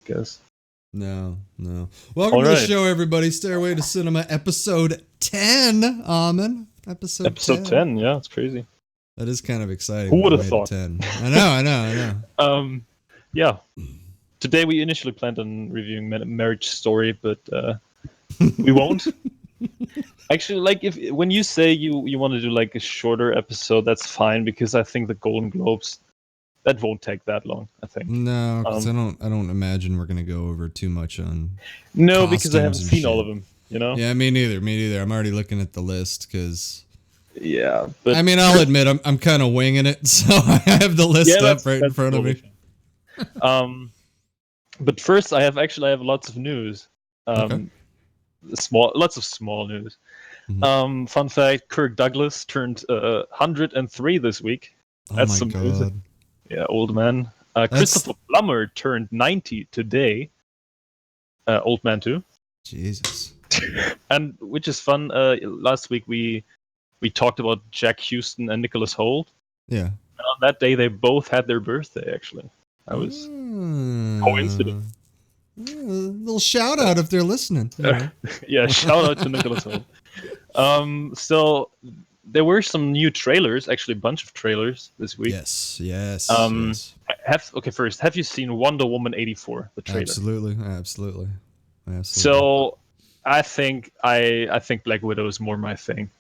guess. No. Welcome All to the right. show, everybody. Stairway to Cinema, episode 10. Amen. Episode 10. Yeah, it's crazy. That is kind of exciting. Who would we have made thought? it 10. I know. Yeah. Today we initially planned on reviewing Marriage Story, but we won't. Actually, like when you say you want to do like a shorter episode, that's fine because I think the Golden Globes that won't take that long. I think. No, because I don't imagine we're gonna go over too much on. No, because I haven't and seen shit. all of them. You know. Yeah, me neither. I'm already looking at the list because. Yeah, but I mean, I'll admit I'm kind of winging it, so I have the list up right in front of me. But first, I have lots of news. Okay. Lots of small news. Mm-hmm. Fun fact: Kirk Douglas turned 103 this week. Oh my god! News. Yeah, old man. Christopher Plummer turned 90 today. Old man too. Jesus. And which is fun. Last week we talked about Jack Houston and Nicholas Hoult. Yeah. And on that day, they both had their birthday. Actually, that was coincidence. A little shout out if they're listening. Yeah, shout out to Nicholas Hoult. So there were some new trailers, actually a bunch of trailers this week. Yes. First, have you seen Wonder Woman 84, the trailer? Absolutely. So I think Black Widow is more my thing.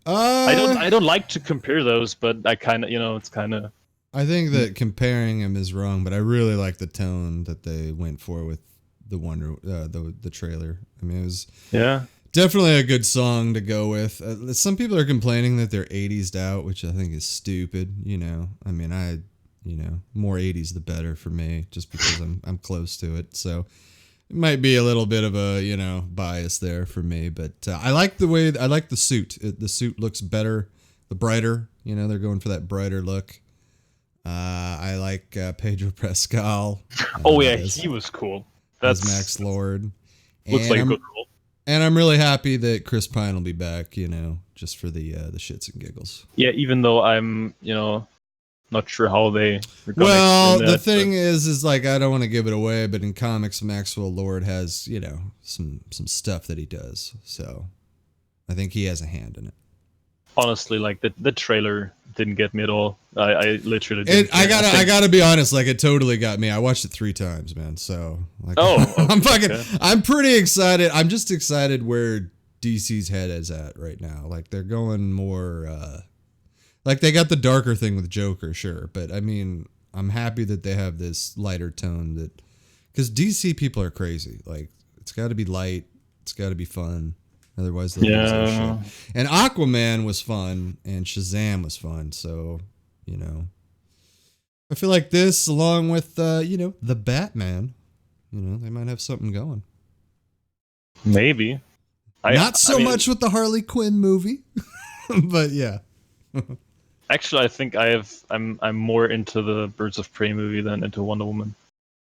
I don't like to compare those, but I kind of, it's kind of. I think that comparing him is wrong, but I really like the tone that they went for with the the trailer. I mean, it was definitely a good song to go with. Some people are complaining that they're 80s out, which I think is stupid. I mean, more 80s the better for me, just because I'm close to it. So it might be a little bit of a bias there for me, but I like the suit. The suit looks better, the brighter. They're going for that brighter look. I like Pedro Pascal. He was cool. That's Max Lord. Looks like a good role. And I'm really happy that Chris Pine will be back. Just for the shits and giggles. Yeah, even though I'm not sure how they. The thing is like I don't want to give it away, but in comics, Maxwell Lord has some stuff that he does. So I think he has a hand in it. Honestly, like the trailer didn't get me at all. I literally didn't. I gotta be honest. Like it totally got me. I watched it 3 times, man. So like, I'm pretty excited. I'm just excited where DC's head is at right now. Like they're going more. Like they got the darker thing with Joker, sure, but I mean, I'm happy that they have this lighter tone because DC people are crazy. Like it's got to be light. It's got to be fun. Otherwise, they'll lose their shit. And Aquaman was fun, and Shazam was fun. So, I feel like this, along with the Batman, they might have something going. Maybe. Not so much with the Harley Quinn movie, but yeah. Actually, I think I'm more into the Birds of Prey movie than into Wonder Woman.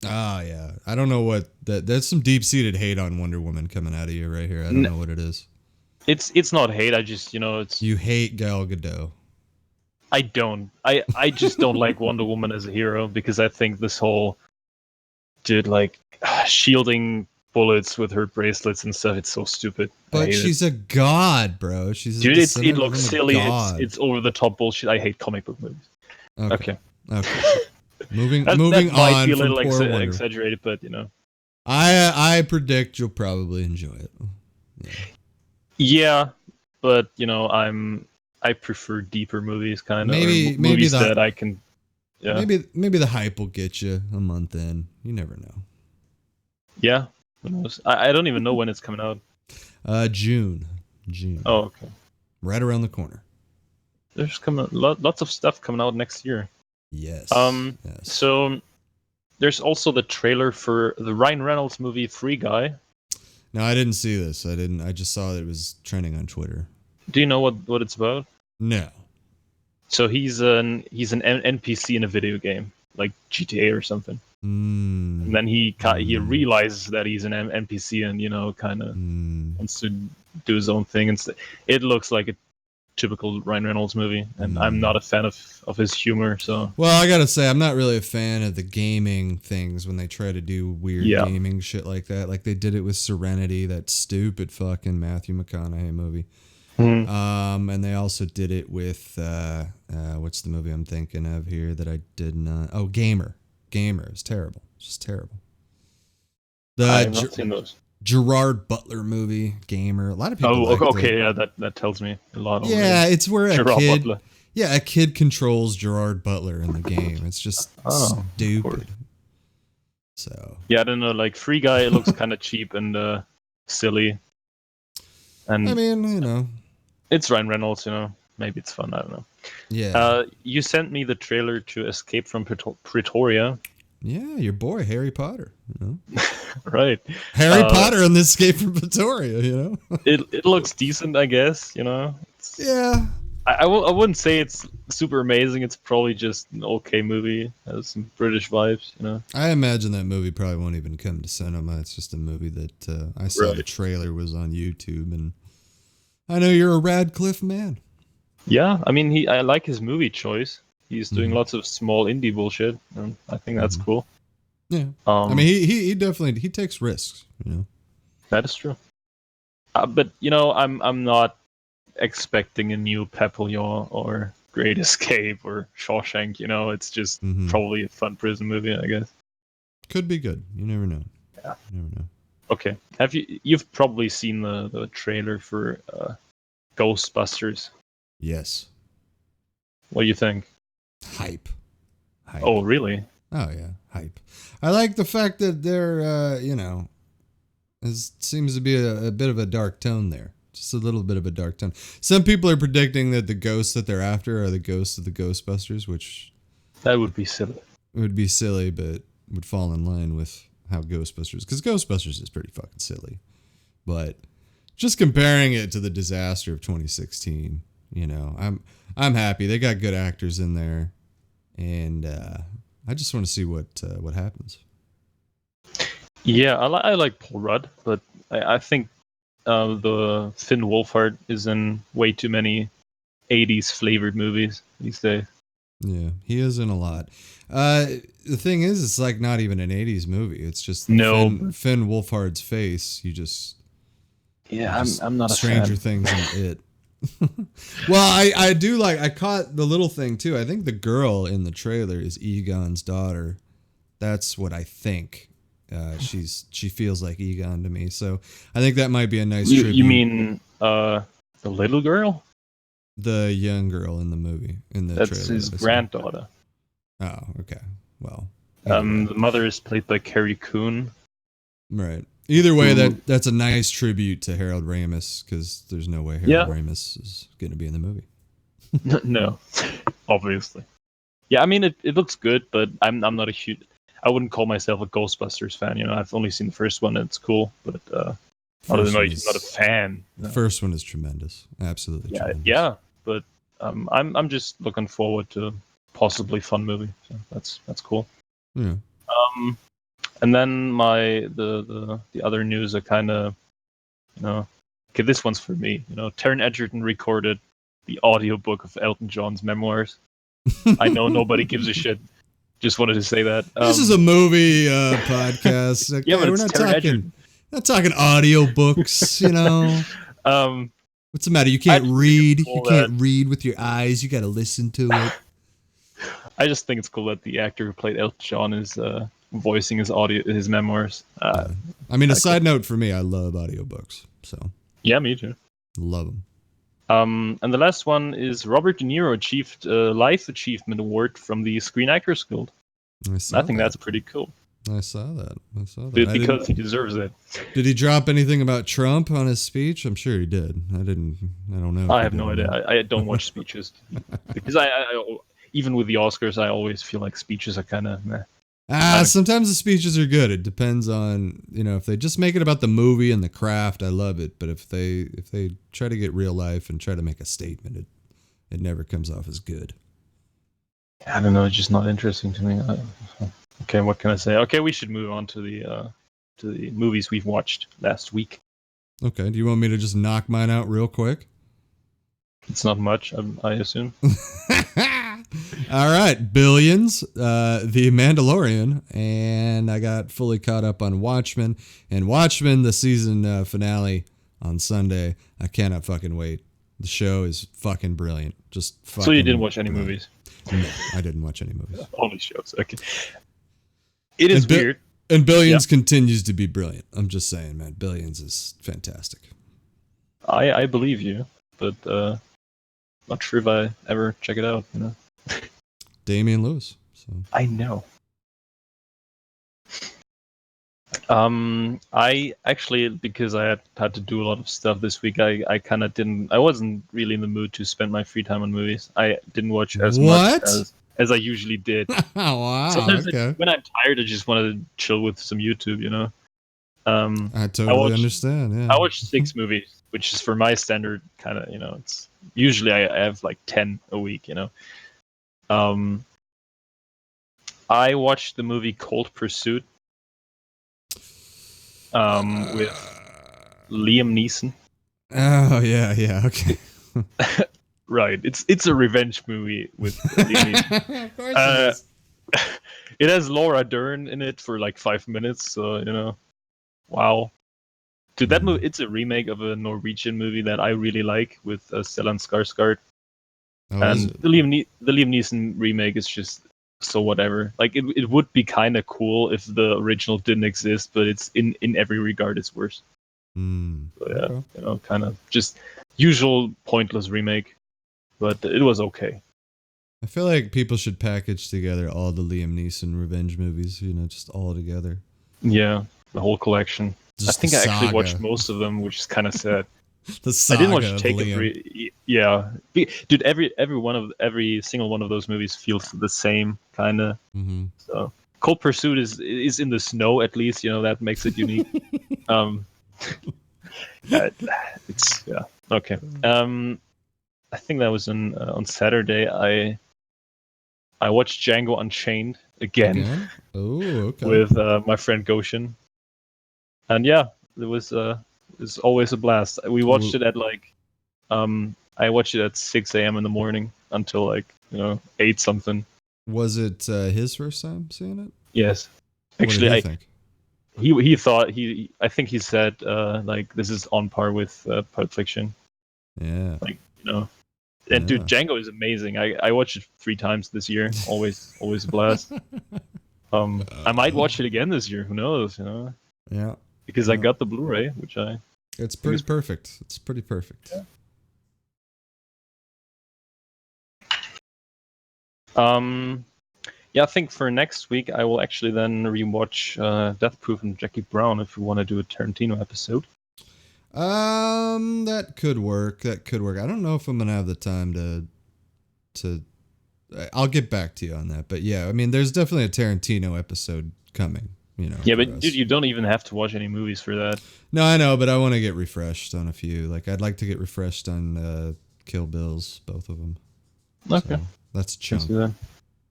Yeah. I don't know what there's some deep-seated hate on Wonder Woman coming out of you right here. I don't know what it is. It's not hate. I just, it's... You hate Gal Gadot. I don't. I just don't like Wonder Woman as a hero because I think this whole shielding bullets with her bracelets and stuff, it's so stupid. But she's a god, bro. It looks silly. It's over the top bullshit. I hate comic book movies. Okay. Moving that on. Might be a little exaggerated, but I predict you'll probably enjoy it. Yeah, but I prefer deeper movies, kind of movies that I can. Yeah. Maybe the hype will get you a month in. You never know. Yeah, who knows? I don't even know when it's coming out. June. Oh, okay. Right around the corner. There's lots of stuff coming out next year. Yes. Yes. So there's also the trailer for the Ryan Reynolds movie Free Guy. No, I didn't see this. I just saw that it was trending on Twitter. Do you know what it's about? No. So he's an NPC in a video game, like GTA or something. And then he realizes that he's an NPC and kind of wants to do his own thing. And it looks like typical Ryan Reynolds movie, and I'm not a fan of his humor. So well, I gotta say, I'm not really a fan of the gaming things when they try to do weird gaming shit like that. Like they did it with Serenity, that stupid fucking Matthew McConaughey movie. And they also did it with what's the movie I'm thinking of here that I did not? Oh, Gamer. Gamer is terrible. It's just terrible. I've not seen those. Gerard Butler movie, Gamer. A lot of people. Oh, okay, yeah, that tells me a lot. Yeah, it's where Gerard Butler. a kid controls Gerard Butler in the game. It's just stupid. So yeah, I don't know. Like Free Guy, it looks kind of cheap and silly. And I mean, it's Ryan Reynolds. Maybe it's fun. I don't know. Yeah. You sent me the trailer to Escape from Pretoria. Yeah, your boy Harry Potter. Right. Harry Potter and the Escape from Pretoria. It looks decent, I guess. Yeah. I wouldn't say it's super amazing. It's probably just an okay movie. Has some British vibes. I imagine that movie probably won't even come to cinema. It's just a movie that I saw the trailer was on YouTube, and I know you're a Radcliffe man. Yeah, I mean, I like his movie choice. He's doing lots of small indie bullshit, and I think that's cool. Yeah, I mean, he definitely takes risks. That is true. But I'm not expecting a new Papillon or Great Escape or Shawshank. It's just probably a fun prison movie, I guess. Could be good. You never know. Yeah, you never know. Okay, you've probably seen the trailer for Ghostbusters? Yes. What do you think? Hype. Oh, really? Oh yeah, hype. I like the fact that there, seems to be a bit of a dark tone there. Just a little bit of a dark tone. Some people are predicting that the ghosts that they're after are the ghosts of the Ghostbusters, which that would be silly. It would be silly, but would fall in line with how Ghostbusters, because Ghostbusters is pretty fucking silly. But just comparing it to the disaster of 2016, I'm happy. They got good actors in there, and I just want to see what happens. Yeah, I like Paul Rudd, but I think the Finn Wolfhard is in way too many 80s flavored movies these days. Yeah, he is in a lot. The thing is, it's like not even an 80s movie. It's just Finn Wolfhard's face. I'm not a Stranger fan. Things and it. Well, I do like. I caught the little thing too. I think the girl in the trailer is Egon's daughter. That's what I think. She feels like Egon to me. So I think that might be a nice tribute. You mean the little girl? The young girl in the movie That's trailer. his granddaughter. Oh, okay. Well, the mother is played by Carrie Coon. Right. Either way, that's a nice tribute to Harold Ramis, because there's no way Harold Ramis is going to be in the movie. No, obviously. Yeah, I mean it looks good, but I'm not a huge. I wouldn't call myself a Ghostbusters fan. I've only seen the first one and it's cool, but other than that, I'm not a fan. The first one is tremendous, absolutely. Yeah, tremendous. Yeah, but I'm just looking forward to possibly fun movie. So that's cool. Yeah. And then the other news are kind of, okay, this one's for me. Taron Egerton recorded the audiobook of Elton John's memoirs. I know nobody gives a shit. Just wanted to say that. This is a movie podcast. Okay? Yeah, but we're not talking audiobooks, What's the matter? You can't read. You can't read with your eyes. You got to listen to it. I just think it's cool that the actor who played Elton John is voicing his memoirs. I mean, a side note for me, I love audiobooks. So yeah, me too. Love them. And the last one is Robert De Niro achieved a Life Achievement Award from the Screen Actors Guild. I think that's pretty cool. I saw that. Because he deserves it. Did he drop anything about Trump on his speech? I'm sure he did. I don't know. I have no idea. I don't watch speeches. Because I even with the Oscars, I always feel like speeches are kind of meh. Sometimes the speeches are good. It depends on, if they just make it about the movie and the craft, I love it. But if they try to get real life and try to make a statement, it never comes off as good. I don't know. It's just not interesting to me. Okay, what can I say? Okay, we should move on to the movies we've watched last week. Okay, do you want me to just knock mine out real quick? It's not much, I assume. All right, Billions, The Mandalorian, and I got fully caught up on Watchmen. And Watchmen, the season finale on Sunday. I cannot fucking wait. The show is fucking brilliant. Just fucking. So you didn't watch any brilliant. movies? No, I didn't watch any movies. Only shows. Okay. It is weird. And Billions continues to be brilliant. I'm just saying, man. Billions is fantastic. I believe you, but not sure if I ever check it out. You know. Damian Lewis. So. I know. I actually, because I had to do a lot of stuff this week, I kind of didn't. I wasn't really in the mood to spend my free time on movies. I didn't watch as much as I usually did. Oh, wow. Sometimes okay. when I'm tired, I just want to chill with some YouTube. You know. I totally understand. Yeah. I watched 6 movies, which is for my standard kind of. You know, it's usually I have like 10 a week. You know. I watched the movie Cold Pursuit. With Liam Neeson. Oh yeah, okay. Right, it's a revenge movie with Liam Neeson. Of course it is. It has Laura Dern in it for like 5 minutes, so you know, wow. Dude, that movie, it's a remake of a Norwegian movie that I really like with Stellan Skarsgård. And the Liam Neeson remake is just so whatever. Like it would be kind of cool if the original didn't exist, but it's in every regard it's worse. So yeah, okay. You know, kind of just usual pointless remake, but it was okay. I feel like people should package together all the Liam Neeson revenge movies, you know, just all together. Yeah, the whole collection. Just I think I actually watched most of them, which is kind of sad. The saga. I didn't watch Taken. Yeah, dude. Every single one of those movies feels the same, kind of. Mm-hmm. So, Cold Pursuit is in the snow at least. You know that makes it unique. It's yeah okay. I think that was on Saturday. I watched Django Unchained again? Oh, okay. With my friend Goshen, and yeah, it was always a blast. We watched it at like I watched it at 6 a.m. in the morning until like 8 something. Was it his first time seeing it? Yes, actually, I think he thought I think he said like this is on par with Pulp Fiction. Yeah, like and dude, Django is amazing. I watched it 3 times this year. Always a blast. I might watch it again this year. Who knows? Yeah. Because I got the Blu-ray, which It's pretty perfect. It's pretty perfect. Yeah, I think for next week I will actually then rewatch Death Proof and Jackie Brown if we want to do a Tarantino episode. That could work. I don't know if I'm gonna have the time to. I'll get back to you on that. But yeah, I mean, there's definitely a Tarantino episode coming. Yeah, but dude, you don't even have to watch any movies for that. No, I know, but I want to get refreshed on a few. Like, I'd like to get refreshed on Kill Bills, both of them. Okay, so that's a chunk.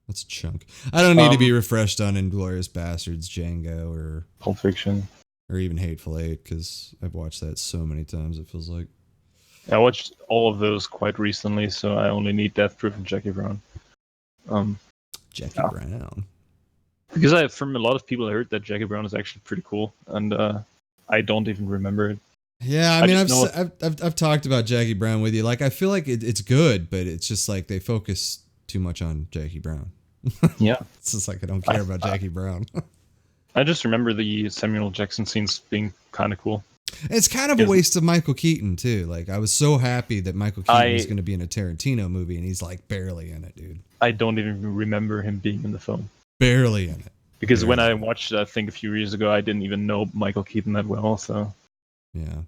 That's a chunk. I don't need to be refreshed on Inglourious Bastards, Django, or Pulp Fiction, or even Hateful Eight, because I've watched that so many times. It feels like I watched all of those quite recently, so I only need Death Proof and Jackie Brown. Jackie Brown. Because from a lot of people, I heard that Jackie Brown is actually pretty cool, and I don't even remember it. Yeah, I mean, I've talked about Jackie Brown with you. Like, I feel like it's good, but it's just like they focus too much on Jackie Brown. Yeah, it's just like I don't care about Jackie Brown. I just remember the Samuel Jackson scenes being kind of cool. It's kind of a waste of Michael Keaton too. Like, I was so happy that Michael Keaton was going to be in a Tarantino movie, and he's like barely in it, dude. I don't even remember him being in the film. Barely in it. Because when I watched it, I think a few years ago, I didn't even know Michael Keaton that well. So, yeah.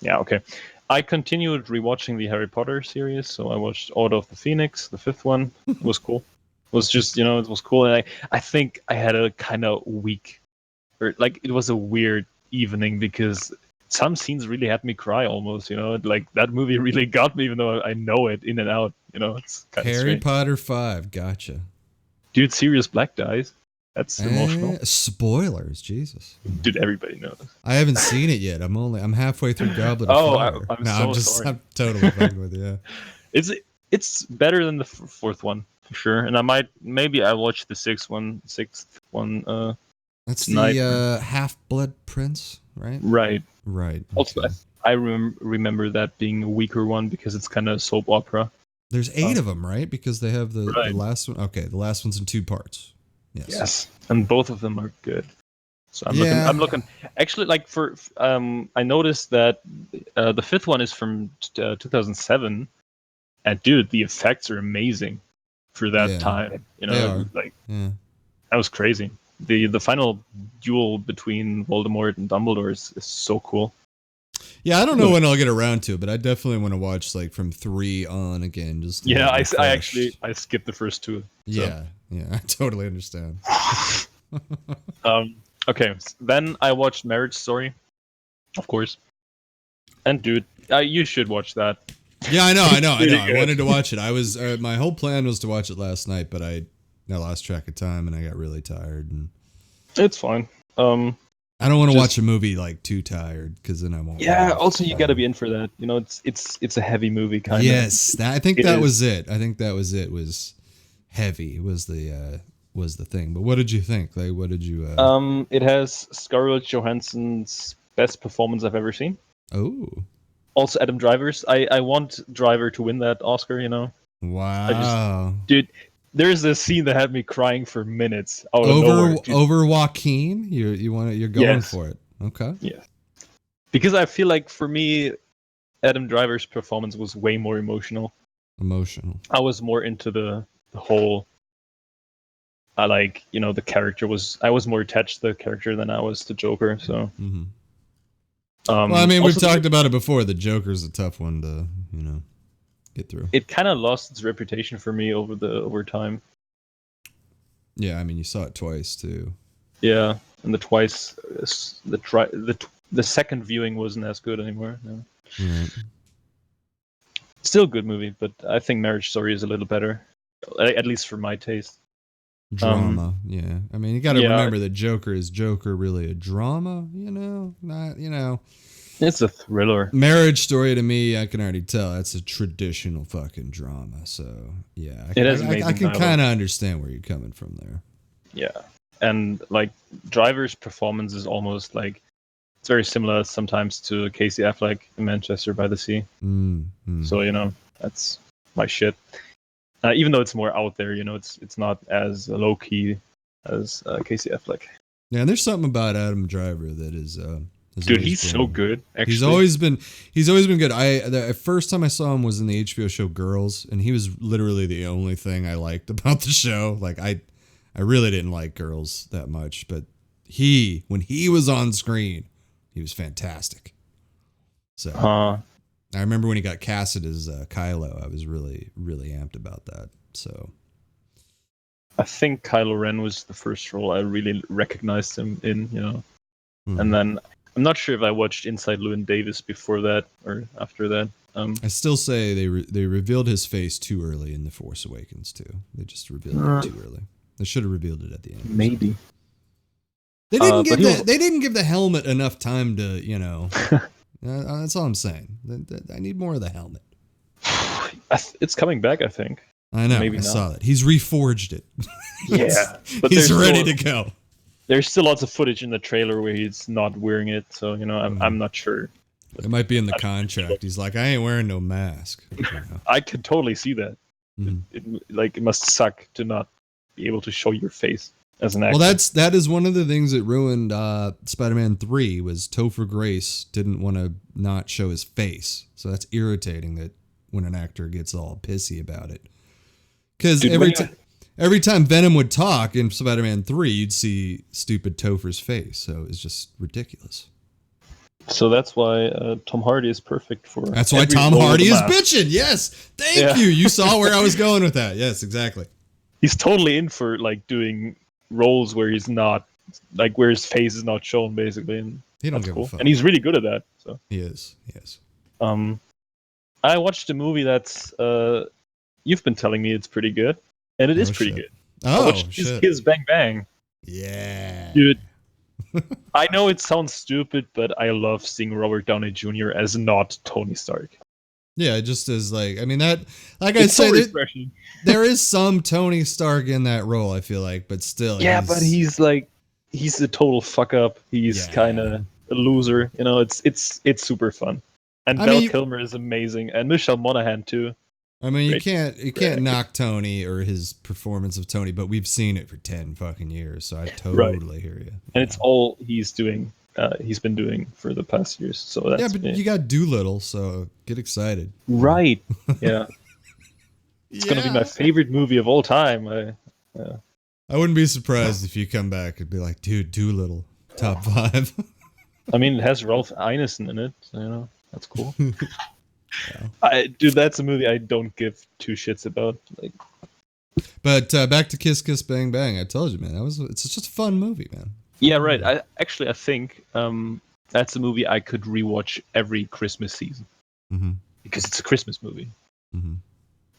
Yeah. Okay. I continued rewatching the Harry Potter series, so I watched Order of the Phoenix, the 5th one. It was cool. It was just it was cool, and I think I had a kind of weak, or like it was a weird evening because some scenes really had me cry almost. Like that movie really got me, even though I know it in and out. It's kind of Harry Potter 5. Gotcha. Dude, Sirius Black dies. That's emotional. Spoilers, Jesus. Dude, everybody knows. I haven't seen it yet. I'm halfway through Goblet of Oh, Fire. I'm so sorry. I'm totally fucking with you. Yeah. It's better than the fourth one for sure, and maybe I watched the sixth one. That's tonight. the Half-Blood Prince, right? Right. Right. Also, okay. I remember that being a weaker one because it's kind of soap opera. There's 8 of them, right? Because they have the Right. last one. Okay, the last one's in 2 parts. Yes, and both of them are good. So Yeah. I'm looking. Actually, like I noticed that the fifth one is from 2007, and dude, the effects are amazing for that Yeah, time. You they know, are. like Yeah. that was crazy. The final duel between Voldemort and Dumbledore is so cool. Yeah, I don't know when I'll get around to it, but I definitely want to watch like from 3 on again. Just to Yeah, get I refreshed. skipped the first 2. So. Yeah, I totally understand. Okay, then I watched Marriage Story, of course. And dude, you should watch that. Yeah, I know. Really I good. wanted to watch it. I was my whole plan was to watch it last night, but I lost track of time and I got really tired. And It's fine. I don't want to watch a movie like too tired because then I won't. Yeah. Also, you got to be in for that. You know, it's a heavy movie kind of. Yes, I think that was it. I think that was it. Was heavy was the thing. But what did you think? Like, what did you? It has Scarlett Johansson's best performance I've ever seen. Oh. Also, Adam Driver's. I want Driver to win that Oscar. You know. Wow. Dude, there's a scene that had me crying for minutes out of nowhere. Over Joaquin, you're going for it. Okay. Yeah. Because I feel like for me, Adam Driver's performance was way more emotional. I was more into the whole. The character was. I was more attached to the character than I was to Joker. So. Mm-hmm. Well, I mean, we've talked about it before. The Joker's a tough one to, get through. It kind of lost its reputation for me over time. Yeah, I mean, you saw it twice too. Yeah, and the second viewing wasn't as good anymore. No. Right. Still a good movie, but I think Marriage Story is a little better, at least for my taste. Drama, yeah. I mean, you got to remember that Joker is really a drama. Not. It's a thriller. Marriage Story to me, I can already tell that's a traditional fucking drama. So yeah, I can kind of understand where you're coming from there. Yeah, and like Driver's performance is almost like it's very similar sometimes to Casey Affleck in Manchester by the Sea. So that's my shit. Even though it's more out there, it's not as low key as Casey Affleck. Yeah, and there's something about Adam Driver that is. Dude, he's so good. Actually, he's always been good. The first time I saw him was in the HBO show Girls, and he was literally the only thing I liked about the show. Like I really didn't like Girls that much, but when he was on screen, he was fantastic. So I remember when he got casted as Kylo, I was really, really amped about that. So I think Kylo Ren was the first role I really recognized him in. And then. I'm not sure if I watched Inside Llewyn Davis before that or after that. I still say they revealed his face too early in The Force Awakens too. They just revealed it too early. They should have revealed it at the end. Maybe. They didn't give the helmet enough time to, that's all I'm saying. I need more of the helmet. It's coming back, I think. I know. I saw that. He's reforged it. Yeah. But he's ready to go. There's still lots of footage in the trailer where he's not wearing it, so I'm not sure. It might be in the contract. He's like, I ain't wearing no mask. I could totally see that. It must suck to not be able to show your face as an actor. Well, that is one of the things that ruined Spider-Man 3 was Topher Grace didn't want to not show his face. So that's irritating that when an actor gets all pissy about it. Because every time Venom would talk in Spider-Man 3, you'd see stupid Topher's face. So it's just ridiculous. So that's why Tom Hardy is perfect for. That's why Tom Hardy is bitching. Yes, thank you. You saw where I was going with that. Yes, exactly. He's totally in for doing roles where he's not where his face is not shown, basically. And he don't give a fuck. And he's really good at that. So he is. Yes. I watched a movie that's you've been telling me it's pretty good. And it is pretty good. Oh, shit. His Bang Bang. Yeah. Dude, I know it sounds stupid, but I love seeing Robert Downey Jr. as not Tony Stark. Yeah, just as like, I mean, that, like I It's so say, refreshing. there is some Tony Stark in that role, I feel like, but still, Yeah, but he's a total fuck up. He's kind yeah. of a loser. You know, it's super fun. And I Val mean, Kilmer is amazing, and Michelle Monaghan too. you Great, can't great actor. knock Tony or his performance of Tony, but we've seen it for 10 fucking years, so I Right, totally hear you. and it's all he's doing. He's been doing for the past years. So Yeah, that's but you got Doolittle, so get excited. right. Yeah, it's gonna be my Yeah. favorite movie of all time. I wouldn't be surprised if you come back and be like, dude, Doolittle, top 5. I mean, it has Ralph Ineson in it, so, you know, that's cool. Yeah. Dude, that's a movie I don't give two shits about. Like, But back to Kiss Kiss Bang Bang. I told you, man, it's just a fun movie, man. yeah, right. I think that's a movie I could rewatch every Christmas season Mm-hmm. because it's a Christmas movie, Mm-hmm.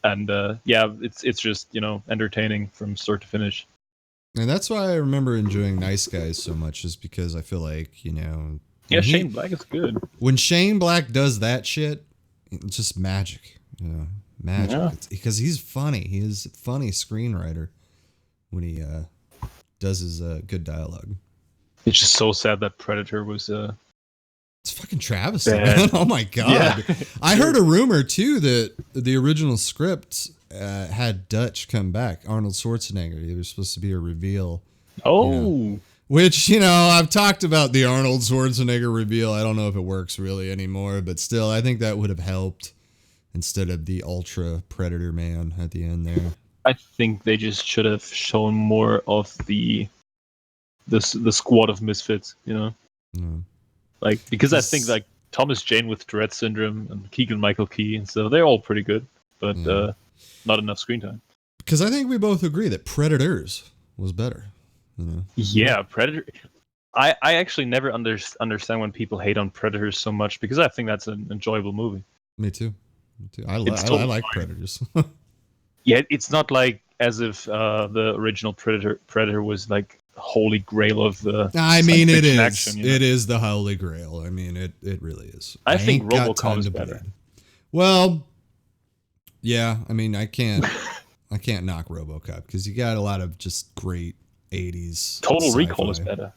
and yeah, it's just, you know, entertaining from start to finish. And that's why I remember enjoying Nice Guys so much, is because I feel like, you know, Yeah, Shane Black is good. when Shane Black does that shit, it's just magic, you know, magic. Yeah. It's because he's funny. He is a funny screenwriter when he does his good dialogue. It's just so sad that Predator was It's fucking travesty, bad. man. Oh my god! Yeah. I heard a rumor too that the original script had Dutch come back, Arnold Schwarzenegger. There was supposed to be a reveal. Oh. Which, you know, I've talked about the Arnold Schwarzenegger reveal. I don't know if it works really anymore, but still, I think that would have helped instead of the Ultra Predator man at the end there. I think they just should have shown more of the squad of misfits, you know? Yeah. Like, because I think like Thomas Jane with Tourette syndrome and Keegan Michael Key and so they're all pretty good, but not enough screen time. Because I think we both agree that Predators was better. You know? Yeah, Predator. I actually never understand when people hate on Predators so much because I think that's an enjoyable movie. Me too. I totally like fine. Predators. Yeah, it's not like as if the original Predator was like holy grail of the. I mean, it is. Action, you know? It is the holy grail. I mean, it really is. I think ain't got RoboCop time is to better. bleed. Well, yeah. I mean, I can't knock RoboCop because you got a lot of just great 80s. Total sci-fi. Recall is better.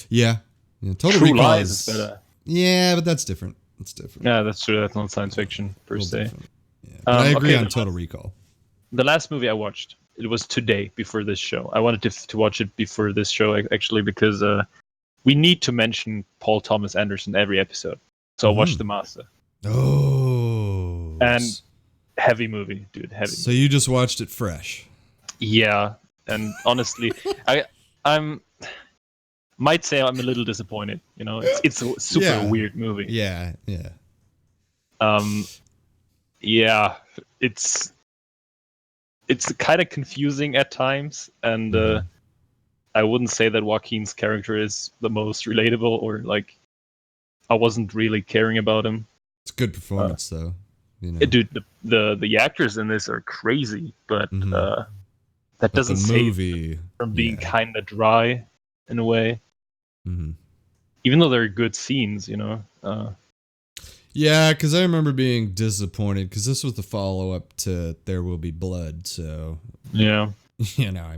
Yeah. Total True Recall Lies is better. Yeah, but that's different. It's different. Yeah, that's true. That's not science fiction per se. Yeah. But I agree okay, on Total Recall. The last movie I watched, it was today before this show. I wanted to watch it before this show actually because we need to mention Paul Thomas Anderson every episode. So I watched The Master. Oh. And heavy movie, dude. Heavy. So you just watched it fresh. Yeah, and honestly, I'm might say I'm a little disappointed. You know, it's a super weird movie. Yeah. Yeah, it's kind of confusing at times, and I wouldn't say that Joaquin's character is the most relatable, or like I wasn't really caring about him. It's a good performance, though. You know. Dude, the actors in this are crazy, but that doesn't save it from being kind of dry in a way. Mm-hmm. Even though they're good scenes, you know. Yeah, because I remember being disappointed because this was the follow-up to There Will Be Blood. So yeah, you know,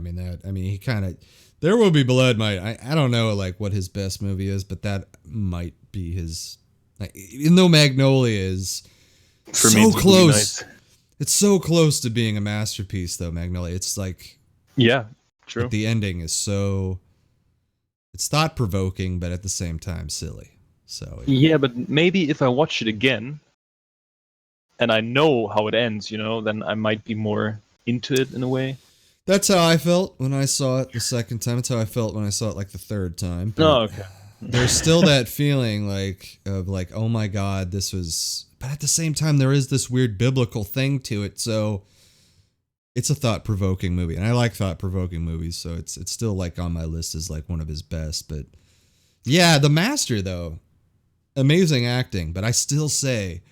he kind of There Will Be Blood might. I don't know like what his best movie is, but that might be his. Like, even though Magnolia is for so me, close, it's so close to being a masterpiece, though. Magnolia, it's like true. The ending is so. It's thought-provoking, but at the same time silly. So yeah, but maybe if I watch it again, and I know how it ends, you know, then I might be more into it in a way. That's how I felt when I saw it the second time. That's how I felt when I saw it like the third time. But okay. There's still that feeling of oh my god, this was. But at the same time, there is this weird biblical thing to it. So it's a thought-provoking movie, and I like thought-provoking movies. So it's still like on my list as like one of his best. But yeah, The Master though. Amazing acting, but I still say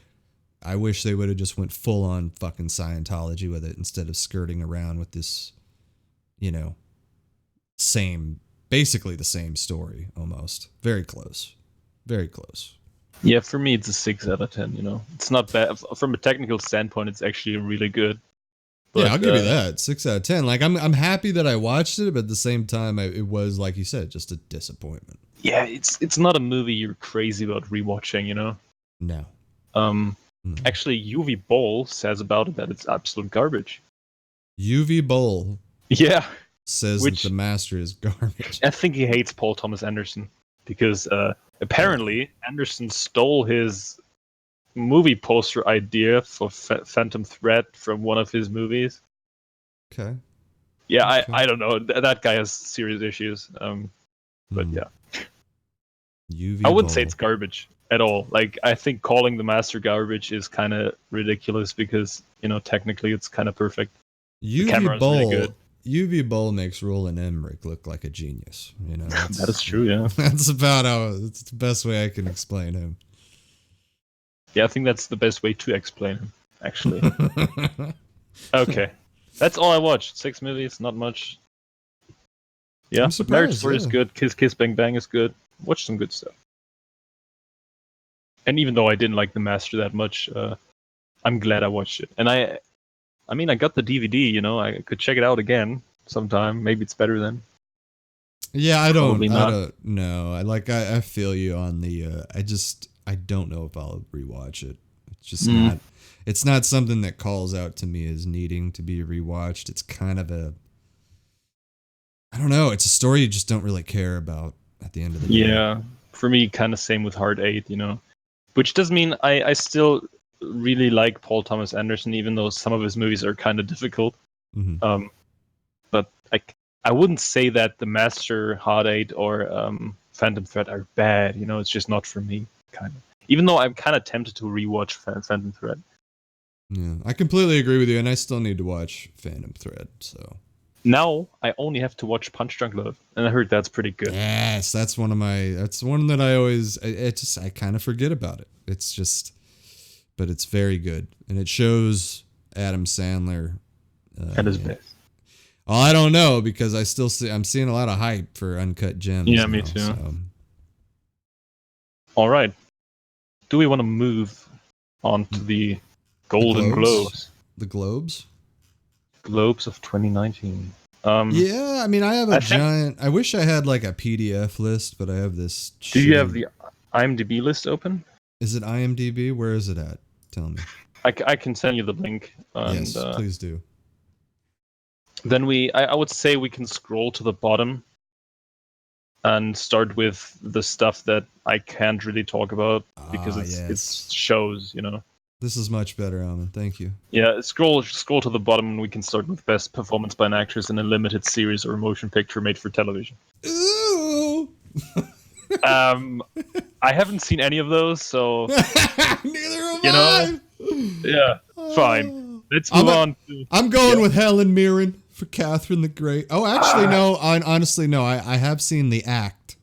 I wish they would have just went full on fucking Scientology with it instead of skirting around with this, you know, basically the same story almost. Very close. Very close. Yeah, for me it's a 6 out of 10. You know, it's not bad from a technical standpoint. It's actually really good. But, yeah, I'll give you that 6 out of 10. Like I'm happy that I watched it, but at the same time, it was like you said, just a disappointment. Yeah, it's not a movie you're crazy about rewatching. You know. No. Actually, UV Ball says about it that it's absolute garbage. UV Bowl. Yeah. Says that the master is garbage. I think he hates Paul Thomas Anderson because apparently Anderson stole his movie poster idea for Phantom Thread from one of his movies. Okay. Yeah, okay. I don't know. That guy has serious issues. But yeah. UV I wouldn't say it's garbage at all. Like, I think calling the master garbage is kind of ridiculous because, you know, technically it's kind of perfect. UV Bowl. Really good. UV Bowl makes Roland Emmerich look like a genius. You know, that is true. Yeah, that's about how. It's the best way I can explain him. Yeah, I think that's the best way to explain him. Actually. Okay, that's all I watched. 6 movies, not much. Yeah, but Marriage Story is good. Kiss Kiss Bang Bang is good. Watch some good stuff. And even though I didn't like The Master that much, I'm glad I watched it. And I mean, I got the DVD, you know, I could check it out again sometime. Maybe it's better then. Yeah, I don't know. I feel you on the, I don't know if I'll rewatch it. It's just it's not something that calls out to me as needing to be rewatched. It's kind of I don't know. It's a story you just don't really care about at the end of the day. Yeah, for me, kind of same with Hard 8, you know, which does mean I still really like Paul Thomas Anderson, even though some of his movies are kind of difficult. Mm-hmm. But I wouldn't say that The Master, Hard 8, or Phantom Thread are bad. You know, it's just not for me, kind of. Even though I'm kind of tempted to rewatch Phantom Thread. Yeah, I completely agree with you, and I still need to watch Phantom Thread. So now I only have to watch Punch Drunk Love, and I heard that's pretty good. Yes, that's one that I always I kind of forget about it. It's just. But it's very good, and it shows Adam Sandler at his best. Well, I don't know because I'm seeing a lot of hype for Uncut Gems. Yeah, me too. So. All right. Do we want to move on to the Golden Globes? The Globes? Globes of 2019. Yeah, I mean, I have I wish I had like a PDF list, but I have this. Do you have the IMDb list open? Is it IMDb? Where is it at? Tell me. I can send you the link. And, yes, please do. Then I would say we can scroll to the bottom and start with the stuff that I can't really talk about because it's shows, you know. This is much better, Alan. Thank you. Yeah, scroll to the bottom and we can start with best performance by an actress in a limited series or motion picture made for television. Ooh. I haven't seen any of those, so neither have I. Yeah, fine. Let's move on. I'm going with Helen Mirren for Catherine the Great. Oh, actually, no. Honestly, no. I have seen The Act.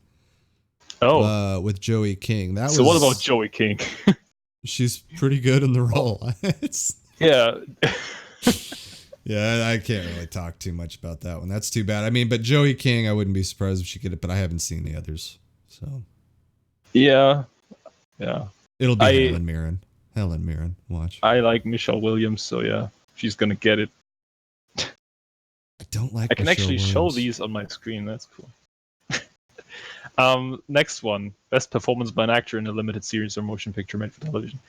Oh, with Joey King. So what about Joey King? She's pretty good in the role. Yeah. Yeah, I can't really talk too much about that one. That's too bad. I mean, but Joey King, I wouldn't be surprised if she could, but I haven't seen the others. So. Yeah. It'll be Helen Mirren. Helen Mirren, watch. I like Michelle Williams, so yeah, she's gonna get it. I don't like. I can actually show these on my screen. That's cool. Next one: best performance by an actor in a limited series or motion picture made for television.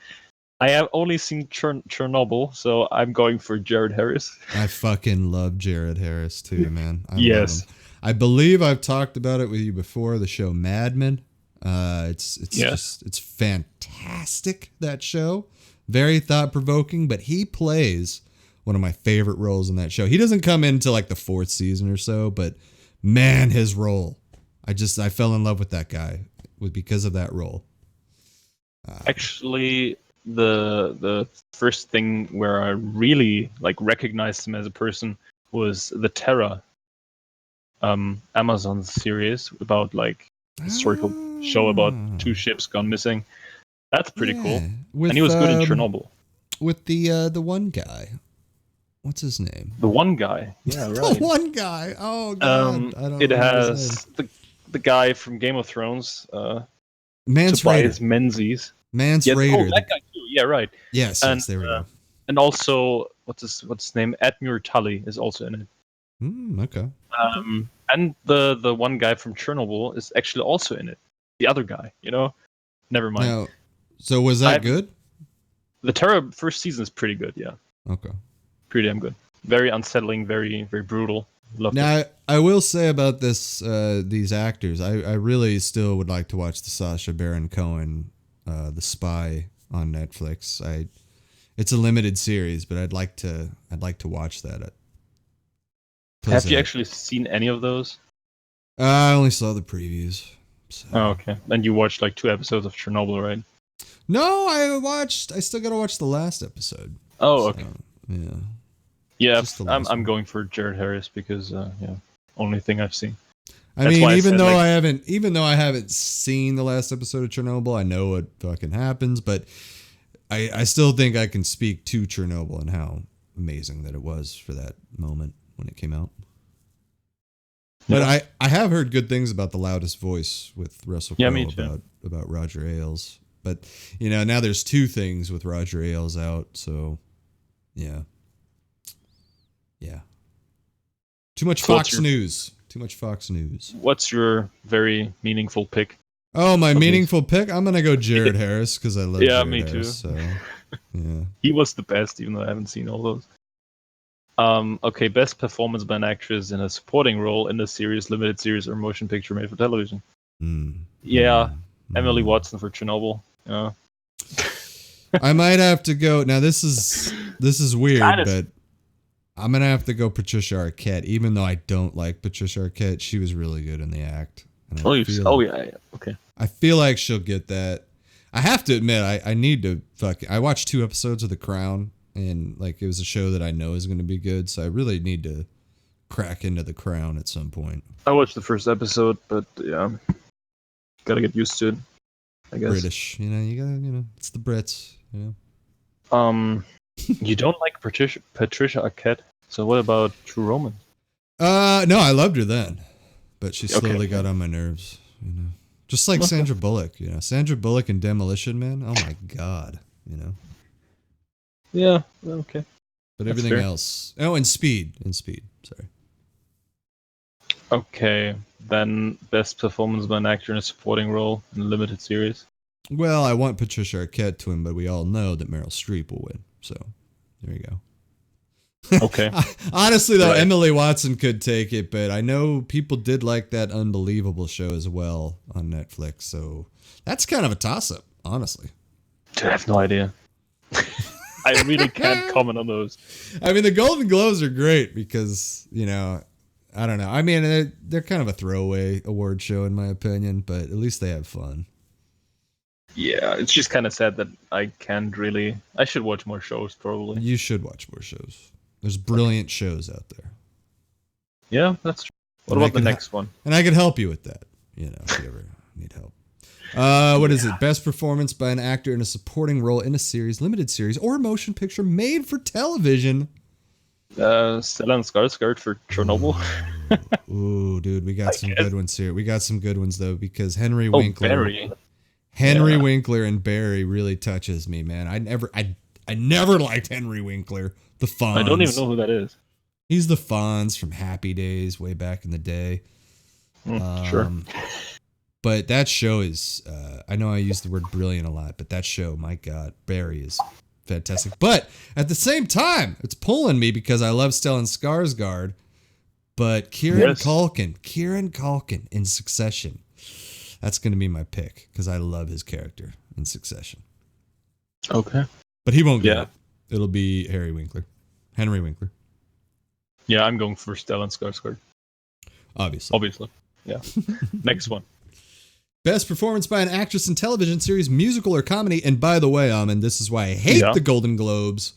I have only seen Chernobyl, so I'm going for Jared Harris. I fucking love Jared Harris too, man. I love him. I believe I've talked about it with you before. The show Mad Men. It's fantastic, that show. Very thought-provoking, but he plays one of my favorite roles in that show. He doesn't come into like the 4th season or so, but man, his role. I fell in love with that guy because of that role. Actually, the first thing where I really like recognized him as a person was the Terra Amazon series about like historical show about 2 ships gone missing. That's pretty cool. And he was good in Chernobyl. With the one guy. What's his name? The one guy. Yeah, right. The one guy. Oh god, I don't it remember his has the guy from Game of Thrones. Mance Raider. Tobias Menzies. Mance Yeah, Raider. Oh, that guy too. Yeah, right. Yes, And, yes, there we go. And also, what's his name? Admiral Tully is also in it. Okay. And the one guy from Chernobyl is actually also in it. The other guy, Never mind. Now, so was that good? The Terra first season is pretty good, yeah. Okay. Pretty damn good. Very unsettling, very, very brutal. Loved now, it. I will say about these actors, I really still would like to watch the Sacha Baron Cohen, The Spy on Netflix. It's a limited series, but I'd like to watch that. Have you actually seen any of those? I only saw the previews. So. Oh, okay. And you watched like 2 episodes of Chernobyl, right? No, I still got to watch the last episode. Oh, okay. Yeah. Yeah, I'm going for Jared Harris because only thing I've seen. I mean, even though I haven't seen the last episode of Chernobyl, I know what fucking happens, but I still think I can speak to Chernobyl and how amazing that it was for that moment when it came out. But I have heard good things about The Loudest Voice with Russell Crowe about Roger Ailes. But, now there's 2 things with Roger Ailes out, so yeah. Yeah. Too much Fox News. Too much Fox News. What's your very meaningful pick? Oh, my meaningful pick? I'm going to go Jared Harris because I love Jared me Harris. too. So, yeah. He was the best, even though I haven't seen all those. Okay, best performance by an actress in a supporting role in a series, limited series, or motion picture made for television. Emily Watson for Chernobyl. Yeah. I might have to go. Now this is weird, but I'm gonna have to go Patricia Arquette. Even though I don't like Patricia Arquette, she was really good in the act. Yeah. Okay. I feel like she'll get that. I have to admit, I need to I watched 2 episodes of The Crown. And it was a show that I know is going to be good, so I really need to crack into The Crown at some point. I watched the first episode, but yeah, gotta get used to it. I guess British, you gotta, it's the Brits, You don't like Patricia Arquette, so what about True Romance? No, I loved her then, but she slowly got on my nerves. Just like Sandra Bullock. Sandra Bullock in Demolition Man. Oh my god, Yeah, okay. But everything else. Oh, and Speed. Sorry. Okay, then best performance by an actor in a supporting role in a limited series. Well, I want Patricia Arquette to win, but we all know that Meryl Streep will win. So, there you go. Okay. Honestly, though, Emily Watson could take it, but I know people did like that Unbelievable show as well on Netflix. So, that's kind of a toss-up, honestly. I have no idea. I really can't comment on those. I mean, the Golden Globes are great because, I don't know. I mean, they're kind of a throwaway award show in my opinion, but at least they have fun. Yeah, it's just kind of sad that I can't really... I should watch more shows, probably. You should watch more shows. There's brilliant shows out there. Yeah, that's true. What about the next one? And I can help you with that, if you ever need help. What is it? Best performance by an actor in a supporting role in a series, limited series, or motion picture made for television. Stellan Skarsgård for Chernobyl. Ooh, dude, we got some good ones here. We got some good ones though because Henry Winkler. Barry. Henry Winkler and Barry really touches me, man. I never liked Henry Winkler. The Fonz. I don't even know who that is. He's the Fonz from Happy Days way back in the day. Sure. But that show is, I know I use the word brilliant a lot, but that show, my God, Barry is fantastic. But at the same time, it's pulling me because I love Stellan Skarsgård. But Kieran Culkin in Succession. That's going to be my pick because I love his character in Succession. Okay. But he won't get it. It'll be Henry Winkler. Yeah, I'm going for Stellan Skarsgård. Obviously. Yeah. Next one. Best performance by an actress in television series, musical, or comedy. And by the way, and this is why I hate the Golden Globes,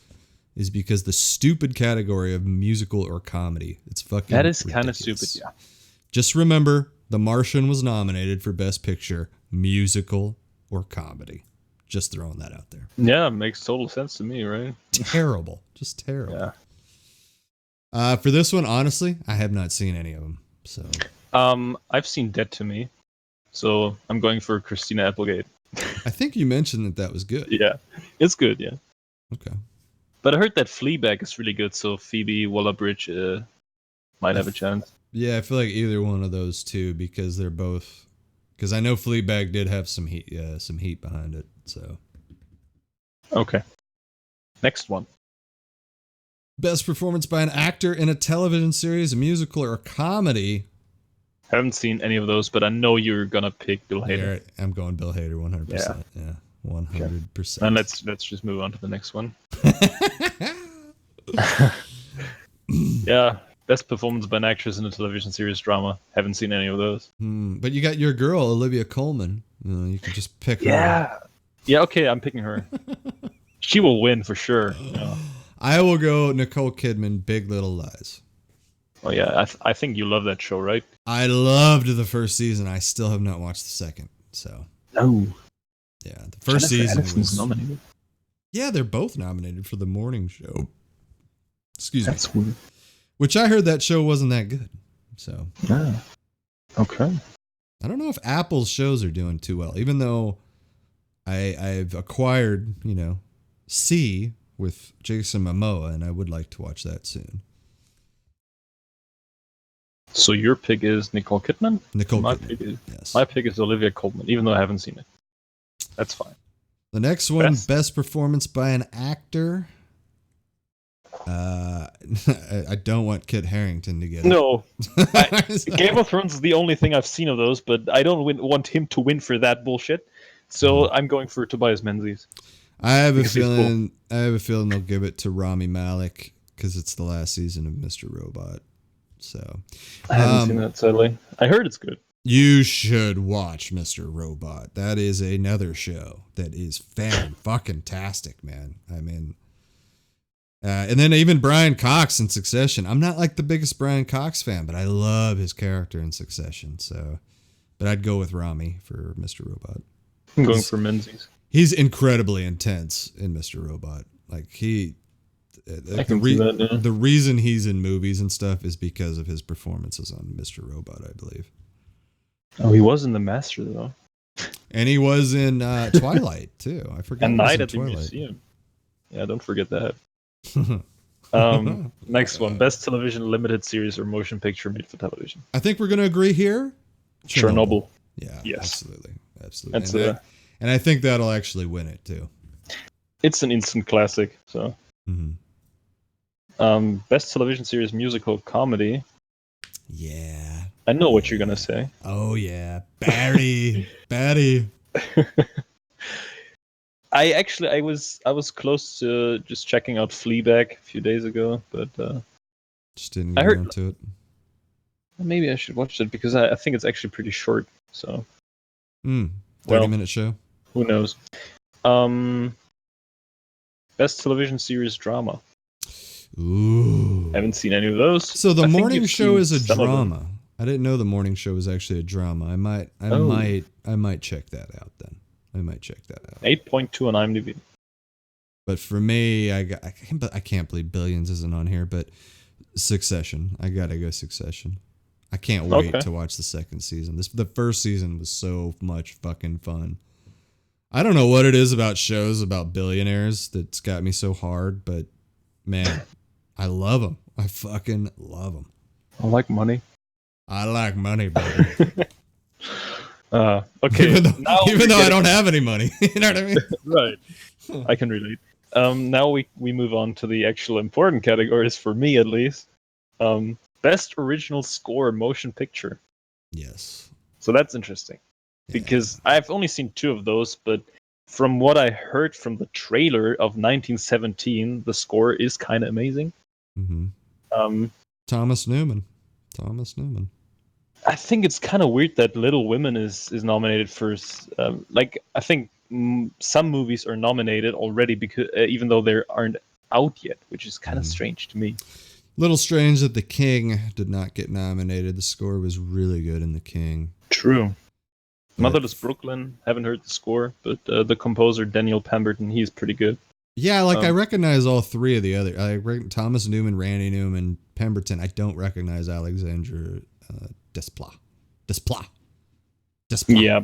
is because the stupid category of musical or comedy. It's fucking That is ridiculous. Kind of stupid, yeah. Just remember, The Martian was nominated for Best Picture, musical or comedy. Just throwing that out there. Yeah, makes total sense to me, right? Terrible. Just terrible. Yeah. For this one, honestly, I have not seen any of them. So, I've seen Dead to Me, so I'm going for Christina Applegate. I think you mentioned that was good. Yeah, it's good. Yeah. Okay. But I heard that Fleabag is really good, so Phoebe Waller-Bridge might have a chance. Yeah, I feel like either one of those two because they're both. Because I know Fleabag did have some heat behind it. So. Okay. Next one. Best performance by an actor in a television series, a musical, or a comedy. Haven't seen any of those, but I know you're gonna pick Bill Hader. Yeah, I'm going Bill Hader 100%. Yeah, 100%. And let's just move on to the next one. Yeah, best performance by an actress in a television series drama. Haven't seen any of those. But you got your girl Olivia Colman. You can just pick her. Yeah. Okay, I'm picking her. She will win for sure. Yeah. I will go Nicole Kidman, Big Little Lies. Oh yeah, I think you love that show, right? I loved the first season. I still have not watched the second. So no. Yeah, the first season was nominated. Yeah, they're both nominated for the morning show. Excuse me. That's weird. Which I heard that show wasn't that good. So yeah. Okay. I don't know if Apple's shows are doing too well, even though I've acquired, C with Jason Momoa, and I would like to watch that soon. So your pick is Nicole Kidman? My pick is Olivia Colman, even though I haven't seen it. That's fine. The next one, best performance by an actor. I don't want Kit Harington to get it. No. Game of Thrones is the only thing I've seen of those, but I don't want him to win for that bullshit. So I'm going for Tobias Menzies. I have a feeling they'll give it to Rami Malek because it's the last season of Mr. Robot. So I haven't seen that, sadly. I heard it's good. You should watch Mr. Robot. That is another show that is fan-fucking-tastic, man. I mean, and then even Brian Cox in Succession. I'm not like the biggest Brian Cox fan, but I love his character in Succession. So, but I'd go with Rami for Mr. Robot. I'm going for Menzies. He's incredibly intense in Mr. Robot. Like the reason he's in movies and stuff is because of his performances on Mr. Robot, I believe. Oh, he was in The Master though. And he was in Twilight too. I forgot. And Night at the Museum. Yeah, don't forget that. Next one, best television limited series or motion picture made for television. I think we're going to agree here. Chernobyl. Yeah, yes, absolutely. And I think that'll actually win it too. It's an instant classic. So, best television series musical comedy. Yeah, I know what you're gonna say. Oh yeah, Batty. I was close to just checking out Fleabag a few days ago, but just didn't get around to it. Maybe I should watch it because I think it's actually pretty short. So, 30-minute show. Who knows? Best television series drama. Ooh, haven't seen any of those. So the morning show is a drama. I didn't know the morning show was actually a drama. I might check that out then. I might check that out. 8.2 on IMDb. But for me, I can't believe Billions isn't on here. But Succession, I gotta go Succession. I can't wait to watch the second season. The first season was so much fucking fun. I don't know what it is about shows about billionaires that's got me so hard, but man, I love them. I fucking love them. I like money. I like money, baby. Okay. Even though I don't have any money. You know what I mean? Right. I can relate. Now we move on to the actual important categories, for me at least. Best original score motion picture. Yes. So that's interesting. Because I've only seen 2 of those, but from what I heard from the trailer of 1917, the score is kind of amazing. Mm-hmm. Thomas Newman. I think it's kind of weird that Little Women is nominated for. I think some movies are nominated already because even though they aren't out yet, which is kind of strange to me. Little strange that The King did not get nominated. The score was really good in The King. True. Motherless Brooklyn, haven't heard the score, but the composer Daniel Pemberton, he's pretty good. Yeah, like I recognize all three of the other. Thomas Newman, Randy Newman, Pemberton. I don't recognize Alexandra Desplat. Desplat. Yeah.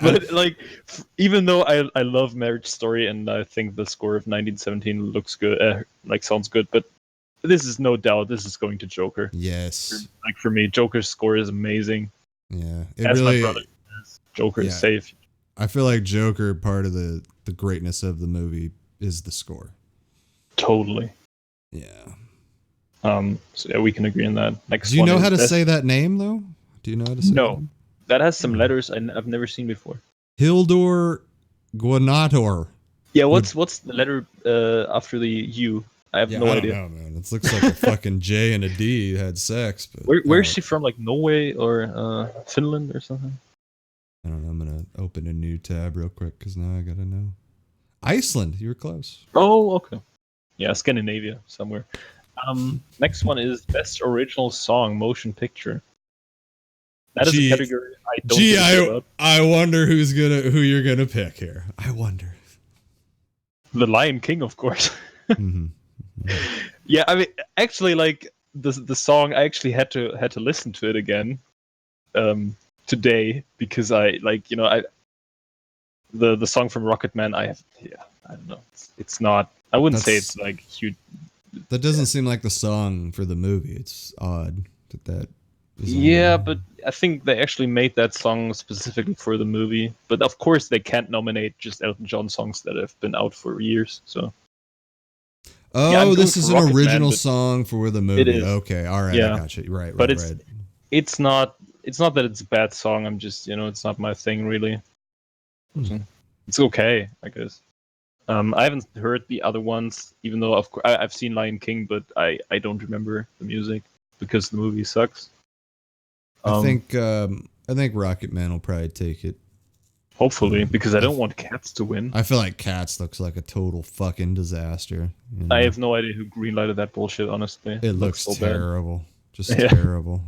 But like, even though I love Marriage Story and I think the score of 1917 looks good, like sounds good, but this is no doubt this is going to Joker. Yes. Like for me, Joker's score is amazing. Yeah. As my brother says, Joker is safe. I feel like Joker, part of the greatness of the movie is the score. Totally. Yeah. So yeah, we can agree on that. Next. Do you know how to say that name though? Do you know how to say? No, that has some letters I've never seen before. Hildur Guanator. Yeah, what's the letter after the U? I have no idea. I don't know, man. It looks like a fucking J and a D had sex. But where's she from? Like Norway or Finland or something? I don't know. I'm gonna open a new tab real quick because now I gotta know. Iceland. You were close. Oh, okay. Yeah, Scandinavia somewhere. Next one is Best Original Song Motion Picture. That is a category I don't know about. I wonder who you're gonna pick here. I wonder. The Lion King, of course. Mm-hmm. Yeah, I mean, actually, like the song, I actually had to listen to it again today because the song from Rocket Man. I don't know. It's not. I wouldn't say it's like huge. That doesn't seem like the song for the movie. It's odd that is yeah, but I think they actually made that song specifically for the movie. But of course, they can't nominate just Elton John songs that have been out for years. So. Oh, this is an original song for the movie. It is. Okay, all right, yeah. I got you. Right, but right. It's not that it's a bad song. I'm just, it's not my thing really. It's okay, I guess. I haven't heard the other ones, even though of course I've seen Lion King, but I don't remember the music because the movie sucks. I think Rocket Man will probably take it. Hopefully, because I don't want Cats to win. I feel like Cats looks like a total fucking disaster. I have no idea who greenlighted that bullshit, honestly. It looks so terrible. Bad. Just terrible.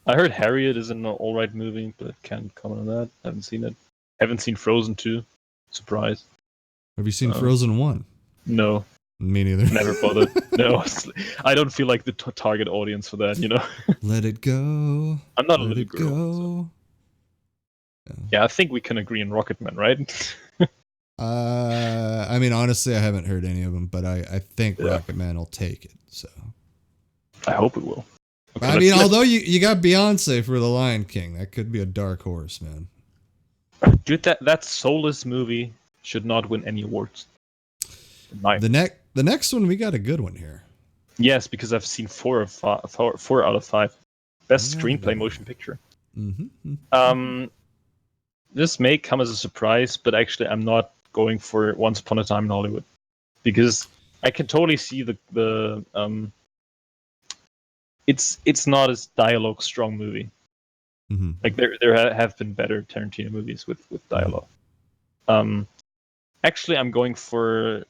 I heard Harriet is an alright movie, but can't comment on that. I haven't seen it. Haven't seen Frozen 2. Surprise. Have you seen Frozen 1? No. Me neither. Never bothered. No, I don't feel like the target audience for that, Let it go. I'm not a little girl. So. Yeah, I think we can agree on Rocketman, right? I mean, honestly, I haven't heard any of them, but I think Rocketman will take it. So I hope it will. Okay, I mean, although you got Beyonce for The Lion King, that could be a dark horse, man. Dude, that soulless movie should not win any awards. The next one, we got a good one here. Yes, because I've seen 4 out of 5. Best screenplay motion picture. Mm-hmm. This may come as a surprise, but actually I'm not going for Once Upon a Time in Hollywood because I can totally see the it's not a dialogue strong movie. Mm-hmm. Like there have been better Tarantino movies with dialogue. Actually I'm going for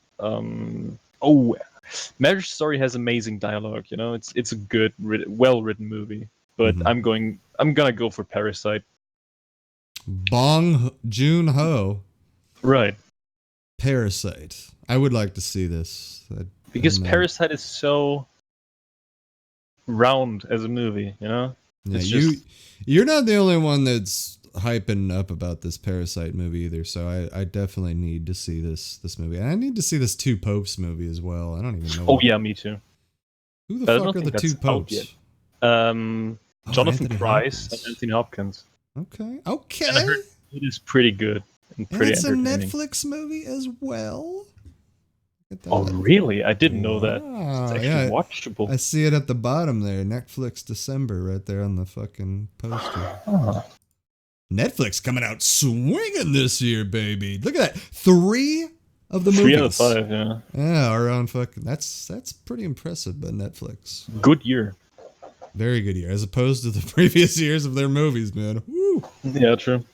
Marriage Story has amazing dialogue, it's a good well written movie, but I'm gonna go for Parasite. Bong Joon-ho. Right. Parasite. I would like to see this. Because Parasite is so round as a movie, Yeah, you're not the only one that's hyping up about this Parasite movie either, so I definitely need to see this movie. And I need to see this Two Popes movie as well. I don't even know. Oh, yeah, me too. Who the fuck are the Two Popes? Jonathan Pryce and Anthony Hopkins. Okay. And I heard it is pretty good and pretty entertaining. It's a Netflix movie as well. Oh, really? I didn't know that. It's actually watchable. I see it at the bottom there. Netflix December right there on the fucking poster. Netflix coming out swinging this year, baby. Look at that. 3 of the movies. 3 out of 5, yeah. Yeah, around fucking. That's pretty impressive by Netflix. Good year. Very good year, as opposed to the previous years of their movies, man. Woo. Yeah, true.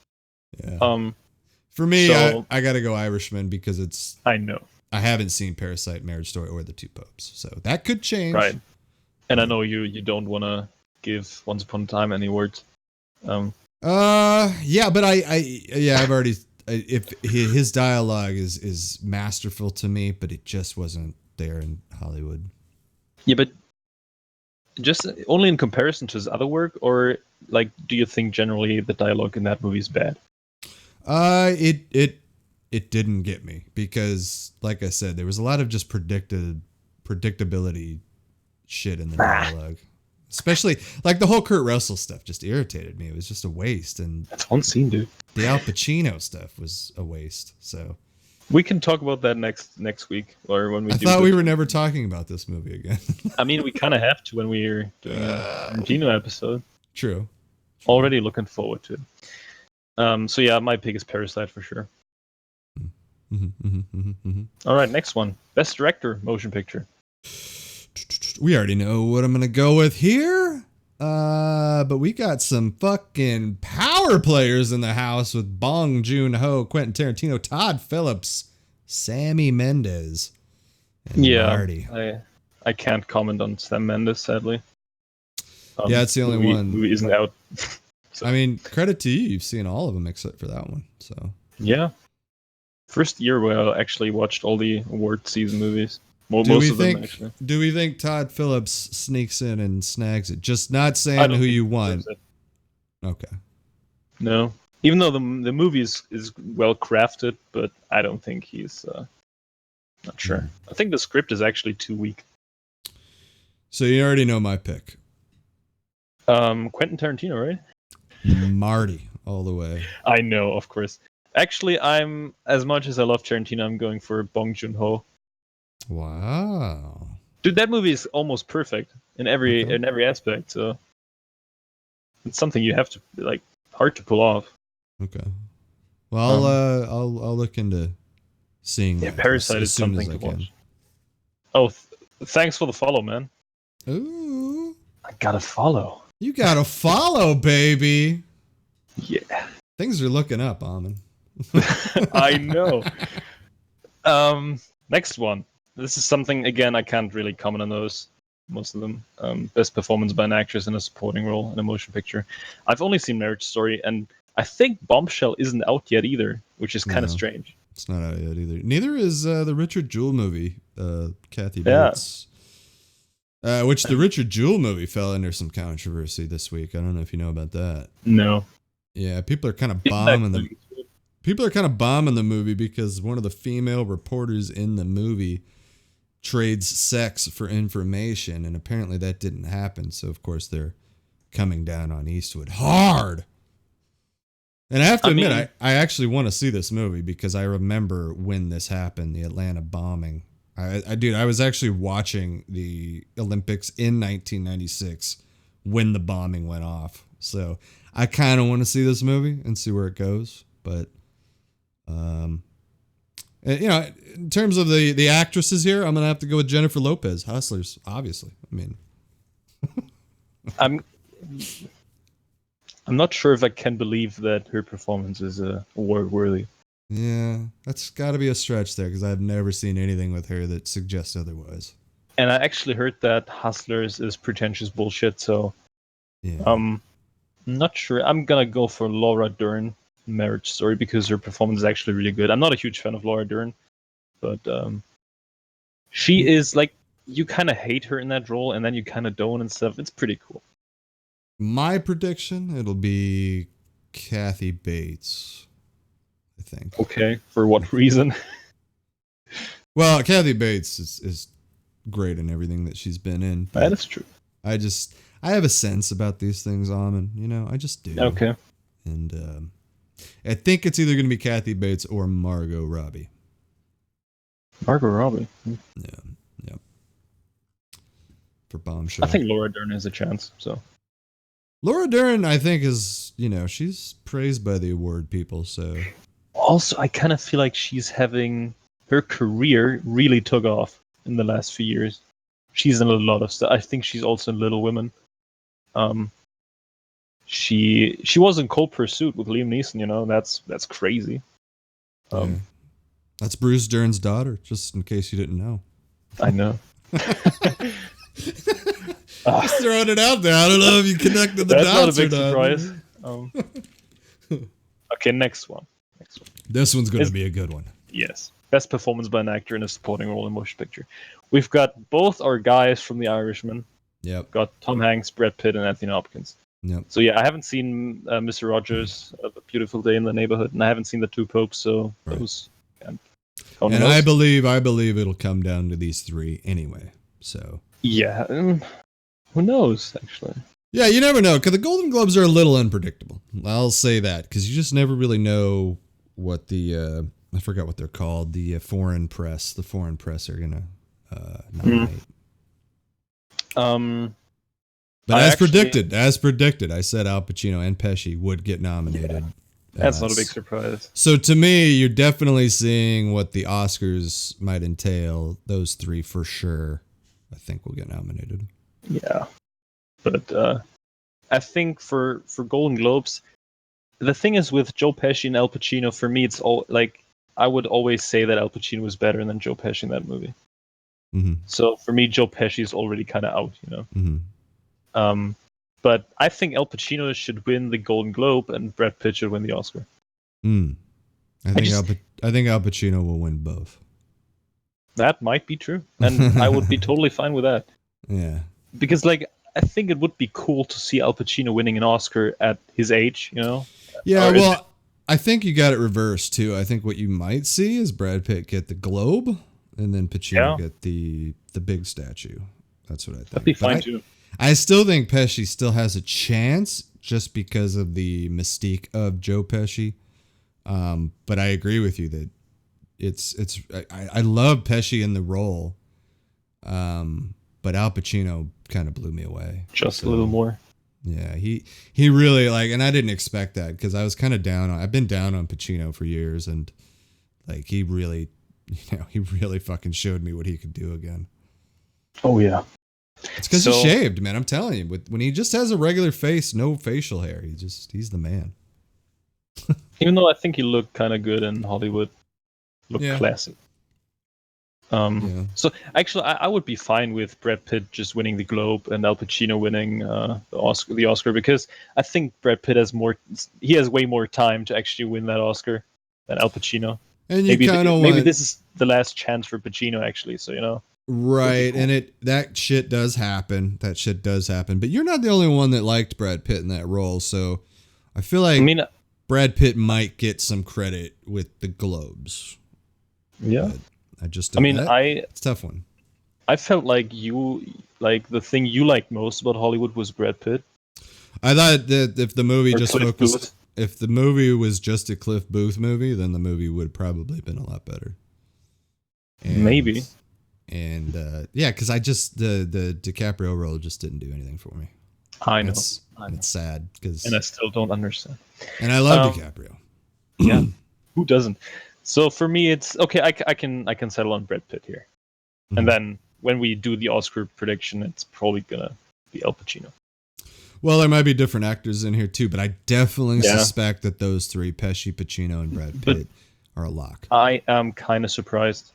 Yeah. For me, I gotta go Irishman because it's. I know. I haven't seen Parasite, Marriage Story, or The Two Popes, so that could change. Right. And I know you don't want to give Once Upon a Time any words. Yeah, but I've if his dialogue is masterful to me, but it just wasn't there in Hollywood. Yeah, but just only in comparison to his other work, or like, do you think generally the dialogue in that movie is bad? It didn't get me because, like I said, there was a lot of just predictability shit in the dialogue. Especially like the whole Kurt Russell stuff just irritated me. It was just a waste, and that's one scene, dude. The Al Pacino stuff was a waste. So we can talk about that next week, or when we. I thought we were never talking about this movie again. I mean, we kind of have to when we're doing a Tarantino episode. True. Already looking forward to it. So yeah, my pick is Parasite for sure. All right, next one. Best Director, Motion Picture. We already know what I'm going to go with here. But we got some fucking power players in the house with Bong Joon-ho, Quentin Tarantino, Todd Phillips, Sammy Mendes, and Marty. I can't comment on Sam Mendes, sadly. Yeah, it's the only one. Movie isn't out. So. I mean, credit to you. You've seen all of them except for that one. So yeah. First year where I actually watched all the award season movies. Most of them, actually. Do we think Todd Phillips sneaks in and snags it? Just not saying who you want. Okay. No. Even though the movie is well crafted, but I don't think he's not sure. I think the script is actually too weak. So you already know my pick. Quentin Tarantino, right? Marty, all the way. I know, of course. Actually, I'm as much as I love Tarantino, I'm going for Bong Joon-ho. Wow, dude, that movie is almost perfect in every aspect. So it's something you have to like hard to pull off. Okay. Well, I'll look into seeing. Yeah, Parasite is something to watch. Oh, thanks for the follow, man. Ooh, I gotta follow. You gotta follow, baby. Yeah. Things are looking up, Amon. I know. Next one. This is something, again, I can't really comment on those, most of them. Best performance by an actress in a supporting role in a motion picture. I've only seen Marriage Story, and I think Bombshell isn't out yet either, which is kind of strange. It's not out yet either. Neither is the Richard Jewell movie, Kathy Bates. Which the Richard Jewell movie fell under some controversy this week. I don't know if you know about that. No. Yeah, people are kind of bombing the movie because one of the female reporters in the movie trades sex for information, and apparently that didn't happen. So of course they're coming down on Eastwood hard. And I have to admit, I actually want to see this movie because I remember when this happened, the Atlanta bombing. I was actually watching the Olympics in 1996 when the bombing went off. So I kind of want to see this movie and see where it goes. But, you know, in terms of the actresses here, I'm going to have to go with Jennifer Lopez. Hustlers, obviously. I mean, I'm not sure if I can believe that her performance is award worthy. Yeah, that's got to be a stretch there because I've never seen anything with her that suggests otherwise. And I actually heard that Hustlers is pretentious bullshit, so yeah. I'm not sure. I'm gonna go for Laura Dern, Marriage Story, because her performance is actually really good. I'm not a huge fan of Laura Dern, but she is like, you kind of hate her in that role, and then you kind of don't and stuff. It's pretty cool. My prediction, it'll be Kathy Bates. I think. Okay, for what reason? Well, Kathy Bates is great in everything that she's been in. That is true. I have a sense about these things, Amon. You know, I just do. Okay. And I think it's either going to be Kathy Bates or Margot Robbie. Margot Robbie? Yeah. For Bombshell. I think Laura Dern has a chance, so. Laura Dern, I think, is, you know, she's praised by the award people, so. Also, I kind of feel like she's having her career really took off in the last few years. She's in a lot of stuff. I think she's also in Little Women. She was in Cold Pursuit with Liam Neeson. You know, that's crazy. Yeah. That's Bruce Dern's daughter. Just in case you didn't know. I know. Just throwing it out there. I don't know if you connected the dots. That's not a big surprise. Okay, next one. This one's going to be a good one. Yes. Best performance by an actor in a supporting role in a motion picture. We've got both our guys from The Irishman. Yep. We've got Tom Hanks, Brad Pitt, and Anthony Hopkins. Yep. So yeah, I haven't seen Mr. Rogers, A Beautiful Day in the Neighborhood, and I haven't seen The Two Popes, so those. And I believe it'll come down to these three anyway. So yeah, who knows? Actually, yeah, you never know, because the Golden Globes are a little unpredictable. I'll say that, because you just never really know what the I forgot what they're called. The foreign press are gonna nominate. But as predicted, I said Al Pacino and Pesci would get nominated. Yeah, that's not a big surprise. So to me, you're definitely seeing what the Oscars might entail. Those three for sure, I think, will get nominated. Yeah, but I think for Golden Globes, the thing is with Joe Pesci and Al Pacino, for me, it's all like I would always say that Al Pacino was better than Joe Pesci in that movie. Mm-hmm. So for me, Joe Pesci is already kind of out, you know. Mm-hmm. But I think Al Pacino should win the Golden Globe and Brad Pitt should win the Oscar. I think Al Pacino will win both. That might be true, and I would be totally fine with that. Yeah, because like I think it would be cool to see Al Pacino winning an Oscar at his age, you know. Yeah, well, I think you got it reversed too. I think what you might see is Brad Pitt get the Globe, and then Pacino get the big statue. That's what I think. That'd be fine too. I still think Pesci still has a chance just because of the mystique of Joe Pesci. But I agree with you that I love Pesci in the role. But Al Pacino kind of blew me away. Just a little more. Yeah, he really and I didn't expect that because I was kind of I've been down on Pacino for years, and he really fucking showed me what he could do again. Oh yeah. It's because he shaved, man. I'm telling you, when he just has a regular face, no facial hair, he's the man. Even though I think he looked kind of good in Hollywood, classic. So actually, I would be fine with Brad Pitt just winning the Globe and Al Pacino winning the Oscar because I think Brad Pitt has way more time to actually win that Oscar than Al Pacino. And maybe this is the last chance for Pacino actually. So you know. Right, cool. And that shit does happen. But you're not the only one that liked Brad Pitt in that role, so I feel like Brad Pitt might get some credit with the Globes. Yeah, but it's a tough one. I felt like the thing you liked most about Hollywood was Brad Pitt. I thought that if the movie if the movie was just a Cliff Booth movie, then the movie would probably have been a lot better. Maybe. And because I just the DiCaprio role just didn't do anything for me. I know. It's sad and I still don't understand. And I love DiCaprio. Yeah, who doesn't? So for me, it's okay. I can settle on Brad Pitt here, and then when we do the Oscar prediction, it's probably gonna be Al Pacino. Well, there might be different actors in here too, but I definitely suspect that those three, Pesci, Pacino, and Brad Pitt, are a lock. I am kind of surprised.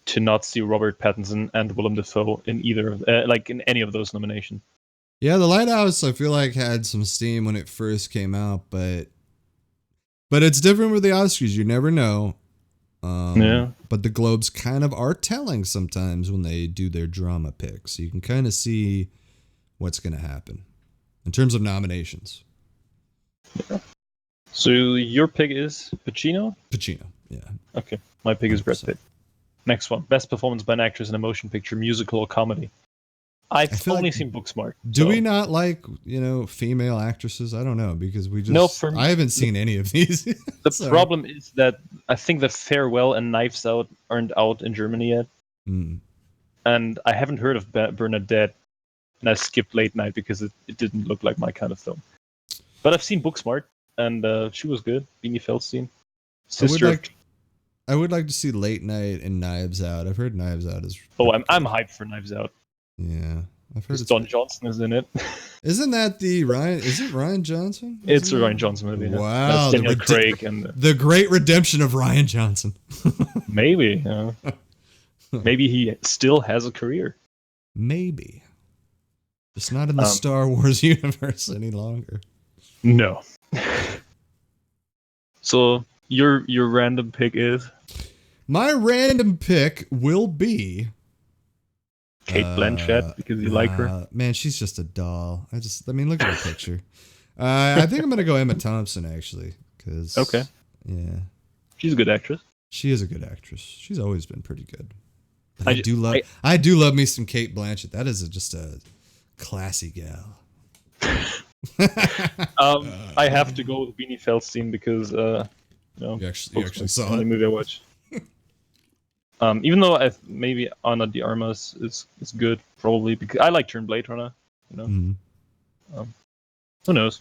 To not see Robert Pattinson and Willem Dafoe in either of in any of those nominations. Yeah, The Lighthouse I feel like had some steam when it first came out, but it's different with the Oscars. You never know. But the Globes kind of are telling sometimes when they do their drama picks. You can kind of see what's going to happen in terms of nominations. Yeah. So your pick is Pacino? Pacino, yeah. Okay, my pick is Brad Pitt. Next one, best performance by an actress in a motion picture, musical, or comedy. I've only seen Booksmart. Do we not like female actresses? I don't know because we just. I haven't seen any of these. The problem is that I think that Farewell and Knives Out aren't out in Germany yet, and I haven't heard of Bernadette, and I skipped Late Night because it didn't look like my kind of film. But I've seen Booksmart, and she was good. Beanie Feldstein, sister. I would like to see Late Night and Knives Out. I've heard Knives Out is. Oh, I'm hyped for Knives Out. Yeah, I've heard. Don Johnson is in it. Isn't that the Ryan? Is it Ryan Johnson? It's a Ryan Johnson movie. Wow, that's Daniel Craig and the great redemption of Ryan Johnson. Maybe. Maybe he still has a career. Maybe. It's not in the Star Wars universe any longer. No. So Your random pick is My random pick will be Kate Blanchett because you like her. Man, she's just a doll. Look at her picture. I think I'm gonna go Emma Thompson actually, because Okay. Yeah, She's a good actress. she is a good actress. She's always been pretty good. But I I do love me some Kate Blanchett. That is just a classy gal. I have to go with Beanie Feldstein because You actually saw the only it. movie I watched. Even though maybe Ana de Armas is good, probably because I liked her in Blade Runner. Mhm. Who knows?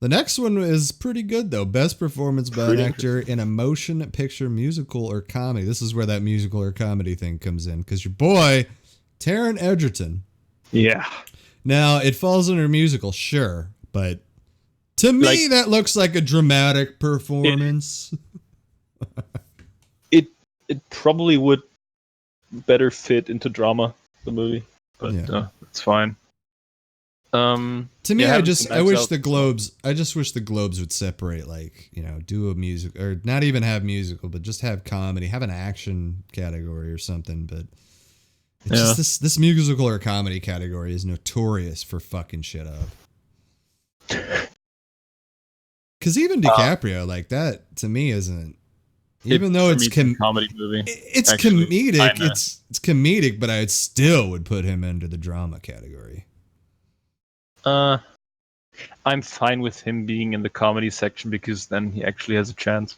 The next one is pretty good though. Best performance by an Pretty actor in a motion picture, musical, or comedy. This is where that musical or comedy thing comes in, because your boy Taron Egerton. Yeah. Now it falls under musical, sure, but to me that looks like a dramatic performance. It probably would better fit into drama, the movie, but it's fine. To me, yeah, I just wish the Globes would separate, like, do a music, or not even have musical, but just have comedy, have an action category or something. But it's just this musical or comedy category is notorious for fucking shit up. Because even DiCaprio, like that, to me isn't. Even though it's a comedy movie, it's actually, comedic. kinda. It's comedic, but I still would put him into the drama category. I'm fine with him being in the comedy section because then he actually has a chance.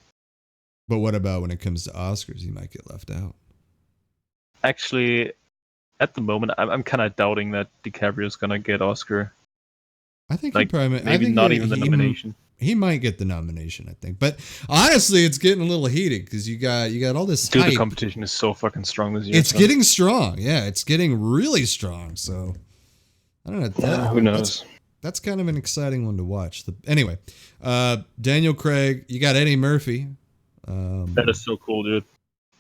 But what about when it comes to Oscars? He might get left out. Actually, at the moment, I'm kind of doubting that DiCaprio's gonna get Oscar. I think Like, he probably maybe not even the nomination. He might get the nomination, I think. But honestly, it's getting a little heated because you got all this hype. The competition is so fucking strong this year. It's getting strong. Yeah, it's getting really strong. So I don't know. Who knows? That's kind of an exciting one to watch. Anyway, Daniel Craig, you got Eddie Murphy. That is so cool, dude.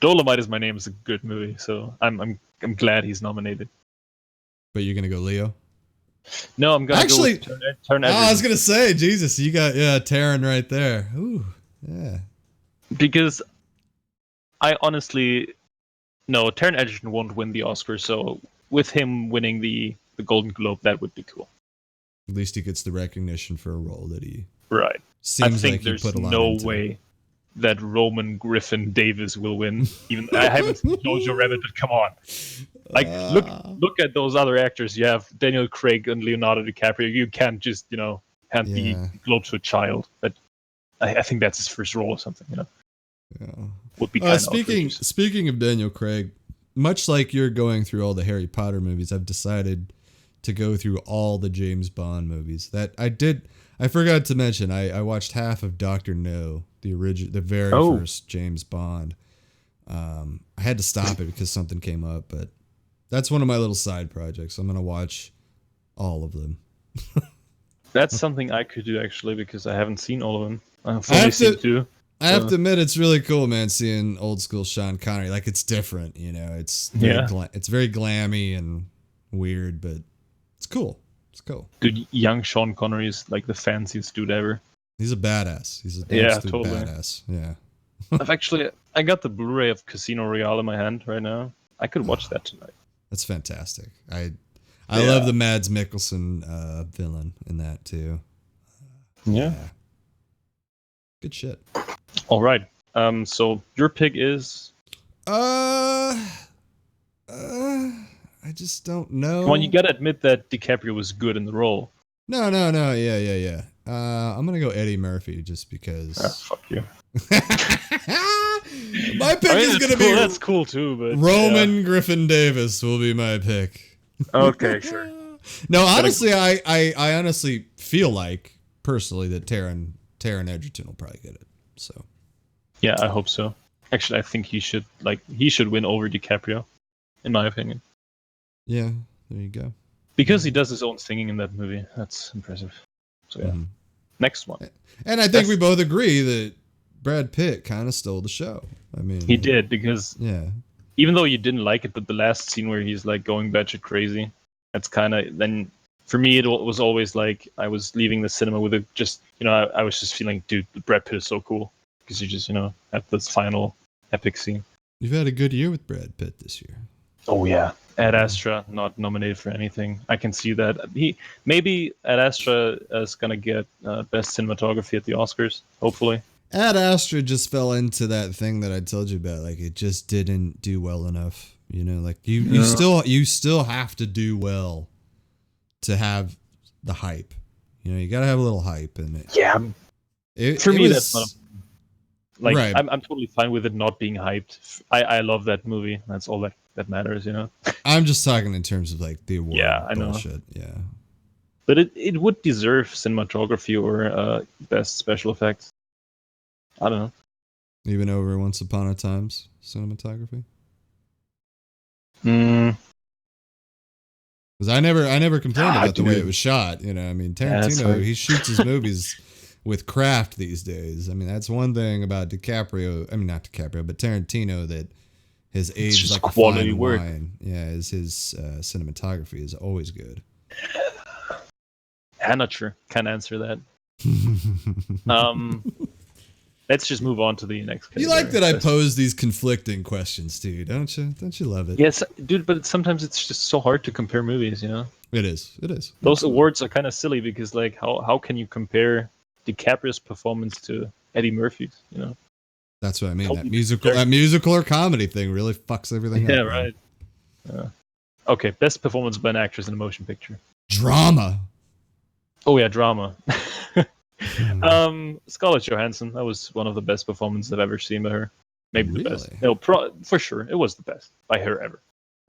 Dolomite is My Name is a good movie, so I'm glad he's nominated. But you're gonna go Leo? No, I'm gonna go with Taron Egerton. I was gonna say, Jesus, you got Taron right there. Ooh, yeah. Because I honestly, no, Taron Egerton won't win the Oscar. So with him winning the Golden Globe, that would be cool. At least he gets the recognition for a role that he right. Seems I think like he there's put a lot no into. way that Roman Griffin Davis will win. Even I haven't seen Jojo Rabbit, but come on. Like look at those other actors. You have Daniel Craig and Leonardo DiCaprio. You can't just hand the globe to a child. But I think that's his first role or something. Yeah. Would be kind of speaking of Daniel Craig, much like you're going through all the Harry Potter movies, I've decided to go through all the James Bond movies. That I forgot to mention. I watched half of Dr. No, the very first James Bond. I had to stop it because something came up, but that's one of my little side projects. I'm gonna watch all of them. That's something I could do actually because I haven't seen all of them. I've only seen two. I have to admit, it's really cool, man, seeing old school Sean Connery. Like, it's different, it's it's very glammy and weird, but it's cool. It's cool. Dude, young Sean Connery is like the fanciest dude ever. He's a badass. He's a totally badass. Yeah. I got the Blu-ray of Casino Royale in my hand right now. I could watch that tonight. That's fantastic. I love the Mads Mikkelsen villain in that too. Yeah. Good shit. All right. So your pick is? I just don't know. Come on, you gotta admit that DiCaprio was good in the role. No. Yeah. I'm gonna go Eddie Murphy just because. Fuck you. My pick is gonna be. That's cool too, but Roman Griffin Davis will be my pick. Okay, sure. No, honestly, I honestly feel like personally that Taron Egerton will probably get it. So. Yeah, I hope so. Actually, I think he should win over DiCaprio, in my opinion. Yeah, there you go. Because he does his own singing in that movie. That's impressive. So yeah. Next one. And I think we both agree that Brad Pitt kind of stole the show. I mean, he did, because even though you didn't like it, but the last scene where he's like going batshit crazy, that's kind of, then for me it was always like I was leaving the cinema with I was just feeling, dude, Brad Pitt is so cool. because you just have this final epic scene. You've had a good year with Brad Pitt this year. Oh yeah, Ad Astra not nominated for anything. I can see that. Maybe Ad Astra is gonna get best cinematography at the Oscars. Hopefully. Ad Astra just fell into that thing that I told you about. Like it just didn't do well enough. Like you still have to do well to have the hype. You gotta have a little hype in it. Yeah. For me, that's not. Right. I'm totally fine with it not being hyped. I love that movie. That's all that matters, I'm just talking in terms of like the award bullshit. Yeah. But it would deserve cinematography or best special effects. I don't know. Even over Once Upon a Time's cinematography? Because I never complained about the way it was shot. Tarantino, he shoots his movies with craft these days. That's one thing about DiCaprio. Not DiCaprio, but Tarantino that has aged like quality a fine work. Wine. Yeah, his cinematography is always good. I'm not sure. Can't answer that. Let's just move on to the next category. You like that I pose these conflicting questions to you, don't you? Don't you love it? Yes, dude, but sometimes it's just so hard to compare movies, It is. Those awards are kind of silly because, like, how can you compare DiCaprio's performance to Eddie Murphy's, That's what I mean. That musical or comedy thing really fucks everything up. Yeah, right. Okay, best performance by an actress in a motion picture. Drama. Oh, yeah, drama. Scarlett Johansson. That was one of the best performances I've ever seen by her. Maybe the best. No, for sure, it was the best by her ever.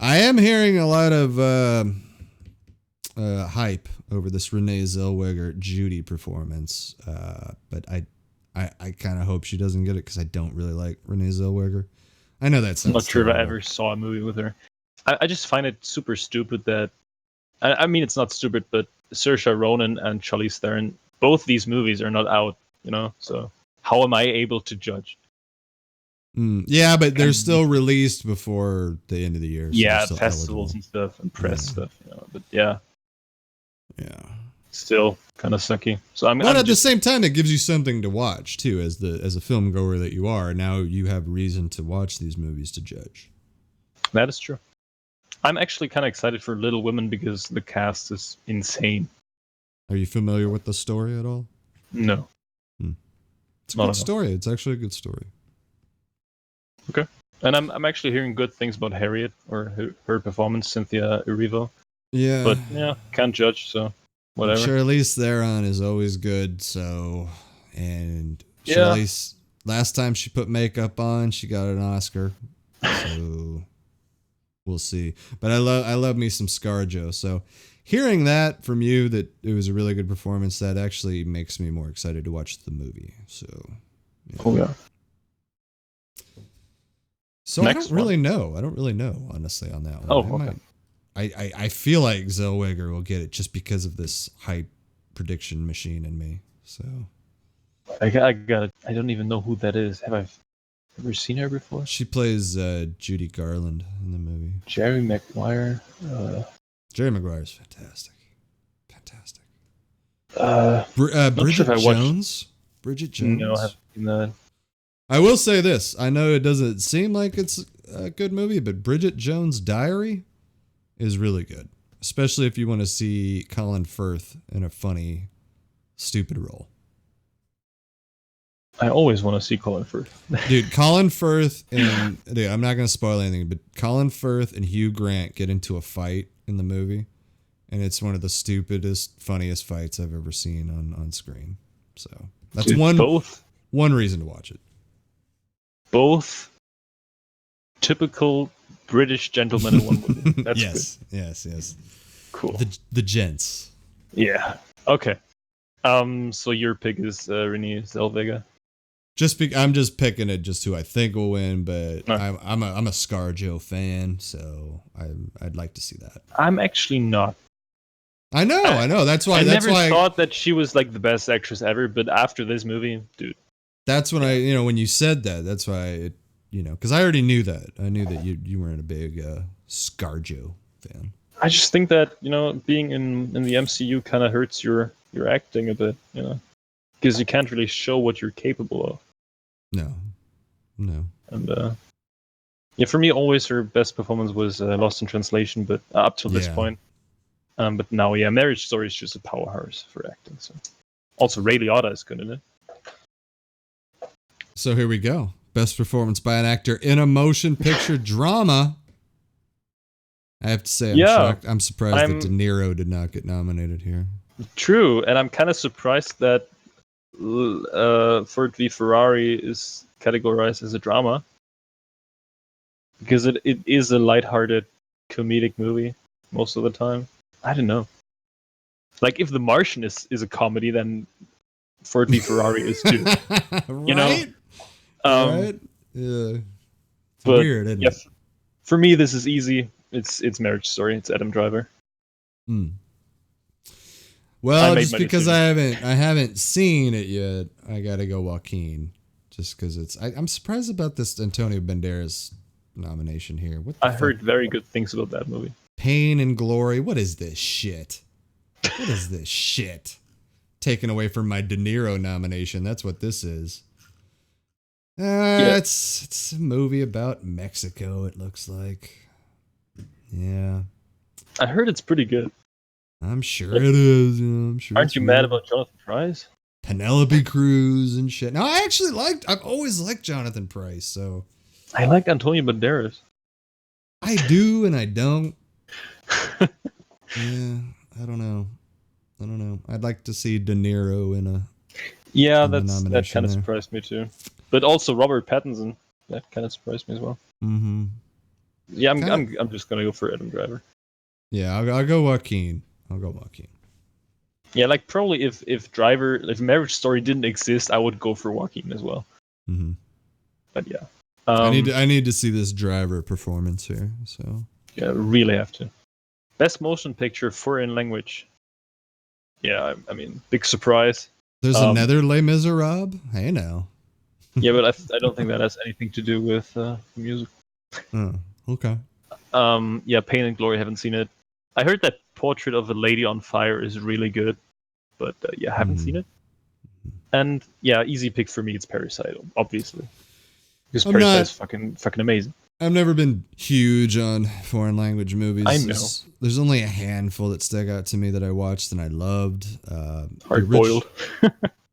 I am hearing a lot of hype over this Renee Zellweger Judy performance, but I kind of hope she doesn't get it because I don't really like Renee Zellweger. I know that's I'm not sure if I ever saw a movie with her. I just find it super stupid that. It's not stupid, but Saoirse Ronan and Charlize Theron. Both these movies are not out, so how am I able to judge? Yeah, but they're still released before the end of the year. So yeah, festivals and stuff and press stuff, but yeah. Still kind of sucky. So But at the same time, it gives you something to watch too, as a film goer that you are. Now you have reason to watch these movies to judge. That is true. I'm actually kind of excited for Little Women because the cast is insane. Are you familiar with the story at all? No. It's a good story. It's actually a good story. Okay. And I'm actually hearing good things about Harriet or her performance, Cynthia Erivo. Yeah. But can't judge, so whatever. Charlize Theron is always good, so Charlize, last time she put makeup on, she got an Oscar. So we'll see. But I love me some ScarJo, so hearing that from you, that it was a really good performance, that actually makes me more excited to watch the movie. So, Oh yeah. So I don't really know, honestly, on that one. Oh, okay. I feel like Zellweger will get it just because of this hype prediction machine in me. So I got it. I don't even know who that is. Have I ever seen her before? She plays Judy Garland in the movie. Jerry Maguire. Jerry Maguire is fantastic. Bridget Jones. Bridget Jones. No, I haven't seen that. I will say this. I know it doesn't seem like it's a good movie, but Bridget Jones' Diary is really good. Especially if you want to see Colin Firth in a funny, stupid role. I always want to see Colin Firth. Dude, Colin Firth and... Dude, I'm not going to spoil anything, but Colin Firth and Hugh Grant get into a fight in the movie, and it's one of the stupidest, funniest fights I've ever seen on screen. So that's one reason to watch it. Both typical British gentlemen in one movie. That's good. Yes. Cool. The gents. Yeah. Okay. So your pick is Renee Zellweger. I'm just picking it just who I think will win, but I'm a ScarJo fan, so I'd like to see that. I'm actually not. I know. That's why. I never thought that she was like the best actress ever, but after this movie, dude. That's when when you said that. That's why because I already knew that. I knew that you weren't a big ScarJo fan. I just think that being in the MCU kind of hurts your acting a bit, because you can't really show what you're capable of. No. And yeah, for me, always her best performance was Lost in Translation, but up till this point. But now, yeah, Marriage Story is just a powerhouse for acting. So, also Ray Liotta is good in it. So here we go. Best performance by an actor in a motion picture drama. I have to say, I'm shocked. I'm surprised that De Niro did not get nominated here. True, and I'm kind of surprised that Ford v Ferrari is categorized as a drama, because it is a lighthearted comedic movie most of the time. I don't know. Like, if The Martian is a comedy, then Ford v Ferrari is too. Right? You know? Right? Yeah. It's but weird, isn't it? For me, this is easy. It's Marriage Story. It's Adam Driver. Well, just because I haven't seen it yet, I gotta go Joaquin. Just because I'm surprised about this Antonio Banderas nomination here. I heard very good things about that movie. Pain and Glory. What is this shit? What is this shit? Taken away from my De Niro nomination. That's what this is. It's a movie about Mexico, it looks like. Yeah. I heard it's pretty good. I'm sure it is. I'm sure. Aren't you mad about Jonathan Pryce? Penelope Cruz and shit. Now, I've always liked Jonathan Pryce, so. I like Antonio Banderas. I do and I don't. Yeah, I don't know. I'd like to see De Niro in a. Yeah, that kind of surprised me too. But also Robert Pattinson, that kind of surprised me as well. Mm-hmm. Yeah, I'm just gonna go for Adam Driver. Yeah, I'll go Joaquin. Yeah, like probably if Marriage Story didn't exist, I would go for Joaquin as well. Mm-hmm. But yeah, I need to see this Driver performance here. So yeah, really have to. Best motion picture, foreign language. Yeah, I mean, big surprise. There's another Les Miserables. Hey now. Yeah, but I don't think that has anything to do with music. Oh, okay. Yeah, Pain and Glory. Haven't seen it. I heard that Portrait of a Lady on Fire is really good, but yeah, haven't seen it. And yeah, easy pick for me. It's Parasite, obviously, because Parasite is fucking amazing. I've never been huge on foreign language movies. I know. There's only a handful that stuck out to me that I watched and I loved. Hard Boiled.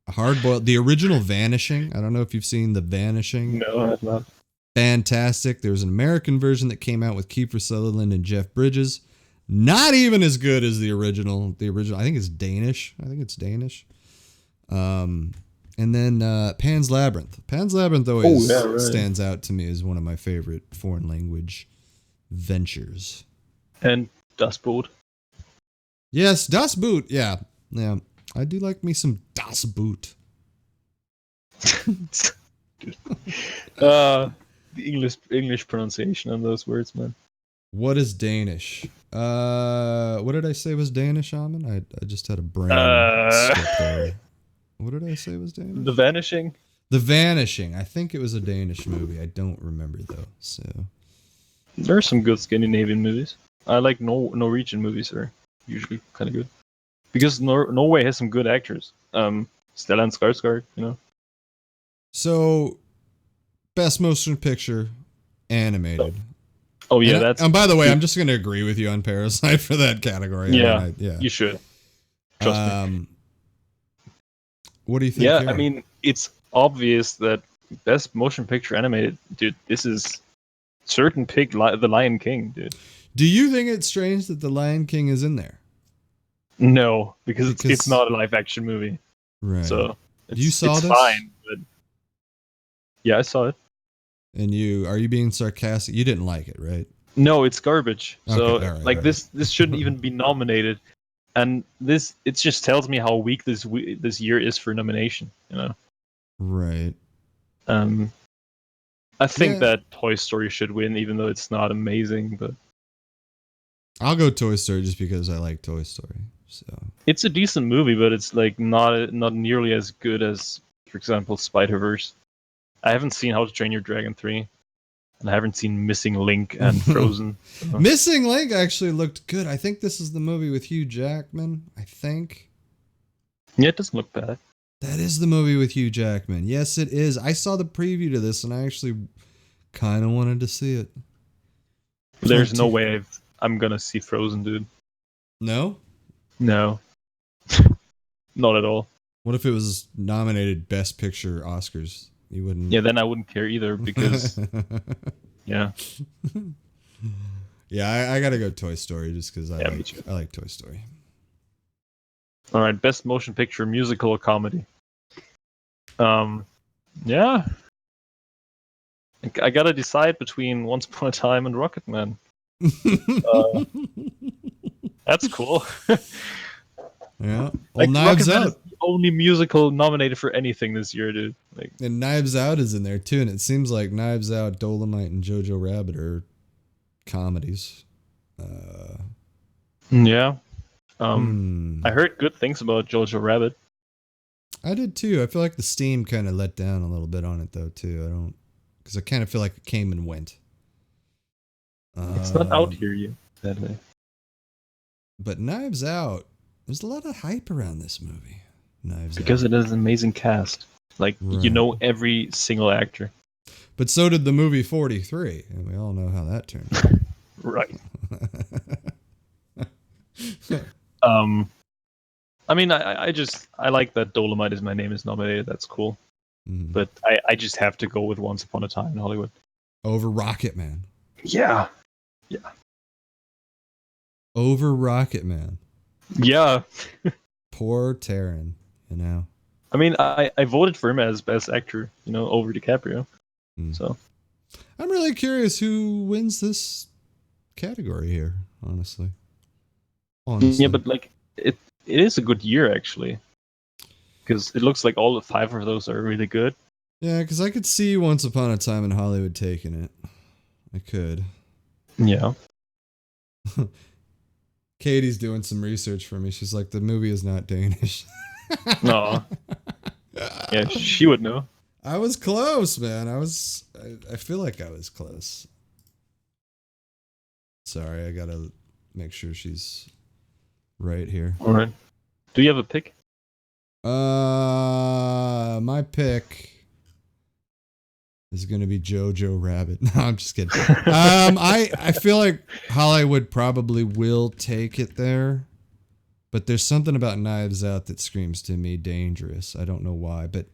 Hard Boiled. The original Vanishing. I don't know if you've seen The Vanishing. No, I have not. Fantastic. There was an American version that came out with Kiefer Sutherland and Jeff Bridges. Not even as good as the original. I think it's Danish. And then Pan's Labyrinth. Pan's Labyrinth always stands out to me as one of my favorite foreign language ventures. And Das Boot. Yes, Das Boot. Yeah. I do like me some Das Boot. The English pronunciation on those words, man. What is Danish? What did I say was Danish, Amin? I just had a brain slip there. What did I say was Danish? The Vanishing? The Vanishing. I think it was a Danish movie. I don't remember, though. So there are some good Scandinavian movies. I like Norwegian movies are usually kind of good. Because Norway has some good actors. Stellan Skarsgård, you know. So, best motion picture, animated. Oh yeah, and by the way, I'm just going to agree with you on Parasite for that category. Yeah, you should. Trust me. What do you think? Yeah, here? I mean, it's obvious that best motion picture animated, dude. This is certain pick The Lion King, dude. Do you think it's strange that The Lion King is in there? No, because it's not a live action movie. Right. So you saw this? Fine, but yeah, I saw it. And are you being sarcastic? You didn't like it, right? No, it's garbage. Okay, so all right. This shouldn't even be nominated. And it just tells me how weak this year is for nomination, you know. Right. I think that Toy Story should win, even though it's not amazing. But I'll go Toy Story just because I like Toy Story. So it's a decent movie, but it's like not nearly as good as, for example, Spider-Verse. I haven't seen How to Train Your Dragon 3. And I haven't seen Missing Link and Frozen. So. Missing Link actually looked good. I think this is the movie with Hugh Jackman. I think. Yeah, it doesn't look bad. That is the movie with Hugh Jackman. Yes, it is. I saw the preview to this, and I actually kind of wanted to see it. There's no way I'm gonna see Frozen, dude. No? No. Not at all. What if it was nominated Best Picture Oscars? You wouldn't. Yeah, then I wouldn't care either because. Yeah. Yeah, I gotta go Toy Story just because I like Toy Story. All right, best motion picture, musical or comedy. Yeah. I gotta decide between Once Upon a Time and Rocketman. That's cool. Yeah. Well, Knives Rocketman Out is the only musical nominated for anything this year, dude. and Knives Out is in there too, and it seems like Knives Out, Dolomite, and Jojo Rabbit are comedies. Yeah. I heard good things about Jojo Rabbit. I did too. I feel like the steam kind of let down a little bit on it though too. Because I kind of feel like it came and went. It's not out here yet, sadly. But Knives Out, there's a lot of hype around this movie. Because it has an amazing cast. Like, you know every single actor. But so did the movie 43, and we all know how that turned out. Right. I mean, I like that Dolomite Is My Name is nominated. That's cool. Mm-hmm. But I just have to go with Once Upon a Time in Hollywood. Over Rocketman. Yeah. Over Rocketman. Yeah. Poor Taron, you know. I mean, I voted for him as best actor, over DiCaprio. So I'm really curious who wins this category here, honestly. Yeah, but it is a good year actually. Because it looks like all 5 of those are really good. Yeah, because I could see Once Upon a Time in Hollywood taking it. I could. Yeah. Katie's doing some research for me. She's like, the movie is not Danish. No. Yeah, she would know. I was close, man. I feel like I was close. Sorry, I gotta make sure she's right here. All right. Do you have a pick? My pick is gonna be Jojo Rabbit. No, I'm just kidding. I feel like Hollywood probably will take it there, but there's something about Knives Out that screams to me dangerous. I don't know why, but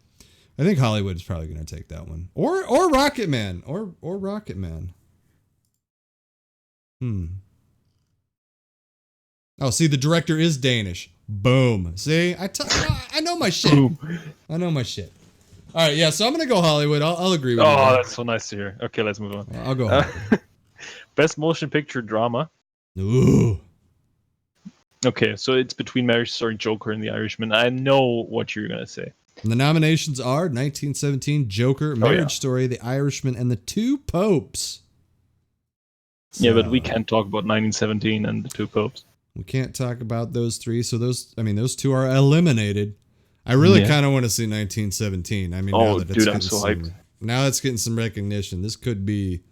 I think Hollywood is probably gonna take that one, or Rocketman, or Rocketman. Oh, see, the director is Danish. Boom. See, I know my shit. I know my shit. All right, yeah. So I'm gonna go Hollywood. I'll agree with you. Oh, that's so nice to hear. Okay, let's move on. I'll go Hollywood. Best motion picture drama. Ooh. Okay, so it's between Marriage Story, Joker, and The Irishman. I know what you're gonna say. And the nominations are 1917, Joker, Marriage Story, The Irishman, and The Two Popes. So, yeah, but we can't talk about 1917 and The Two Popes. We can't talk about those 3. So those 2 are eliminated. I really kind of want to see 1917. I mean, now that I'm so hyped. Now it's getting some recognition. This could be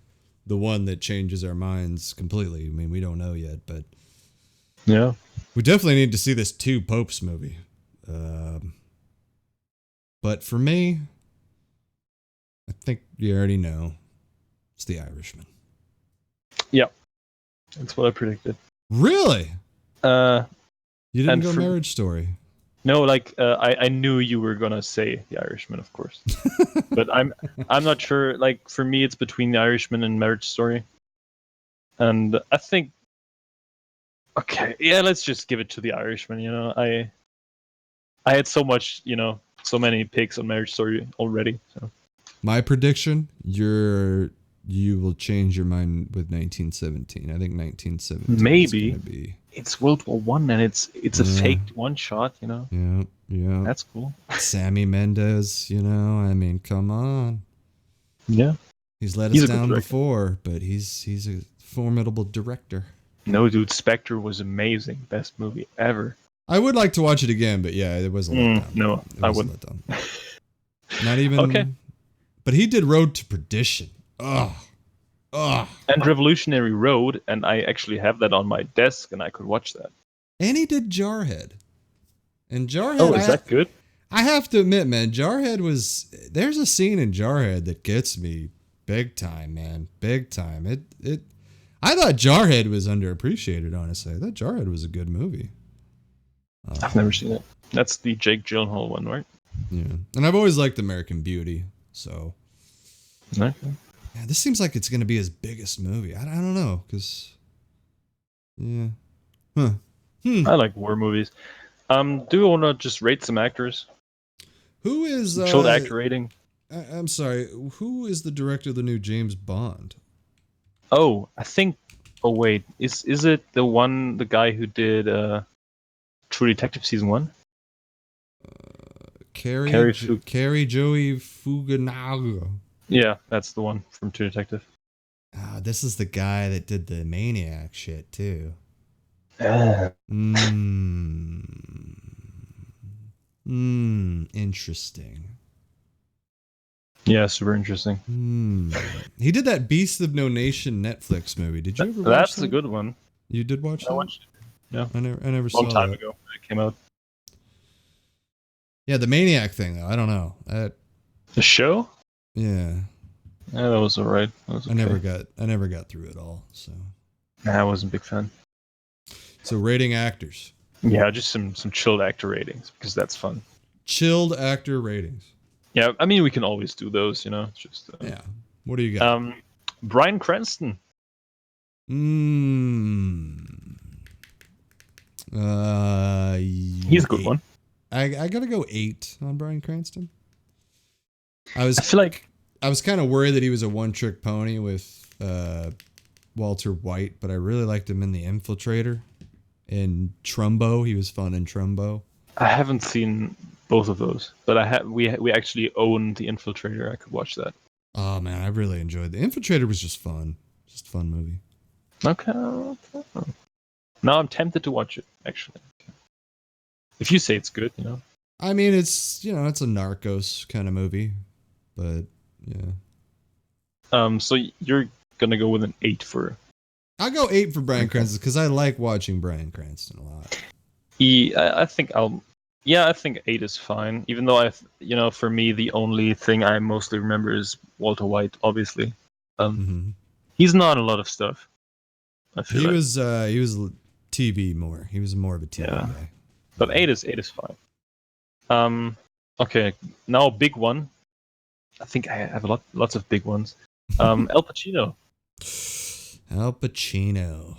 the one that changes our minds completely. I mean, we don't know yet, but yeah, we definitely need to see this Two Popes movie. But for me, I think you already know. It's The Irishman. Yeah, that's what I predicted. Really? You didn't go for, Marriage Story. No, I knew you were gonna say The Irishman, of course. But I'm not sure. Like, for me, it's between The Irishman and Marriage Story. And I think, okay, yeah, let's just give it to The Irishman. I had so much, so many picks on Marriage Story already. So my prediction, you will change your mind with 1917. I think 1917 maybe is gonna be... It's World War One, and it's a faked one shot. Yeah. That's cool. Sammy Mendes, I mean, come on. Yeah. He's let us down before, but he's a formidable director. No, dude, Spectre was amazing. Best movie ever. I would like to watch it again, but yeah, it was a letdown. No, I wouldn't. Not even. Okay. But he did Road to Perdition. Ugh. And Revolutionary Road, and I actually have that on my desk, and I could watch that. And he did Jarhead. And Jarhead. Oh, is that good? I have to admit, man, there's a scene in Jarhead that gets me big time, man. Big time. I thought Jarhead was underappreciated, honestly. I thought Jarhead was a good movie. I've never seen it. That's the Jake Gyllenhaal one, right? Yeah. And I've always liked American Beauty, so. Okay. Yeah, this seems like it's going to be his biggest movie. I don't know, because. Yeah. Huh. I like war movies. Do you want to just rate some actors? Who is. Chilled actor rating. I'm sorry. Who is the director of the new James Bond? Oh, I think. Oh wait, is it the guy who did True Detective season 1? Joey Fukunaga. Yeah, that's the one from True Detective. This is the guy that did the Maniac shit too. Interesting. Yeah, super interesting. He did that Beast of No Nation Netflix movie. Did you ever watch that? That's a good one. You did watch that? I watched it. Yeah. I never saw it. Long time ago when it came out. Yeah, the Maniac thing though. I don't know. The show? Yeah. Yeah, that was alright. Okay. I never got through it all, so. Nah, I wasn't a big fan. So rating actors. Yeah, just some chilled actor ratings because that's fun. Chilled actor ratings. Yeah, I mean we can always do those, you know. It's just yeah. What do you got? Bryan Cranston. He's a good one. I gotta go 8 on Bryan Cranston. I was kind of worried that he was a one-trick pony with Walter White, but I really liked him in The Infiltrator. In Trumbo, he was fun in Trumbo. I haven't seen both of those, but we actually own The Infiltrator. I could watch that. Oh man, I really enjoyed The Infiltrator. Was just fun, just a fun movie. Okay. Now I'm tempted to watch it. Actually, if you say it's good, you know. I mean, it's a Narcos kind of movie, but yeah. So you're gonna go with an 8 for. I'll go 8 for Bryan Cranston because I like watching Bryan Cranston a lot. I think I think 8 is fine. Even though for me the only thing I mostly remember is Walter White. Obviously, he's not a lot of stuff. I feel he was TV more. He was more of a TV guy. But 8 is fine. Okay, now a big one. I think I have lots of big ones. Al Pacino. Al Pacino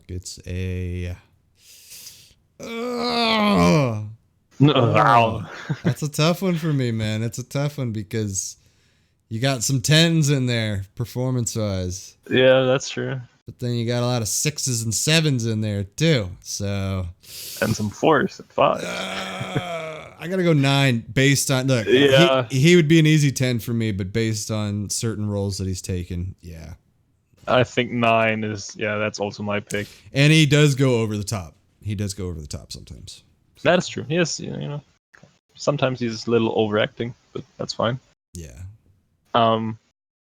gets a. That's a tough one for me, man. It's a tough one because you got some 10s in there, performance-wise. Yeah, that's true. But then you got a lot of 6s and 7s in there too. So. And some 4s and 5s. I gotta go 9 based on look. Yeah. He would be an easy 10 for me, but based on certain roles that he's taken, yeah. I think 9 is that's also my pick. And he does go over the top. He does go over the top sometimes. That is true. Yes, sometimes he's a little overacting, but that's fine. Yeah.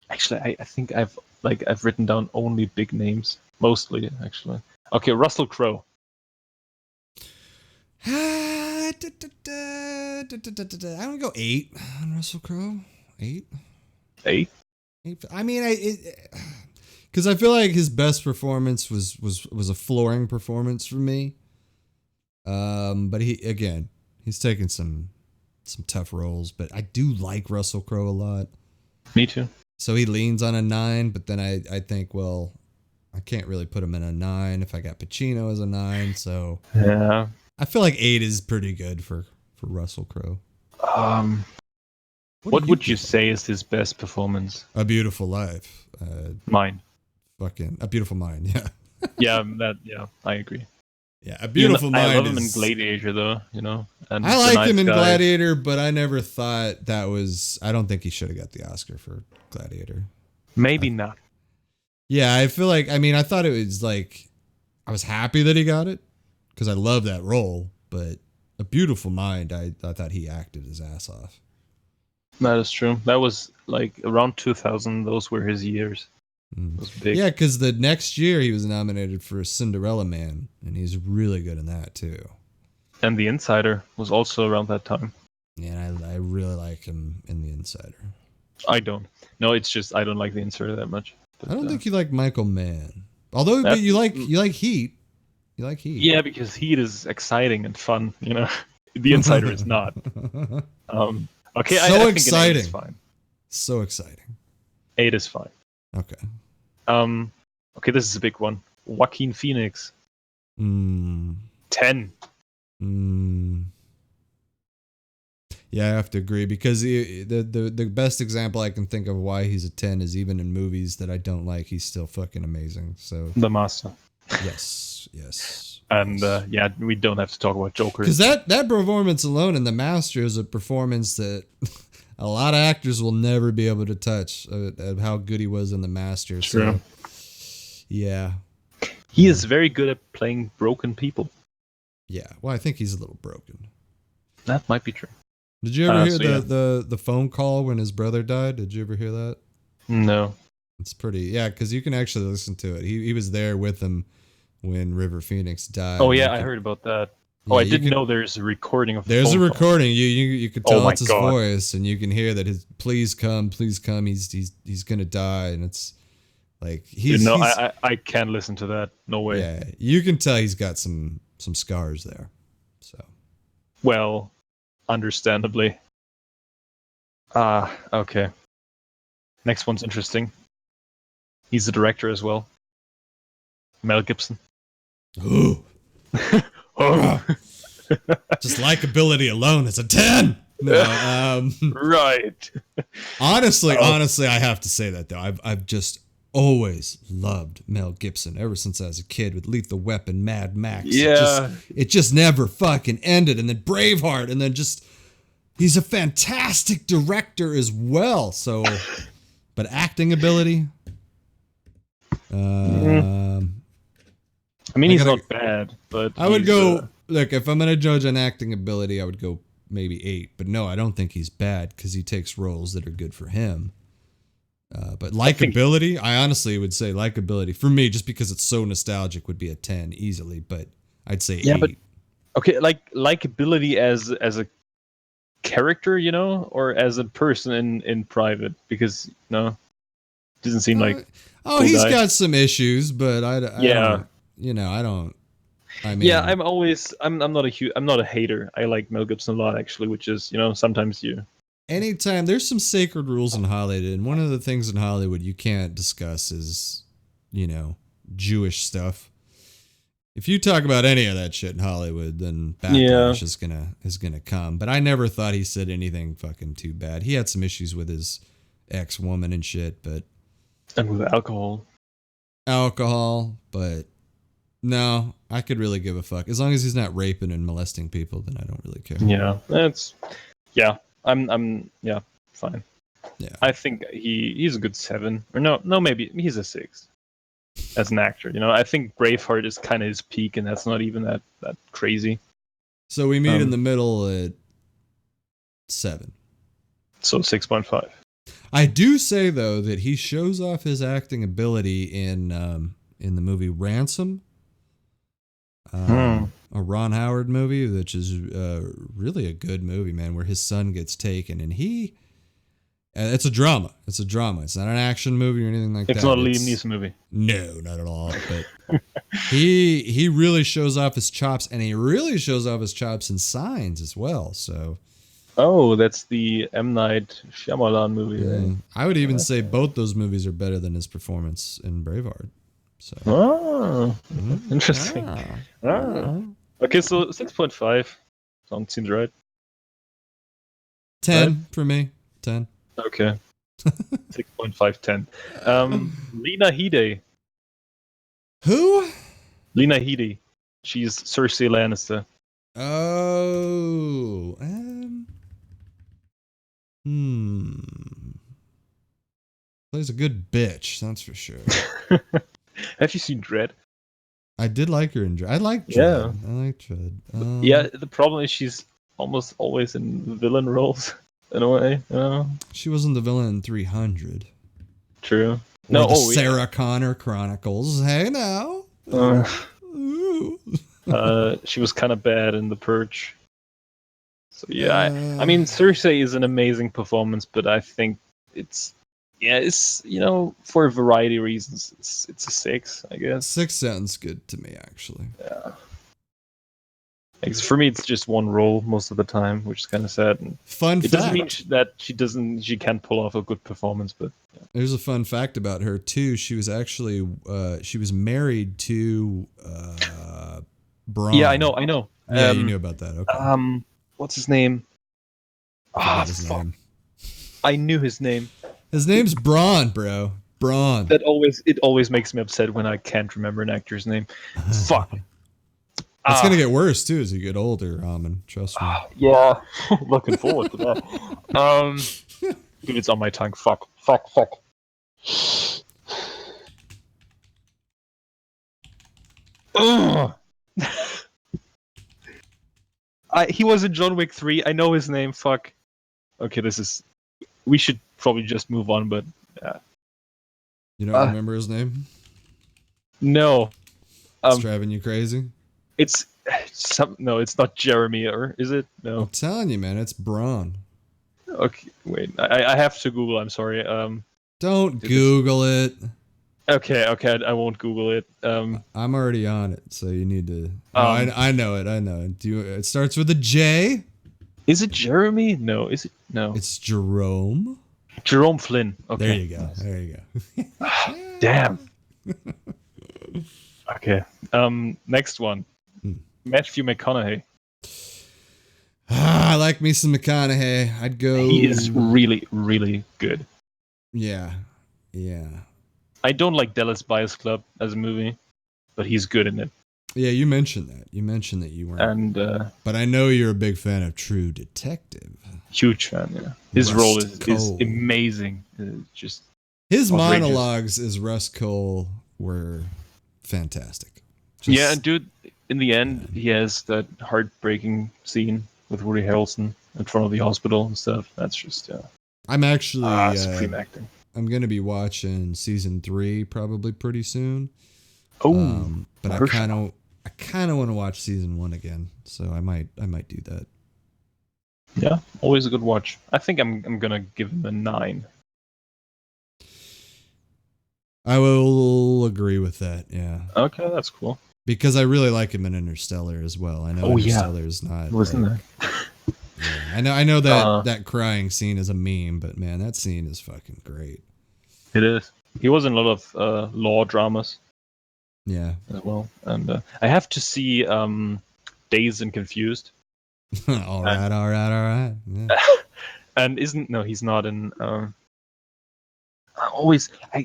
Actually, I think I've written down only big names mostly. Actually, okay, Russell Crowe. I'm gonna go 8 on Russell Crowe. 8. 8. I mean, because I feel like his best performance was a flooring performance for me. But he's taken some tough roles, but I do like Russell Crowe a lot. Me too. So he leans on a 9, but then I think, well, I can't really put him in a 9 if I got Pacino as a 9. So yeah, I feel like 8 is pretty good for Russell Crowe. What would you say is his best performance? A Beautiful Life. Mine. Fucking A Beautiful Mind. Yeah. I agree. Yeah, A Beautiful Mind. I love him in Gladiator, though. And I like him in Gladiator, but I never thought that was. I don't think he should have got the Oscar for Gladiator. Maybe not. Yeah, I feel like. I mean, I thought it was like. I was happy that he got it because I love that role, but A Beautiful Mind, I thought he acted his ass off. That is true. That was like around 2000. Those were his years. It was big. Yeah, because the next year he was nominated for Cinderella Man, and he's really good in that too. And The Insider was also around that time. Yeah, I really like him in The Insider. I don't. No, it's just I don't like The Insider that much. But, I don't think you like Michael Mann. Although, but you like Heat. You like Heat. Yeah, because Heat is exciting and fun. You know, The Insider is not. Okay, so I think exciting. An 8 is fine. So exciting. 8 is fine. Okay. Okay, this is a big one. Joaquin Phoenix. 10. Yeah, I have to agree because the best example I can think of why he's a 10 is even in movies that I don't like, he's still fucking amazing. So The Master. Yes. And yeah, we don't have to talk about Joker. Because that performance alone in The Master is a performance that a lot of actors will never be able to touch of how good he was in The Master. True. So, yeah. He is very good at playing broken people. Yeah, well, I think he's a little broken. That might be true. Did you ever hear the phone call when his brother died? Did you ever hear that? No. It's pretty, yeah, because you can actually listen to it. He was there with him when River Phoenix died. Oh yeah, I heard about that. Yeah, I didn't know there's a recording of. There's a recording. You could tell it's his God. voice, and you can hear that his "Please come, please come." He's gonna die, and it's like I can't listen to that. No way. Yeah, you can tell he's got some scars there. So, well, understandably. Okay. Next one's interesting. He's the director as well. Mel Gibson. Ooh. Just likability alone is a 10. No, right. Honestly, I have to say that though. I've just always loved Mel Gibson ever since I was a kid with Lethal Weapon, Mad Max. Yeah. It just never fucking ended. And then Braveheart, and then just he's a fantastic director as well. So, but acting ability. I mean, he's not bad, but I would go. Look, if I'm gonna judge on acting ability, I would go maybe 8. But no, I don't think he's bad because he takes roles that are good for him. But likability, I honestly would say likability for me, just because it's so nostalgic, would be a 10 easily. But I'd say 8. But okay, like likability as a character, you know, or as a person in private, because no, doesn't seem like. He's got some issues, but I don't. I don't. I mean, yeah, I'm not a hater. I like Mel Gibson a lot, actually, which is, sometimes you. Anytime there's some sacred rules in Hollywood, and one of the things in Hollywood you can't discuss is, Jewish stuff. If you talk about any of that shit in Hollywood, then backlash is gonna come. But I never thought he said anything fucking too bad. He had some issues with his ex-woman and shit, but. And with alcohol, but no, I could really give a fuck as long as he's not raping and molesting people. Then I don't really care. Yeah, I'm fine. Yeah, I think he's a good 7 or no, maybe he's a 6 as an actor. I think Braveheart is kind of his peak, and that's not even that crazy. So we meet in the middle at 7. So 6.5. I do say though that he shows off his acting ability in the movie Ransom, a Ron Howard movie, which is really a good movie, man, where his son gets taken, and it's a drama. It's not an action movie or anything like that. It's not a Liam Neeson movie. No, not at all. But he really shows off his chops, and he really shows off his chops in Signs as well. So. Oh, that's the M. Night Shyamalan movie. Yeah. Right? I would even say both those movies are better than his performance in Braveheart. So. Interesting. Okay, so 6.5 seems right. 10 right? For me. 10. Okay. 6.5, 10. Lena Headey. Who? Lena Headey. She's Cersei Lannister. Oh. Plays a good bitch, that's for sure. Have you seen Dredd? I did like her in Dredd. I like Dredd. Yeah. I like Dredd. Yeah, the problem is she's almost always in villain roles in a way. She wasn't the villain in 300. True. Or the Sarah Connor Chronicles. Hey now. She was kind of bad in The Purge. So yeah, I mean, Cersei is an amazing performance, but I think it's for a variety of reasons, it's a 6, I guess. 6 sounds good to me, actually. Yeah. For me, it's just one role most of the time, which is kind of sad. And fun fact. It doesn't mean that she can't pull off a good performance, but yeah. There's a fun fact about her too. She was actually she was married to Bronn. Yeah, I know. Yeah, you knew about that. Okay. What's his name? His name. I knew his name. His name's Bronn, bro. Bronn. It always makes me upset when I can't remember an actor's name. Fuck. It's gonna get worse too as you get older, Amon. Trust me. Yeah, looking forward to that. Dude, it's on my tongue. Fuck. Ugh. He was in John Wick 3. I know his name. Fuck. Okay, we should probably just move on, but yeah. You don't remember his name? No. It's driving you crazy? No, it's not Jeremy, or is it? No. I'm telling you, man, it's Bronn. Okay, wait. I have to Google. I'm sorry. Don't Google it. Okay. I won't Google it. I'm already on it, so you need to. I know it. It starts with a J. Is it Jeremy? No. Is it? No. It's Jerome. Jerome Flynn. Okay. There you go. Damn. Okay. Next one. Matthew McConaughey. I like me some McConaughey. I'd go. He is really, really good. Yeah. I don't like Dallas Buyers Club as a movie, but he's good in it. Yeah, you mentioned that. You weren't. And but I know you're a big fan of True Detective. Huge fan. Yeah, his role is amazing. Just his monologues as Russ Cole were fantastic. Yeah, and dude, in the end, he has that heartbreaking scene with Woody Harrelson in front of the hospital and stuff. That's just I'm actually supreme acting. I'm gonna be watching season 3 probably pretty soon. Oh, but I kind of want to watch season 1 again, so I might do that. Yeah, always a good watch. I think I'm gonna give him a 9. I will agree with that. Yeah. Okay, that's cool. Because I really like him in Interstellar as well. I know Interstellar is not. Wasn't there? Yeah, I know that crying scene is a meme, but man, that scene is fucking great. It is. He was in a lot of law dramas. Yeah. As well, and I have to see Dazed and Confused. all right. Yeah. And he's not in.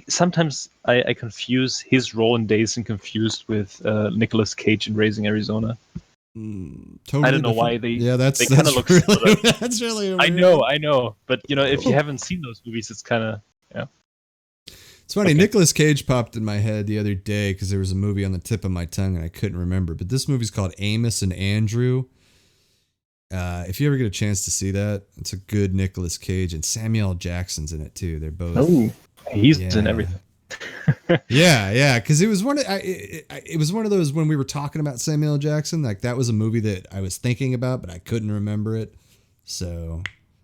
Sometimes I confuse his role in Dazed and Confused with Nicolas Cage in Raising Arizona. Totally I don't know different. why they. Yeah, they kind of look similar. That's really. Weird. I know, but if you haven't seen those movies, it's kind of It's funny. Okay. Nicolas Cage popped in my head the other day because there was a movie on the tip of my tongue and I couldn't remember. But this movie's called Amos and Andrew. If you ever get a chance to see that, it's a good Nicolas Cage, and Samuel L. Jackson's in it too. They're both. Oh, he's in everything. yeah. Because it was one of those when we were talking about Samuel L. Jackson. Like that was a movie that I was thinking about, but I couldn't remember it. So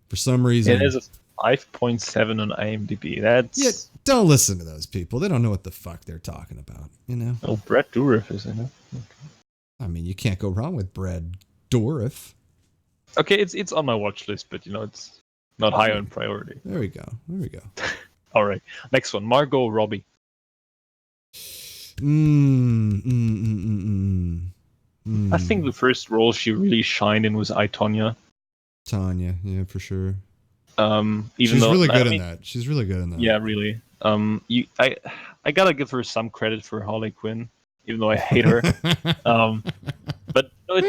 for some reason, it has a 5.7 on IMDb. Don't listen to those people. They don't know what the fuck they're talking about. You know. Oh, Brett Dourif is in it. Okay. I mean, you can't go wrong with Brett Dourif. Okay, it's on my watch list, but it's not high on priority. There we go. All right, next one, Margot Robbie. I think the first role she really shined in was I, Tonya. Tanya, yeah, for sure. She's really good in that. She's really good in that. Yeah, really. I gotta give her some credit for Harley Quinn, even though I hate her. But no,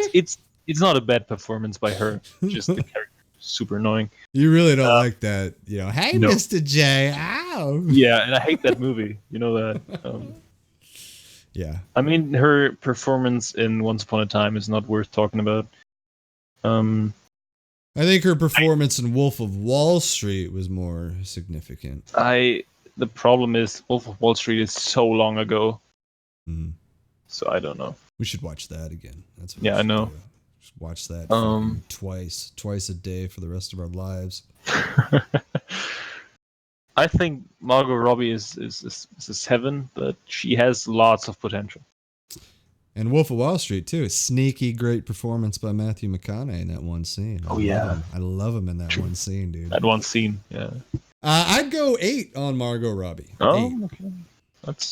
it's not a bad performance by her. Just the character is super annoying. You really don't like that, hey, no. Mr. J, ow. Yeah, and I hate that movie. You know that. Yeah. I mean, her performance in Once Upon a Time is not worth talking about. I think her performance in Wolf of Wall Street was more significant. The problem is Wolf of Wall Street is so long ago. Mm. So I don't know. We should watch that again. That's what Yeah, we I should know. do. Just watch that twice a day for the rest of our lives. I think Margot Robbie is a 7, but she has lots of potential. And Wolf of Wall Street too. A sneaky great performance by Matthew McConaughey in that one scene. I love him in that one scene, dude. That one scene, yeah. I'd go 8 on Margot Robbie. Oh, 8. okay.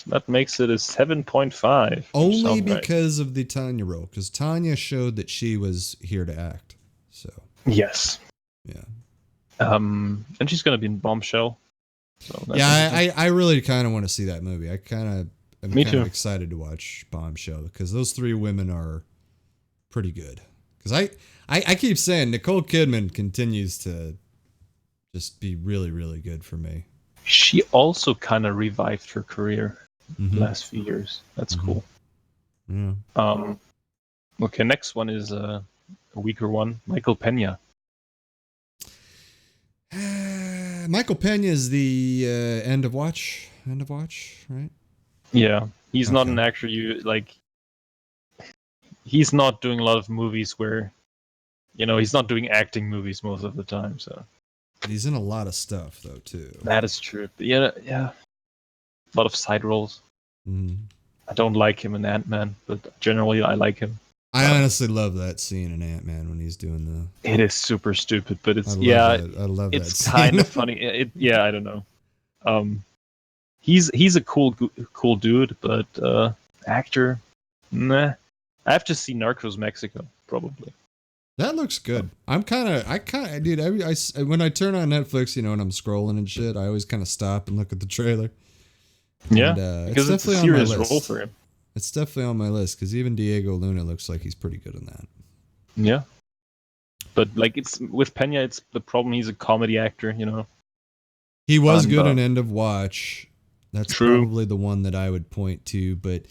That makes it a 7.5. Only because of the Tanya role, because Tanya showed that she was here to act. So yes, yeah. And she's gonna be in Bombshell. So I really kind of want to see that movie. I'm kind of excited to watch Bombshell because those 3 women are pretty good. Because I keep saying Nicole Kidman continues to just be really, really good for me. She also kind of revived her career the last few years. That's cool. Yeah. Okay, next one is a weaker one. Michael Pena. Michael Pena is the end of watch, right? Yeah, he's not an actor. He's not doing a lot of movies where, he's not doing acting movies most of the time. So he's in a lot of stuff though too. That is true. But yeah, a lot of side roles. I don't like him in Ant-Man, but generally I like him. I honestly love that scene in Ant-Man when he's doing the. It is super stupid, but it's I love that. It's kind of funny. I don't know. He's a cool dude, but actor, nah. I have to see Narcos Mexico probably. That looks good. Dude. When I turn on Netflix, and I'm scrolling and shit, I always kind of stop and look at the trailer. Yeah, because it's a serious role for him. It's definitely on my list because even Diego Luna looks like he's pretty good in that. Yeah, but it's with Pena. It's the problem. He's a comedy actor, He was good in End of Watch. That's true. Probably the one that I would point to, but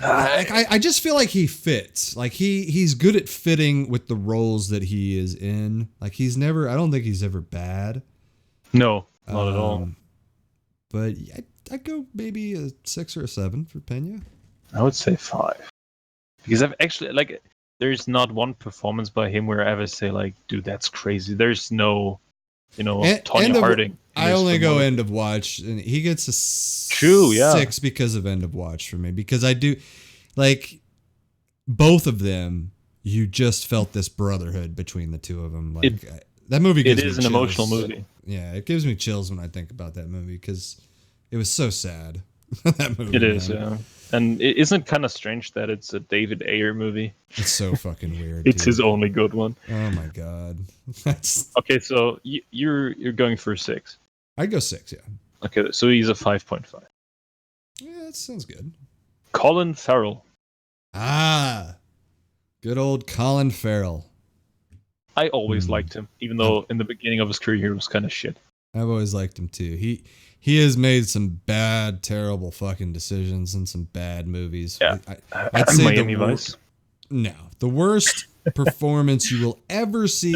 I just feel like he fits. Like he's good at fitting with the roles that he is in. Like I don't think he's ever bad. No, not at all. But I'd go maybe a 6 or a 7 for Pena. I would say 5. Because I've actually, there's not one performance by him where I ever say, dude, that's crazy. There's no, Tonya Harding. I only go End of Watch, and he gets a 6 because of End of Watch for me. Because I do, both of them, you just felt this brotherhood between the two of them. That movie gives me chills. It is an emotional movie. Yeah, it gives me chills when I think about that movie because it was so sad. That movie. It is, yeah. And it isn't kind of strange that it's a David Ayer movie. It's so fucking weird. It's his only good one. Oh my god. Okay, so you're going for a 6. I'd go 6, yeah. Okay, so he's a 5.5. Yeah, that sounds good. Colin Farrell. Good old Colin Farrell. I always liked him, even though in the beginning of his career he was kind of shit. I've always liked him too. He has made some bad, terrible fucking decisions in some bad movies. Yeah, I'd say Miami Vice. No, the worst performance you will ever see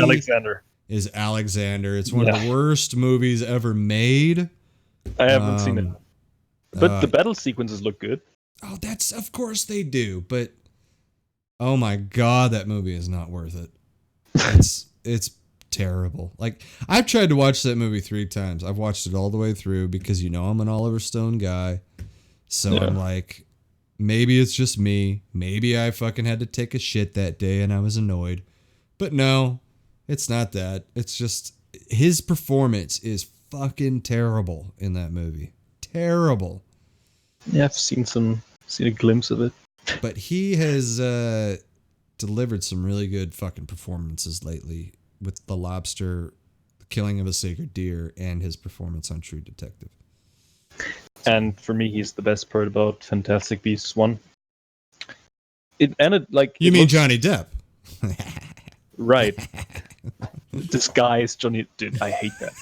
is Alexander. It's one of the worst movies ever made. I haven't seen it, but the battle sequences look good. Oh, of course they do, but oh my god, that movie is not worth it. It's terrible. I've tried to watch that movie 3 times. I've watched it all the way through because I'm an Oliver Stone guy. So I'm like, maybe it's just me. Maybe I fucking had to take a shit that day and I was annoyed. But no, it's not that. It's just his performance is fucking terrible in that movie. Terrible. Yeah, I've seen a glimpse of it. But he has delivered some really good fucking performances lately with The Lobster, The Killing of a Sacred Deer, and his performance on True Detective. And for me, he's the best part about Fantastic Beasts 1. It ended You mean Johnny Depp? Right. Disguised Johnny. Dude, I hate that.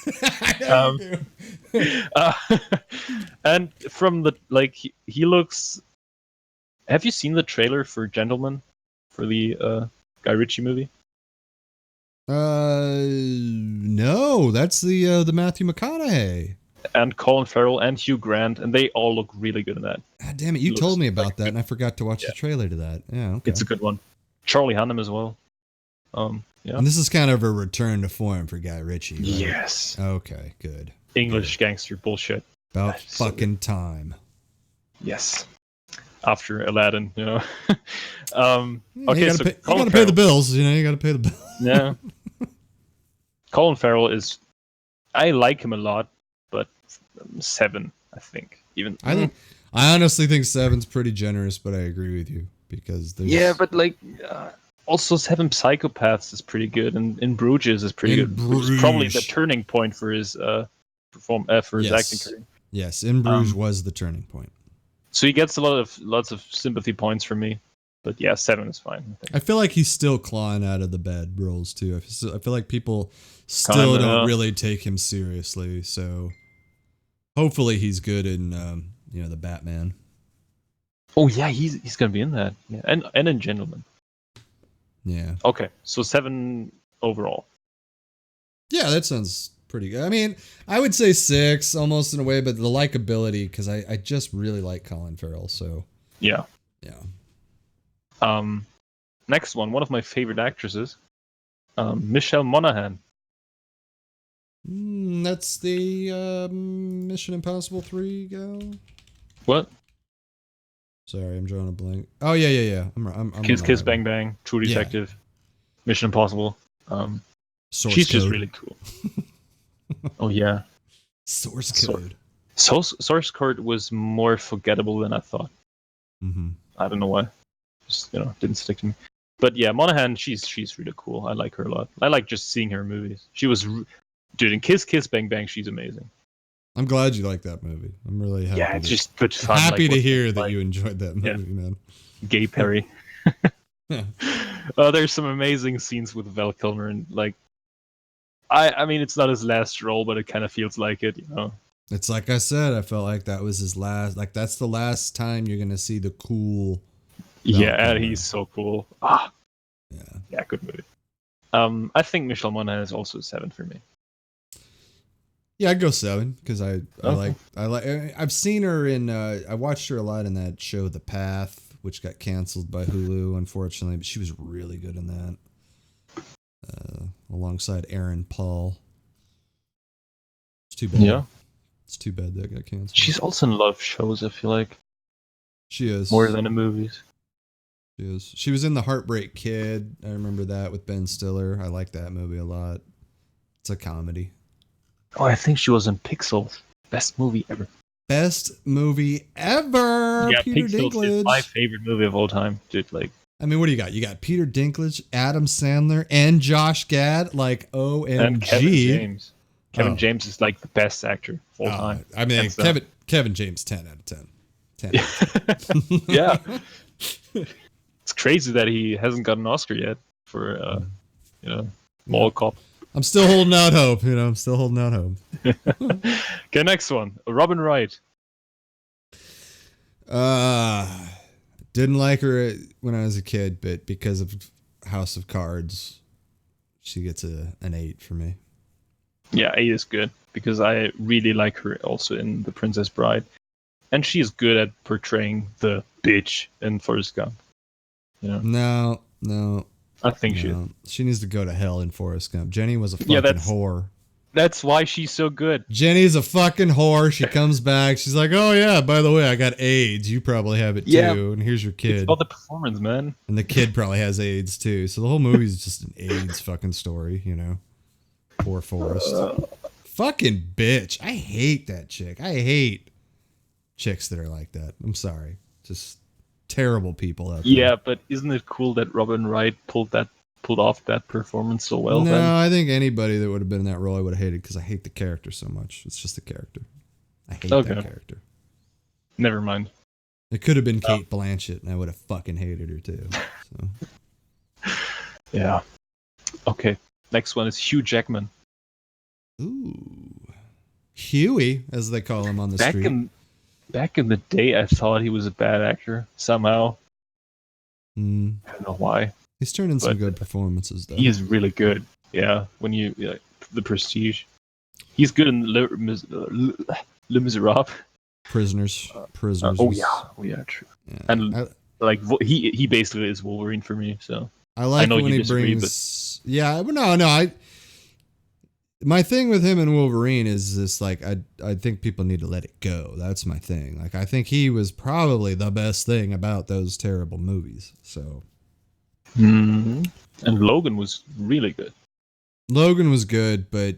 And from the he looks. Have you seen the trailer for Gentleman, for the Guy Ritchie movie? No, that's the Matthew McConaughey. and Colin Farrell and Hugh Grant, and they all look really good in that. God damn it! You told me about that, and I forgot to watch the trailer to that. Yeah, okay. It's a good one. Charlie Hunnam as well. Yeah. And this is kind of a return to form for Guy Ritchie, right? Yes. Okay, good. English gangster bullshit. About fucking time. Yes. After Aladdin, you know. Okay, you gotta pay the bills. You know, you gotta pay the bills. Yeah. Colin Farrell is, I like him a lot, but 7, I think. I honestly think 7's pretty generous, but I agree with you because there's but like also 7 Psychopaths is pretty good, and In Bruges is pretty good. Which is probably the turning point for his his acting career. Yes, In Bruges was the turning point. So he gets lots of sympathy points from me. But yeah, 7 is fine. I feel like he's still clawing out of the bad roles too. I feel like people still don't really take him seriously. So hopefully he's good in the Batman. Oh yeah, he's gonna be in that. Yeah, and in Gentleman. Yeah. Okay, so 7 overall. Yeah, that sounds pretty good. I mean, I would say 6 almost in a way, but the likability, because I just really like Colin Farrell. So yeah. Yeah. Next one of my favorite actresses, Michelle Monaghan. That's the Mission Impossible 3 gal. What? Sorry, I'm drawing a blank. Oh yeah. I'm Kiss Bang Bang, True Detective, Mission Impossible. She's just really cool. Oh yeah. Source Code. Source Code was more forgettable than I thought. Mm-hmm. I don't know why. Just didn't stick to me. But yeah, Monaghan, she's really cool. I like her a lot. I like just seeing her in movies. She was, dude, in Kiss Bang Bang, she's amazing. I'm glad you like that movie. I'm really happy. Yeah, it's just good fun. Happy to hear that you enjoyed that movie, man. Gay Perry. Yeah. There's some amazing scenes with Val Kilmer, and like, I mean, it's not his last role, but it kind of feels like it, you know. It's like I said, I felt like that was his last. Like that's the last time you're gonna see the cool. Yeah, and he's so cool. Yeah, good movie. I think Michelle Monaghan is also 7 for me. Yeah, I'd go 7 because I like I've seen her in I watched her a lot in that show The Path, which got canceled by Hulu unfortunately, but she was really good in that. Alongside Aaron Paul. It's too bad. Yeah. It's too bad that got canceled. She's also in a lot of shows, I feel like. She is. More than in movies. She is. She was in The Heartbreak Kid. I remember that with Ben Stiller. I like that movie a lot. It's a comedy. Oh, I think she was in Pixels. Best movie ever. Best movie ever. Yeah, Peter Pixels Dinklage. is my favorite movie of all time, dude. Like, I mean, what do you got? You got Peter Dinklage, Adam Sandler, and Josh Gad. Like, OMG. And Kevin James. Kevin James is like the best actor of all time. I mean, Kevin James, 10 out of 10. 10 out of 10. Yeah. It's crazy that he hasn't got an Oscar yet for, Mall Cop. I'm still holding out hope. I'm still holding out hope. Okay, next one. Robin Wright. Didn't like her when I was a kid, but because of House of Cards, she gets an 8 for me. Yeah, 8 is good because I really like her also in The Princess Bride. And she's good at portraying the bitch in Forrest Gump. No. I think she is. She needs to go to hell in Forrest Gump. Jenny was a fucking whore. That's why she's so good. Jenny's a fucking whore. She comes back. She's like, oh yeah, by the way, I got AIDS. You probably have it too. And here's your kid. It's about the performance, man. And the kid probably has AIDS too. So the whole movie is just an AIDS fucking story, Poor Forrest. Fucking bitch. I hate that chick. I hate chicks that are like that. I'm sorry. Just terrible people out there. Yeah, but isn't it cool that Robin Wright pulled off that performance so well? No, then? I think anybody that would have been in that role I would have hated because I hate the character so much. It's just the character. I hate that character. Never mind. It could have been Kate Blanchett and I would have fucking hated her too. So. Yeah. Okay. Next one is Hugh Jackman. Ooh. Huey, as they call him on the street. Back in the day, I thought he was a bad actor somehow. I don't know why. He's turned in some good performances, though. He is really good. Yeah, when The Prestige. He's good in Le Miserable. Prisoners. Oh yeah, true. Yeah. And like he basically is Wolverine for me. So I like know when he disagree, brings. But... Yeah, but no. My thing with him and Wolverine is this: like, I think people need to let it go. That's my thing. Like, I think he was probably the best thing about those terrible movies. So. And Logan was really good. Logan was good, but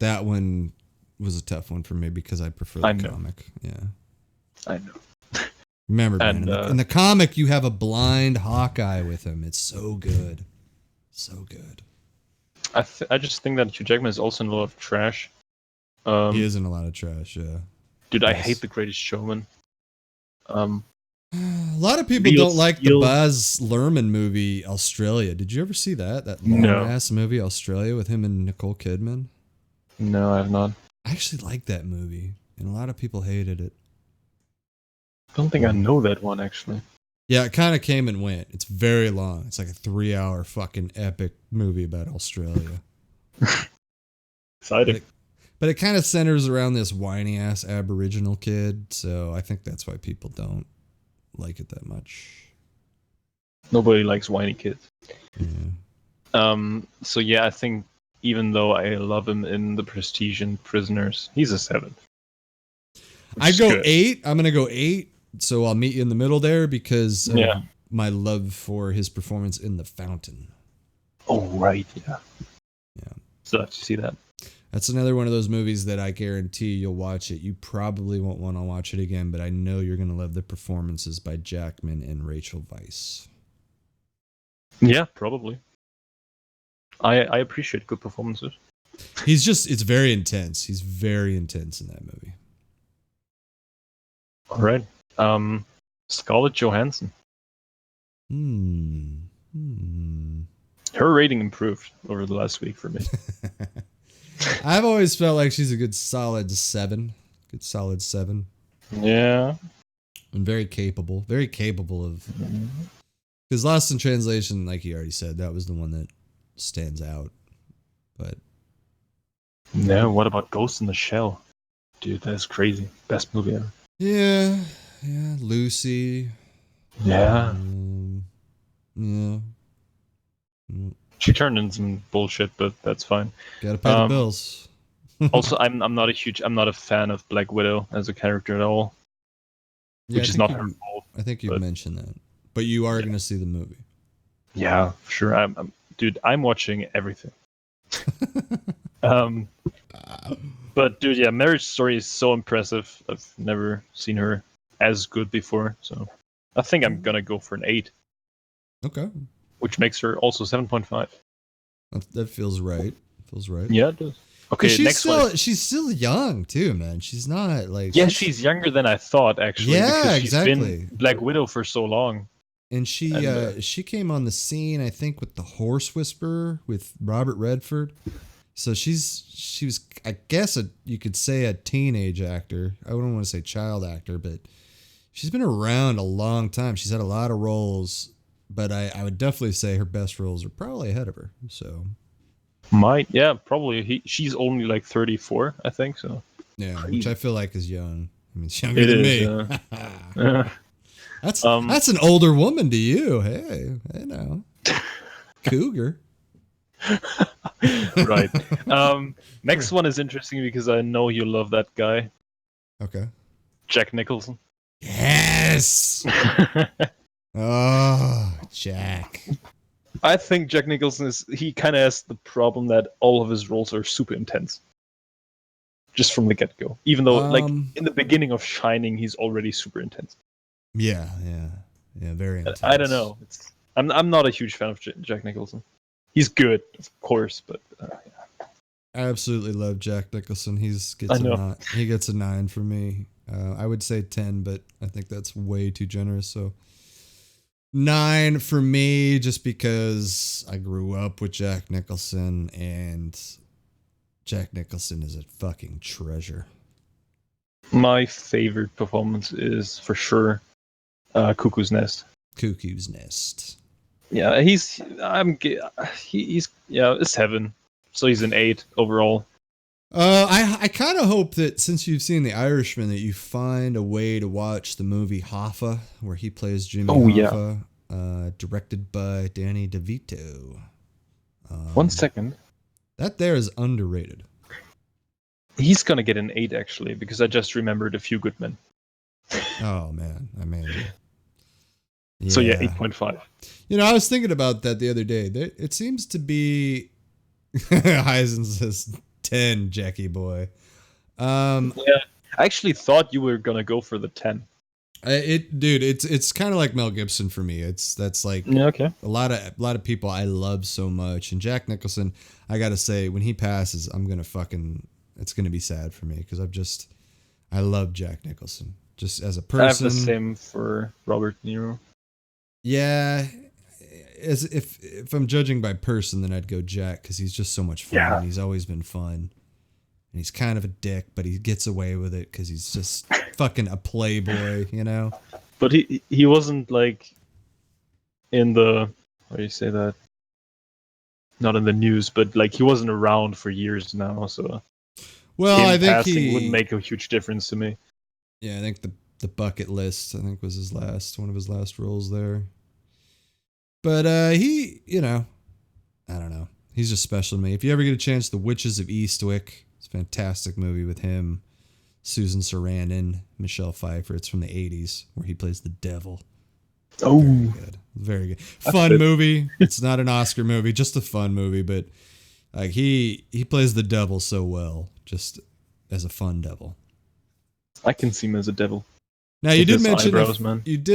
that one was a tough one for me because I prefer the comic. Yeah, I know. Remember, man, in the comic, you have a blind Hawkeye with him. It's so good. So good. I just think that Hugh Jackman is also in a lot of trash. He is in a lot of trash, yeah. Dude, yes. I hate The Greatest Showman. A lot of people don't like the Baz Luhrmann movie, Australia. Did you ever see that? That long-ass movie, Australia, with him and Nicole Kidman? No, I have not. I actually liked that movie, and a lot of people hated it. I don't think I know that one, actually. Yeah, it kind of came and went. It's very long. It's like a 3-hour fucking epic movie about Australia. Exciting. But it kind of centers around this whiny-ass Aboriginal kid, so I think that's why people don't like it that much. Nobody likes whiny kids. Yeah. So yeah, I think even though I love him in The Prestige and Prisoners, he's a 7. I go good. 8. I'm gonna go 8. So I'll meet you in the middle there because of my love for his performance in The Fountain. Oh right, yeah. So did you see that? That's another one of those movies that I guarantee you'll watch it. You probably won't want to watch it again, but I know you're going to love the performances by Jackman and Rachel Weisz. Yeah, probably. I appreciate good performances. It's very intense. He's very intense in that movie. All right. Scarlett Johansson. Her rating improved over the last week for me. I've always felt like she's a good solid 7. Good solid 7. Yeah. And very capable. Very capable of... Because Lost in Translation, like you already said, that was the one that stands out. But... No, what about Ghost in the Shell? Dude, that's crazy. Best movie ever. Yeah. Lucy. Yeah. Yeah. She turned in some bullshit, but that's fine. Gotta pay the bills. Also, I'm not a fan of Black Widow as a character at all. Yeah, which is not her fault. I think you mentioned that, but you are going to see the movie. Yeah, sure. I'm watching everything. But dude, yeah, Marriage Story is so impressive. I've never seen her as good before, so I think I'm gonna go for an 8. Okay. Which makes her also 7.5. That feels right. Yeah, it does. Okay, she's still young too, man. She's not like... Yeah, she's younger than I thought, actually. Yeah, because exactly. She's been Black Widow for so long. And she came on the scene, I think, with The Horse Whisperer with Robert Redford. So she was, I guess, you could say a teenage actor. I wouldn't want to say child actor, but she's been around a long time. She's had a lot of roles, but I would definitely say her best roles are probably ahead of her. So probably. She's only like 34, I think. So yeah, crazy. Which I feel like is young. I mean, it's younger than me. That's an older woman to you. Hey now, cougar. Right. Next one is interesting because I know you love that guy. Okay. Jack Nicholson. Yes. Oh, Jack. I think Jack Nicholson he kind of has the problem that all of his roles are super intense. Just from the get-go. Even though, like, in the beginning of Shining, he's already super intense. Yeah, very intense. I don't know. I'm not a huge fan of Jack Nicholson. He's good, of course, but yeah. I absolutely love Jack Nicholson. He gets a 9 for me. I would say 10, but I think that's way too generous. So 9 for me, just because I grew up with Jack Nicholson, and Jack Nicholson is a fucking treasure. My favorite performance is for sure Cuckoo's Nest. Cuckoo's Nest. Yeah, he's a 7, so he's an 8 overall. I kind of hope that since you've seen The Irishman, that you find a way to watch the movie Hoffa, where he plays Jimmy Hoffa, directed by Danny DeVito. 1 second. That there is underrated. He's gonna get an 8 actually, because I just remembered A Few Good Men. Oh man, I mean. Yeah. So yeah, 8.5. You know, I was thinking about that the other day. It seems to be Heisen says 10, Jackie boy. Yeah, I actually thought you were gonna go for the 10. Dude, it's kind of like Mel Gibson for me. That's like okay. A lot of people I love so much, and Jack Nicholson. I gotta say, when he passes, it's gonna be sad for me because I love Jack Nicholson just as a person. I have the same for Robert De Niro. Yeah, as if I'm judging by person, then I'd go Jack because he's just so much fun. Yeah. And he's always been fun. And he's kind of a dick, but he gets away with it because he's just fucking a playboy, you know? But he wasn't like in the, how do you say that? Not in the news, but like he wasn't around for years now, so well, I think passing wouldn't make a huge difference to me. Yeah, I think the Bucket List, I think, was one of his last roles there. But he, you know, I don't know. He's just special to me. If you ever get a chance, The Witches of Eastwick, it's a fantastic movie with him, Susan Sarandon, Michelle Pfeiffer. It's from the 80s where he plays the devil. Oh, very good. Very good. Fun movie. It's not an Oscar movie, just a fun movie, but like he plays the devil so well, just as a fun devil. I can see him as a devil. Now you did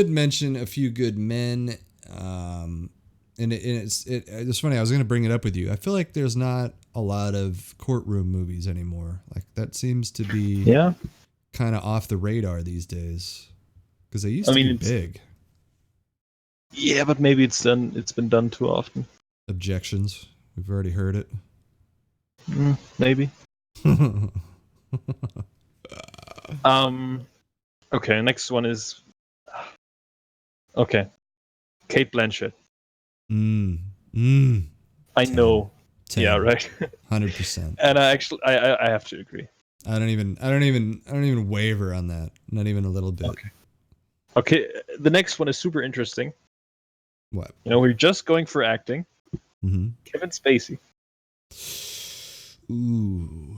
mention A Few Good Men, and it's funny. I was going to bring it up with you. I feel like there's not a lot of courtroom movies anymore. Like that seems to be kind of off the radar these days because they used to be big. Yeah, but maybe it's been done too often. Objections. We've already heard it. Maybe. Okay, next one is Kate Blanchett. I know. 10. Yeah, right. 100%. And I have to agree. I don't even waver on that. Not even a little bit. Okay. The next one is super interesting. What? You know, we're just going for acting. Mm-hmm. Kevin Spacey. Ooh.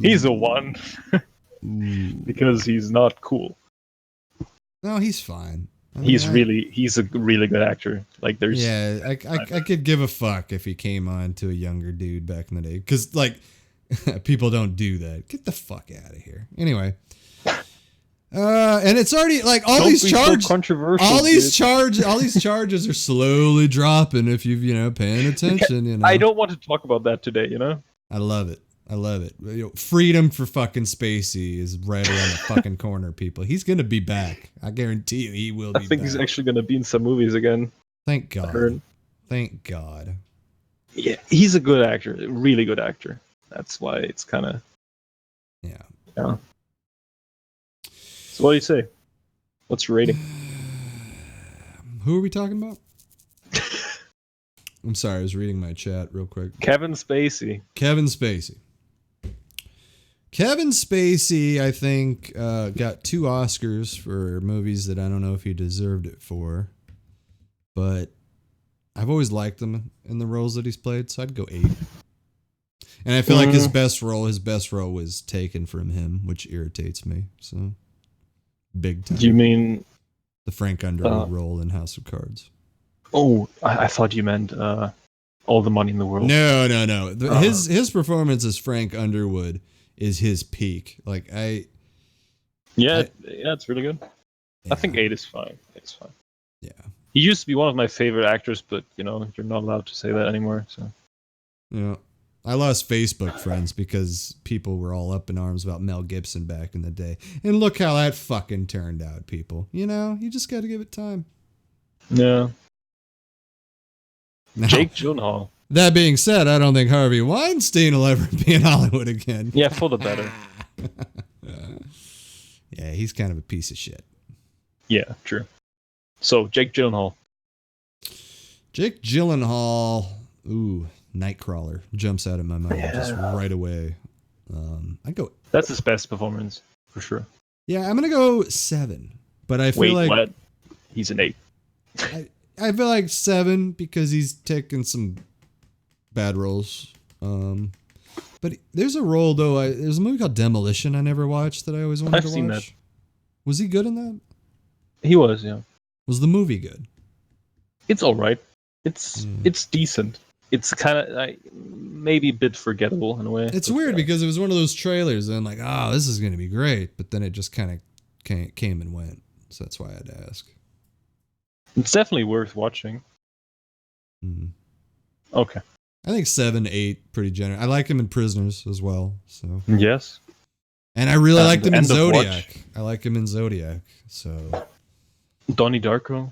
He's a 1. Because he's not cool. No, he's fine. I mean, he's a really good actor. Like there's I could give a fuck if he came on to a younger dude back in the day because like people don't do that. Get the fuck out of here. Anyway, and it's already like all these charges are slowly dropping if you've paying attention. I don't want to talk about that today. I love it. Freedom for fucking Spacey is right around the fucking corner, people. He's going to be back. I guarantee you he will be back. I think he's actually going to be in some movies again. Thank God. Thank God. Yeah, he's a good actor. A really good actor. That's why it's kind of... Yeah. So what do you say? What's your rating? Who are we talking about? I'm sorry, I was reading my chat real quick. Kevin Spacey, I think, got 2 Oscars for movies that I don't know if he deserved it for. But I've always liked him in the roles that he's played, so I'd go 8. And I feel like his best role was taken from him, which irritates me. So, big time. Do you mean the Frank Underwood role in House of Cards? Oh, I thought you meant All the Money in the World. No. His performance as Frank Underwood is his peak. Like it's really good. Yeah. I think 8 is fine. It's fine. Yeah. He used to be one of my favorite actors, but you're not allowed to say that anymore. So. Yeah. I lost Facebook friends because people were all up in arms about Mel Gibson back in the day. And look how that fucking turned out, people. You just got to give it time. Yeah. Now, Jake Gyllenhaal. That being said, I don't think Harvey Weinstein will ever be in Hollywood again. Yeah, for the better. Yeah, he's kind of a piece of shit. Yeah, true. So, Jake Gyllenhaal. Ooh, Nightcrawler jumps out of my mind just right away. I'd go. That's his best performance for sure. Yeah, I'm gonna go 7. But I feel like what? He's an 8. I feel like 7 because he's taken some bad roles. But there's a role though. There's a movie called Demolition I never watched that I always wanted to watch. I've seen that. Was he good in that? He was, yeah. Was the movie good? It's all right. It's decent. It's kind of like maybe a bit forgettable in a way. It's weird because it was one of those trailers, and I'm like, oh, this is going to be great. But then it just kind of came and went. So that's why I had to ask. It's definitely worth watching. Mm-hmm. Okay. I think 7, 8, pretty generous. I like him in Prisoners as well. So yes. And I really liked him in Zodiac. I like him in Zodiac. So Donnie Darko.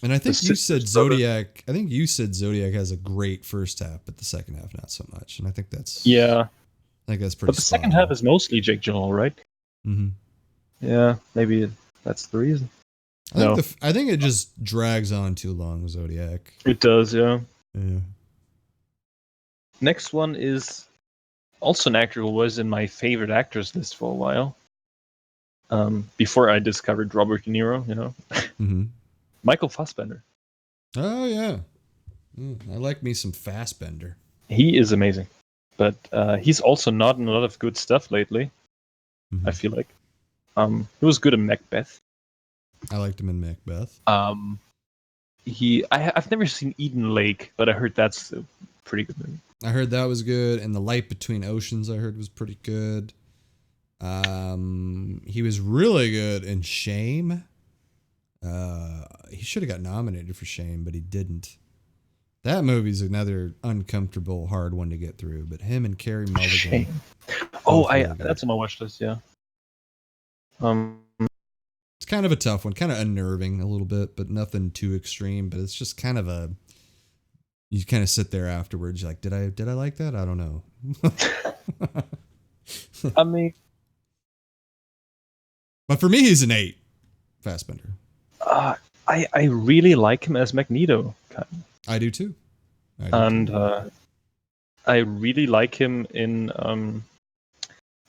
And I think you said Zodiac. I think you said Zodiac has a great first half, but the second half not so much. And I think that's pretty. But the second half is mostly Jake Gyllenhaal, right? Mm-hmm. Yeah, maybe that's the reason. I think it just drags on too long. Zodiac. It does, yeah. Yeah. Next one is also an actor who was in my favorite actors list for a while. Before I discovered Robert De Niro, Mm-hmm. Michael Fassbender. Oh yeah, I like me some Fassbender. He is amazing, but he's also not in a lot of good stuff lately. Mm-hmm. I feel like he was good in Macbeth. I liked him in Macbeth. I've never seen Eden Lake, but I heard that's a pretty good movie. I heard that was good, and The Light Between Oceans I heard was pretty good. He was really good in Shame. He should have got nominated for Shame, but he didn't. That movie's another uncomfortable, hard one to get through. But him and Carey Mulligan. Shame. That's on my watch list. Yeah. It's kind of a tough one, kind of unnerving a little bit, but nothing too extreme. But it's just kind of you kind of sit there afterwards. You're like, did I like that? I don't know. I mean, but for me, he's an 8. Fassbender. I really like him as Magneto. I do too. I really like him in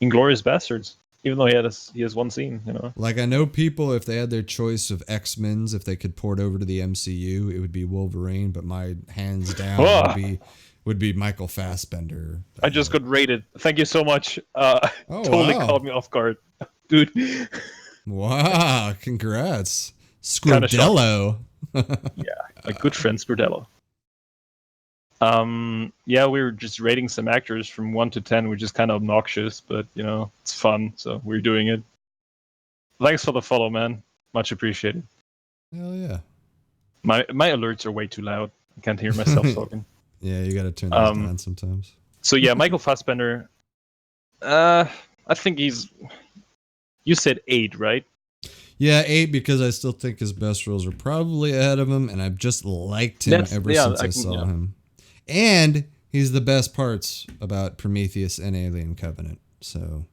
Inglourious Bastards, even though he has one scene. Like, I know people, if they had their choice of X-Men's, if they could port over to the MCU, it would be Wolverine. But my hands down would be Michael Fassbender. I just got rated. Thank you so much. Totally caught me off guard, dude. Wow! Congrats, Scordello. Yeah, my good friend Scordello. We were just rating some actors from 1 to 10, which is kind of obnoxious, but it's fun, so we're doing it. Thanks for the follow, man. Much appreciated. Hell yeah. My alerts are way too loud. I can't hear myself talking. Yeah, you gotta turn those down sometimes. So yeah, Michael Fassbender. I think he's. You said 8, right? Yeah, 8 because I still think his best roles are probably ahead of him, and I've just liked him ever since I saw him. And he's the best parts about Prometheus and Alien Covenant. So.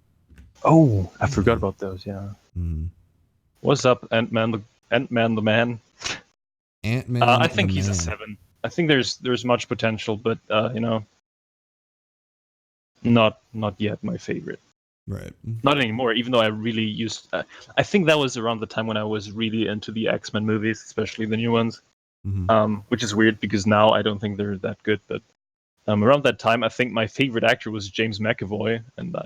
Oh, I forgot about those. Yeah. Mm. What's up, Ant-Man the Man? Ant-Man. I think he's a 7. I think there's much potential, but not yet my favorite. Right. Not anymore, even though I really used. I think that was around the time when I was really into the X-Men movies, especially the new ones. Mm-hmm. Which is weird because now I don't think they're that good. But around that time, I think my favorite actor was James McAvoy, and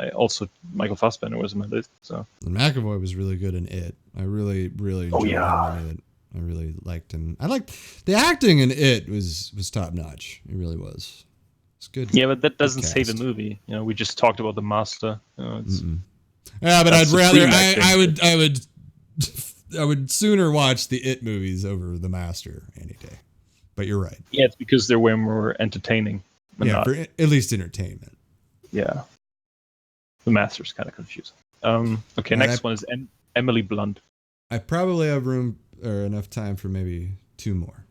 Michael Fassbender was on my list. So and McAvoy was really good in It. I really enjoyed him in It. I really liked him. I liked the acting in It was top notch. It really was. It's good. Yeah, but that doesn't say the movie. We just talked about the master. Yeah, but I'd rather. I would sooner watch the It movies over the Master any day. But you're right. Yeah, it's because they're way more entertaining. Yeah, for at least entertainment. Yeah. The Master's kind of confusing. Okay, next one is Emily Blunt. I probably have room or enough time for maybe 2 more.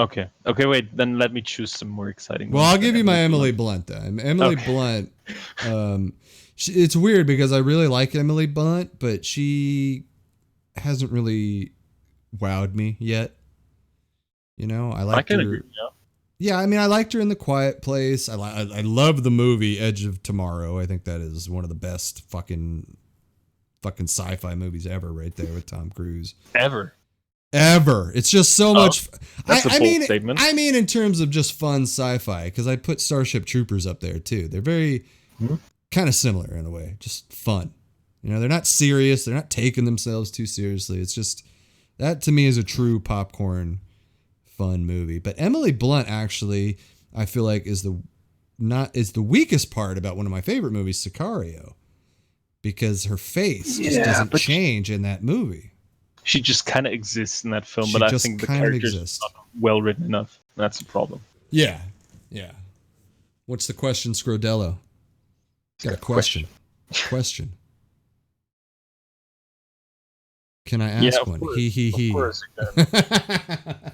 Okay, wait, then let me choose some more exciting ones. Well, I'll give you my Emily Blunt then. Emily Blunt, it's weird because I really like Emily Blunt, but she hasn't really wowed me yet. I like her. Agree, yeah. Yeah, I mean, I liked her in The Quiet Place. I love the movie Edge of Tomorrow. I think that is one of the best fucking sci-fi movies ever, right there with Tom Cruise. Ever. It's just so much. That's a bold statement. I mean, in terms of just fun sci-fi, because I put Starship Troopers up there too. They're very kind of similar in a way, just fun. You know, they're not serious. They're not taking themselves too seriously. It's just that to me is a true popcorn fun movie. But Emily Blunt actually, I feel like is the weakest part about one of my favorite movies, Sicario, because her face just doesn't change in that movie. She just kind of exists in that film, but I think the character's not well written enough. That's the problem. Yeah. What's the question, Scrodello? Got a question. Can I ask one? Course. He. Of course.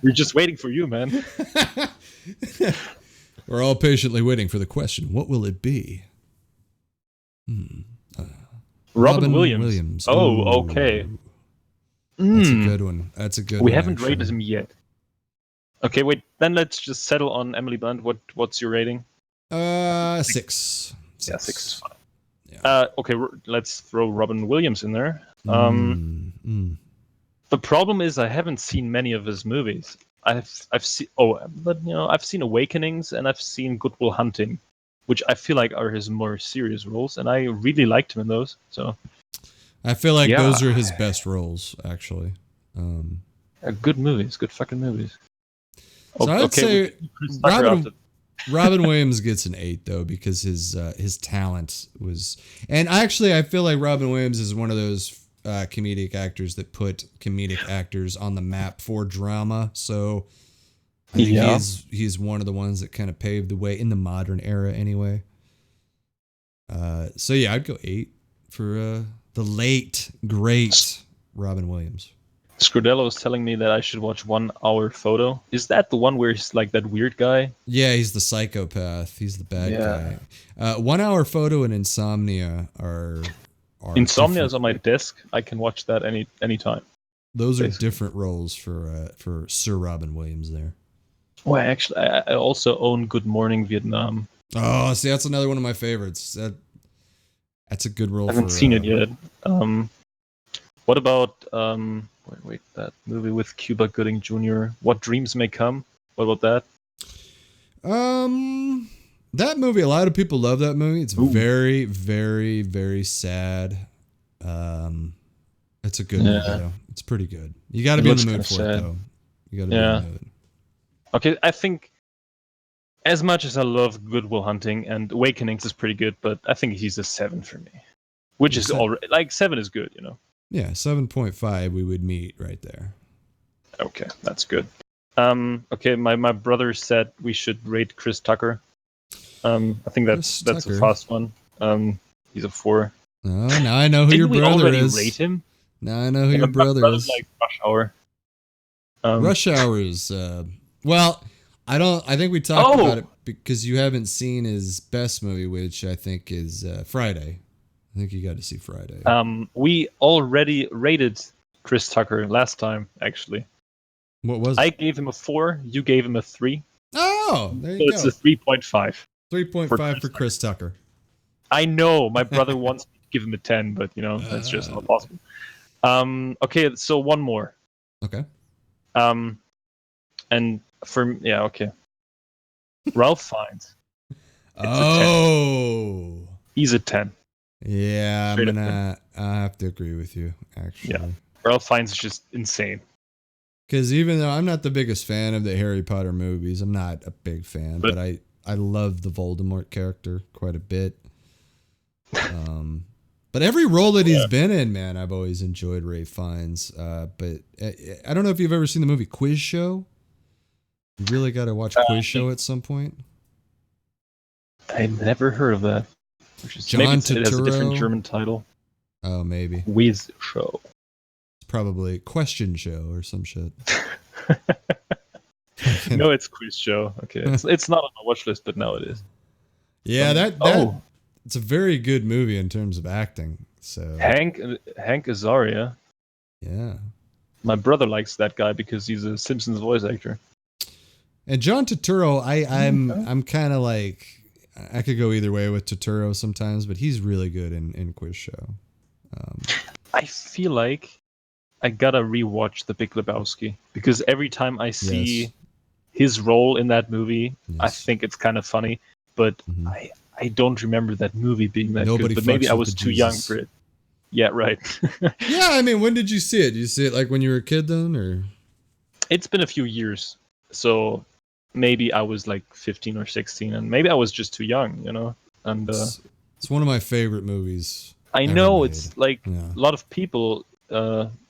We're just waiting for you, man. We're all patiently waiting for the question. What will it be? Robin Williams. Oh, okay. That's a good one. That's a good one. We haven't rated him yet. Okay, wait. Then let's just settle on Emily Blunt. What's your rating? 6. Yeah, 6 is fine. Yeah. Okay, let's throw Robin Williams in there. The problem is I haven't seen many of his movies. I've seen I've seen Awakenings and I've seen Good Will Hunting, which I feel like are his more serious roles, and I really liked him in those. So I feel like those are his best roles, actually. Good movies, good fucking movies. So I'd say Robin Williams gets an 8 though, because his talent was, and I feel like Robin Williams is one of those comedic actors that put comedic actors on the map for drama. So I think he's one of the ones that kind of paved the way in the modern era, anyway. So yeah, I'd go 8 for the late great Robin Williams. Scrodello was telling me that I should watch 1 Hour Photo. Is that the one where he's like that weird guy? Yeah, he's the psychopath. He's the bad guy. 1 Hour Photo and Insomnia are Insomnia is on my desk. I can watch that anytime. Those are different roles for Sir Robin Williams there. Well, actually, I also own Good Morning Vietnam. Oh, see, that's another one of my favorites. That's a good role. I haven't seen it yet. What about wait, that movie with Cuba Gooding Jr., What Dreams May Come? What about that? That movie, a lot of people love that movie. It's very, very, very sad. It's a good movie, though. It's pretty good. You got to be in the mood for it, though. You got to be in the mood. Okay, I think as much as I love Good Will Hunting, and Awakenings is pretty good, but I think he's a 7 for me. Which is already, like, 7 is good, you know? Yeah, 7.5 we would meet right there. Okay, that's good. Okay, my brother said we should rate Chris Tucker. I think that's a fast one. He's a 4. Oh, now I know who your brother is. Rate him? Now I know who your brother is. Like Rush Hour. Rush Hour is well, I think we talked about it because you haven't seen his best movie, which I think is Friday. I think you got to see Friday. We already rated Chris Tucker last time, actually. What was it? I gave him a 4. You gave him a 3. Oh, there you go. So it's a 3.5. 3.5 for Chris Tucker. I know. My brother wants me to give him a 10, but, you know, that's just not possible. Okay, so one more. Okay. And okay. Ralph Fiennes. He's a 10. Yeah, I have to agree with you, actually. Yeah. Ralph Fiennes is just insane. Because even though I'm not the biggest fan of the Harry Potter movies, I'm not a big fan, but I love the Voldemort character quite a bit. But every role that he's been in, man, I've always enjoyed Ralph Fiennes. But I don't know if you've ever seen the movie Quiz Show. You really got to watch Quiz Show at some point. I've never heard of that. John Turturro. It has a different German title. Oh, maybe. Quiz Show. It's probably Question Show or some shit. No, it's Quiz Show. Okay, it's not on my watch list, but now it is. Yeah, it's a very good movie in terms of acting. So Hank Azaria. Yeah. My brother likes that guy because he's a Simpsons voice actor. And John Turturro, I'm kind of like, I could go either way with Turturro sometimes, but he's really good in Quiz Show. I feel like I gotta rewatch The Big Lebowski because every time I see his role in that movie, I think it's kind of funny, but I don't remember that movie being that Nobody good. But maybe I was with too young Jesus. for it. Yeah, right. Yeah, I mean, when did you see it? Did you see it like when you were a kid then, or? It's been a few years, so maybe I was like 15 or 16, and maybe I was just too young, you know. And It's one of my favorite movies. I ever know made. it's like Yeah. a lot of people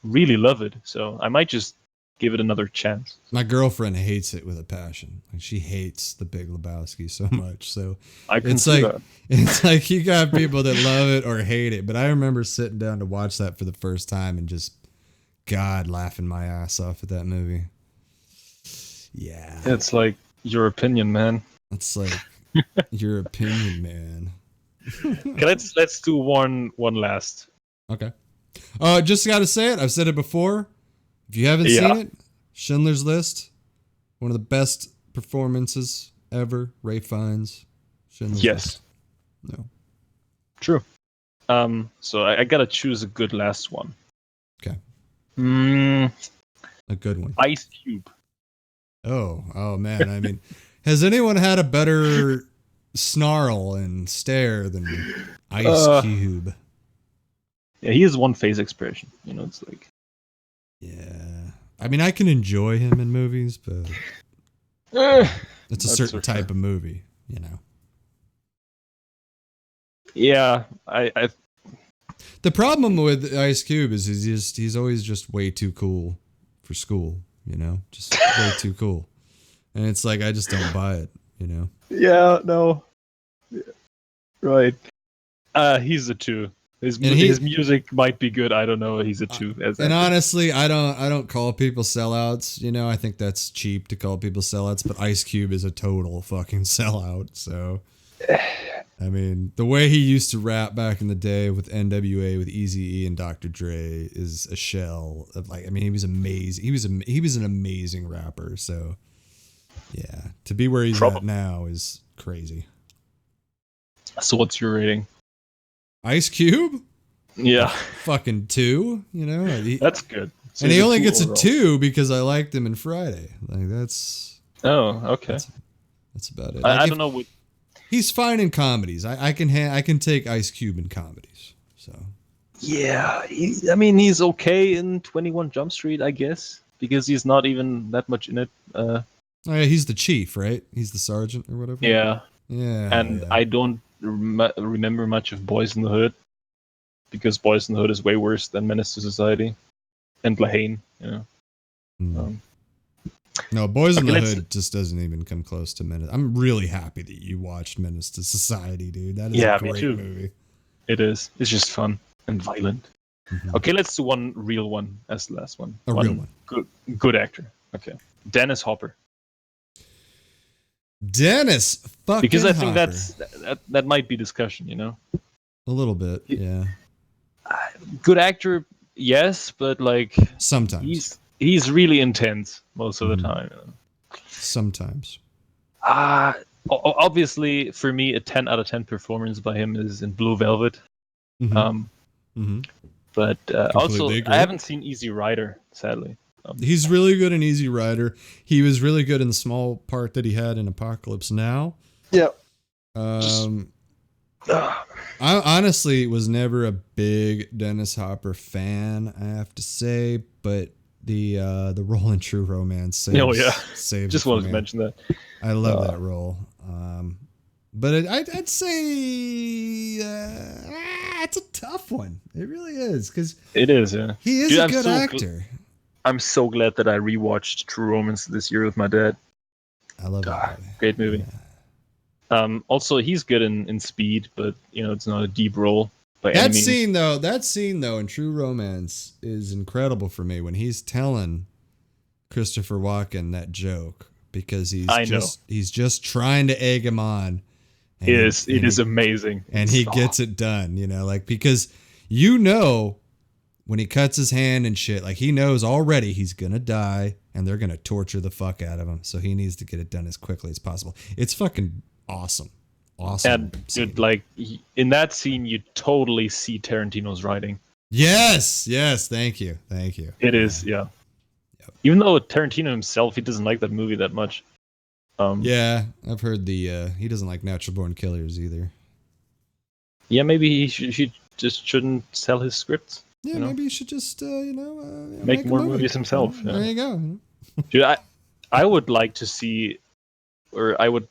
really love it, so I might just give it another chance. My girlfriend hates it with a passion. Like she hates The Big Lebowski so much. So it's like you got people that love it or hate it. But I remember sitting down to watch that for the first time and just laughing my ass off at that movie. Yeah. It's like your opinion, man. It's like your opinion, man. Okay, let's do one last. Okay. Just gotta say it. I've said it before. If you haven't seen it, Schindler's List, one of the best performances ever. Ray Fiennes, Schindler's List. No. True. So I gotta choose a good last one. Okay. A good one. Ice Cube. Oh man. I mean, has anyone had a better snarl and stare than Ice Cube? Yeah, he has one face expression. You know, it's like. Yeah. I mean, I can enjoy him in movies, but it's a certain type of movie, you know. Yeah, I. The problem with Ice Cube is he's always just way too cool for school, you know, just way too cool, and it's like I just don't buy it, you know. Yeah, no. Yeah. Right. He's a 2. His music might be good. I don't know. He's a 2. And honestly, I don't call people sellouts. You know, I think that's cheap to call people sellouts. But Ice Cube is a total fucking sellout. So, I mean, the way he used to rap back in the day with NWA, with Eazy-E and Dr. Dre is a shell of like. I mean, he was amazing. He was an amazing rapper. So, yeah, to be where he's at now is crazy. So, what's your rating? Ice Cube? Yeah. Fucking 2, you know? That's good. So and he only gets a 2 because I liked him in Friday. Like, that's... Oh, okay. That's about it. I don't know. He's fine in comedies. I can take Ice Cube in comedies. So. Yeah. I mean, he's okay in 21 Jump Street, I guess. Because he's not even that much in it. Oh, yeah, he's the chief, right? He's the sergeant or whatever? Yeah. Yeah. And I don't remember much of Boys in the Hood, because Boys in the Hood is way worse than Menace to Society and Lahane, you know. No, Boys in the Hood just doesn't even come close to Menace. I'm really happy that you watched Menace to Society, dude. That is a great movie. It is. It's just fun and violent. Mm-hmm. Okay, let's do one real one as the last one. Real one. Good actor. Okay. Dennis Hopper. Dennis fucking because I think Hopper. that might be discussion, you know. A little bit, yeah. Good actor, yes, but like sometimes he's really intense most of the time. You know? Sometimes. Obviously, for me, a 10 out of 10 performance by him is in Blue Velvet. But also, agree. I haven't seen Easy Rider, sadly. He's really good in Easy Rider. He was really good in the small part that he had in Apocalypse Now. Yeah. I honestly was never a big Dennis Hopper fan, I have to say, but the role in True Romance saves just wanted to mention that. I love that role. But I'd say it's a tough one. It really is, because it is. Yeah, he is a good actor. I'm so glad that I rewatched True Romance this year with my dad. I love it. Great movie. Yeah. Also, he's good in Speed, but you know it's not a deep role. That scene though in True Romance is incredible for me when he's telling Christopher Walken that joke, because he's just trying to egg him on. It is amazing, and he gets it done. You know, like, because you know when he cuts his hand and shit, like he knows already he's gonna die and they're gonna torture the fuck out of him. So he needs to get it done as quickly as possible. It's fucking awesome. Awesome. And dude, like in that scene, you totally see Tarantino's writing. Yes. Thank you. It is, yeah. Yep. Even though Tarantino himself, he doesn't like that movie that much. Yeah, I've heard he doesn't like Natural Born Killers either. Yeah, maybe he just shouldn't sell his scripts. Yeah, maybe he should just make more movies himself. Yeah. There you go. Dude, I would like to see, or I would,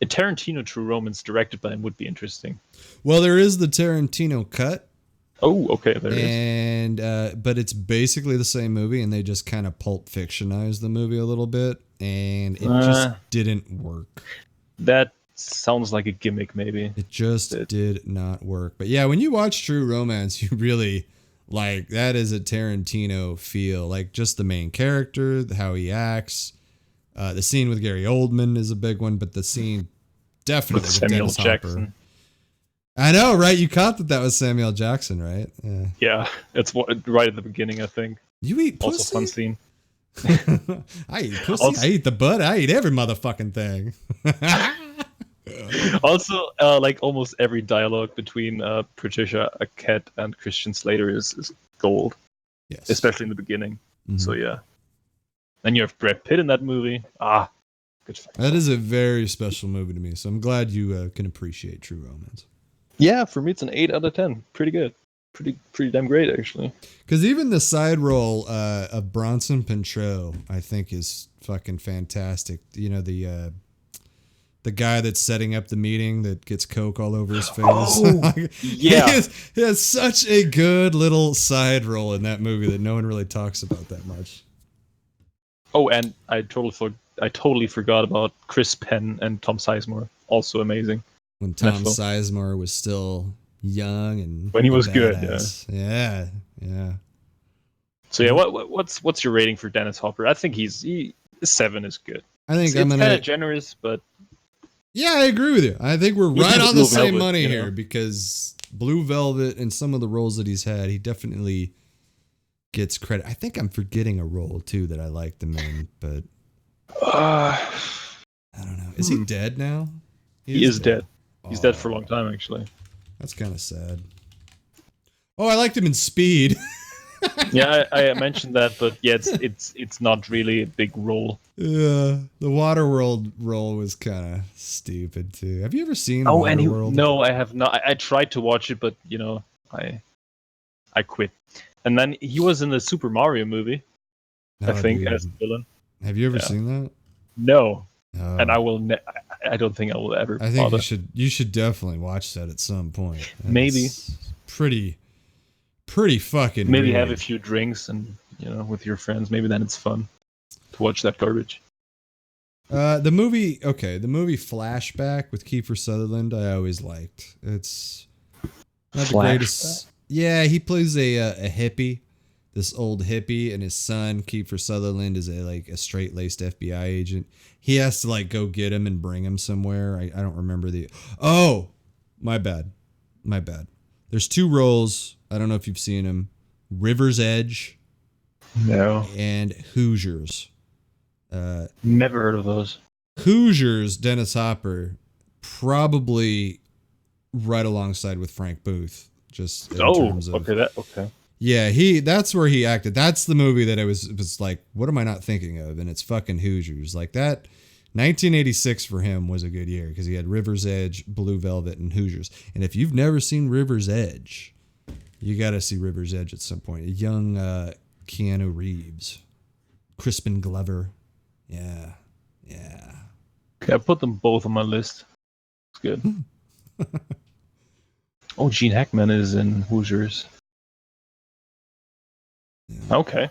a Tarantino True Romance directed by him would be interesting. Well, there is the Tarantino cut. Oh, okay, there is. And but it's basically the same movie, and they just kind of Pulp Fictionized the movie a little bit, and it just didn't work. That sounds like a gimmick, maybe. It just did not work. But yeah, when you watch True Romance, you really like that is a Tarantino feel. Like just the main character, how he acts. The scene with Gary Oldman is a big one, but the scene definitely with Samuel Dennis Jackson. Hopper. I know, right? You caught that was Samuel Jackson, right? Yeah, it's right at the beginning, I think. You eat pussy? Also fun scene. I eat pussy. I eat the butt. I eat every motherfucking thing. Also, like almost every dialogue between Patricia Arquette and Christian Slater is gold. Yes. Especially in the beginning. Mm-hmm. So yeah. Then you have Brad Pitt in that movie. Good fact. That is a very special movie to me, so I'm glad you can appreciate True Romance. Yeah, for me it's an 8 out of 10. Pretty good. Pretty damn great, actually. Because even the side role of Bronson Pinchot, I think, is fucking fantastic. You know, the guy that's setting up the meeting that gets coke all over his face. Oh, yeah. He has such a good little side role in that movie that no one really talks about that much. Oh, and I totally forgot about Chris Penn and Tom Sizemore. Also amazing. When Tom Sizemore was still young and when he was badass. good, yeah. So yeah, what's your rating for Dennis Hopper? I think 7 is good. I think it's kind of generous, but yeah, I agree with you. I think we're right on the same money you know? here because Blue Velvet and some of the roles that he's had, he definitely gets credit. I think I'm forgetting a role too that I liked him in, but I don't know. Is he dead now? He is dead. He's dead for a long time, actually. That's kind of sad. Oh, I liked him in Speed. Yeah, I mentioned that, but yeah, it's not really a big role. Yeah, the Waterworld role was kind of stupid too. Have you ever seen Waterworld? No, I have not. I tried to watch it, but you know, I quit. And then he was in the Super Mario movie, I think, as the villain. Have you ever seen that? No. Oh. And I will. I don't think I will ever. I think you should definitely watch that at some point. Maybe. Pretty fucking. Maybe weird. Have a few drinks and with your friends. Maybe then it's fun to watch that garbage. The movie Flashback with Kiefer Sutherland, I always liked. It's not the greatest. Yeah, he plays a hippie. This old hippie, and his son Kiefer Sutherland is a straight-laced FBI agent. He has to go get him and bring him somewhere. I don't remember the. Oh, my bad. There's 2 roles. I don't know if you've seen them. River's Edge. No. And Hoosiers. Never heard of those. Hoosiers, Dennis Hopper, probably right alongside with Frank Booth. Just in terms of, okay. Yeah, that's where he acted. That's the movie that I was like, what am I not thinking of? And it's fucking Hoosiers. Like that 1986 for him was a good year because he had River's Edge, Blue Velvet, and Hoosiers. And if you've never seen River's Edge, you got to see River's Edge at some point. A young Keanu Reeves, Crispin Glover. Yeah. Okay, I put them both on my list. It's good. Oh, Gene Hackman is in Hoosiers. Yeah. Okay.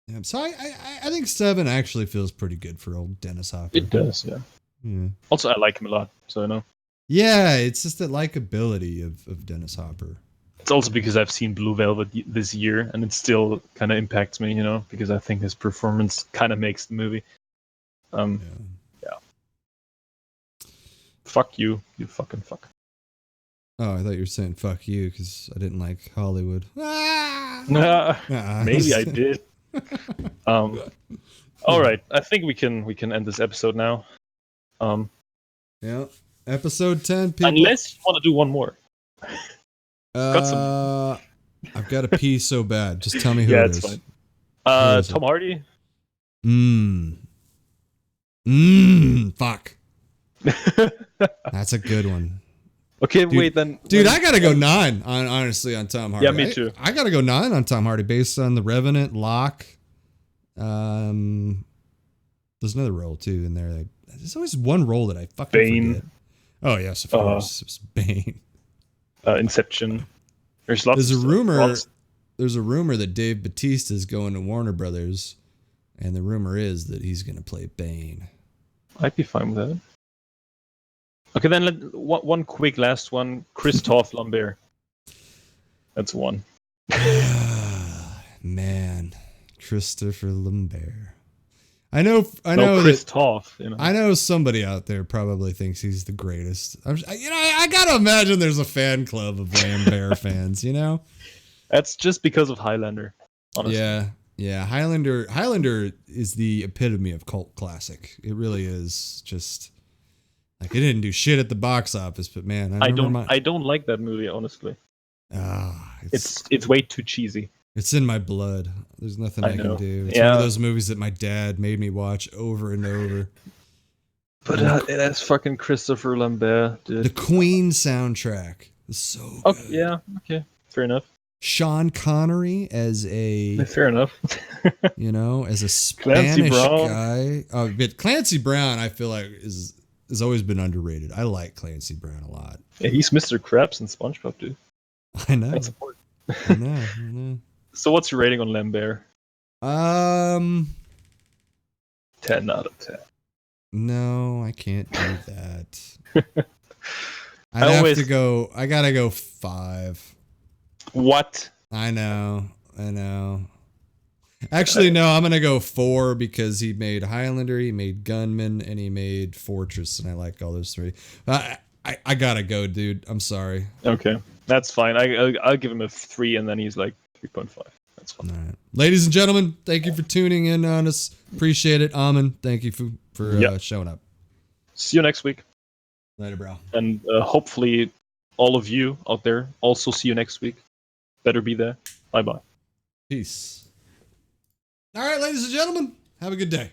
Yeah, so I think 7 actually feels pretty good for old Dennis Hopper. It does, yeah. Also, I like him a lot, so I know. Yeah, it's just that likability of Dennis Hopper. It's also because I've seen Blue Velvet this year, and it still kind of impacts me, because I think his performance kind of makes the movie. Yeah. Fuck you fucking fuck. Oh, I thought you were saying fuck you because I didn't like Hollywood. Ah! Maybe I did. All right, I think we can end this episode now. Yeah, episode 10, people. Unless you want to do one more. Got some. I've got to pee so bad. Just tell me who Yeah, it it's is. fine. Tom Hardy. Fuck. That's a good one. Okay, dude, wait then. Dude, I gotta go 9 honestly on Tom Hardy. Yeah, me too. I gotta go 9 on Tom Hardy based on The Revenant, Locke. There's another role too in there. There's always one role that I fucking forget. Oh yes, of course, it's Bane. Inception. There's lots. There's a rumor that Dave Bautista is going to Warner Brothers, and the rumor is that he's going to play Bane. I'd be fine with that. Okay, then one quick last one. Christophe Lambert. That's one. Man, Christopher Lambert. I know. Christophe. You know. I know somebody out there probably thinks he's the greatest. I gotta imagine there's a fan club of Lambert fans. You know, that's just because of Highlander. Honestly. Yeah. Highlander is the epitome of cult classic. It really is. Just like it didn't do shit at the box office, but man, I don't like that movie. Honestly, it's way too cheesy. It's in my blood. There's nothing I can do. It's one of those movies that my dad made me watch over and over. But that's fucking Christopher Lambert, dude. The Queen soundtrack is so good. Yeah, okay. Fair enough. Sean Connery as a... Fair enough. as a Spanish guy. But Clancy Brown, I feel like, has always been underrated. I like Clancy Brown a lot. Yeah, he's Mr. Krabs in SpongeBob, dude. I know. That's important. I know. So what's your rating on Lambert? 10 out of 10. No, I can't do that. I gotta go 5. What? I know. Actually, no, I'm gonna go 4 because he made Highlander, he made Gunman, and he made Fortress, and I like all those 3. I gotta go, dude. I'm sorry. Okay, that's fine. I'll give him a 3, and then he's like 3.5. That's fine. All right. Ladies and gentlemen, thank you for tuning in on us. Appreciate it. Amen. Thank you for showing up. See you next week. Later, bro. And hopefully all of you out there also see you next week. Better be there. Bye-bye. Peace. All right, ladies and gentlemen, have a good day.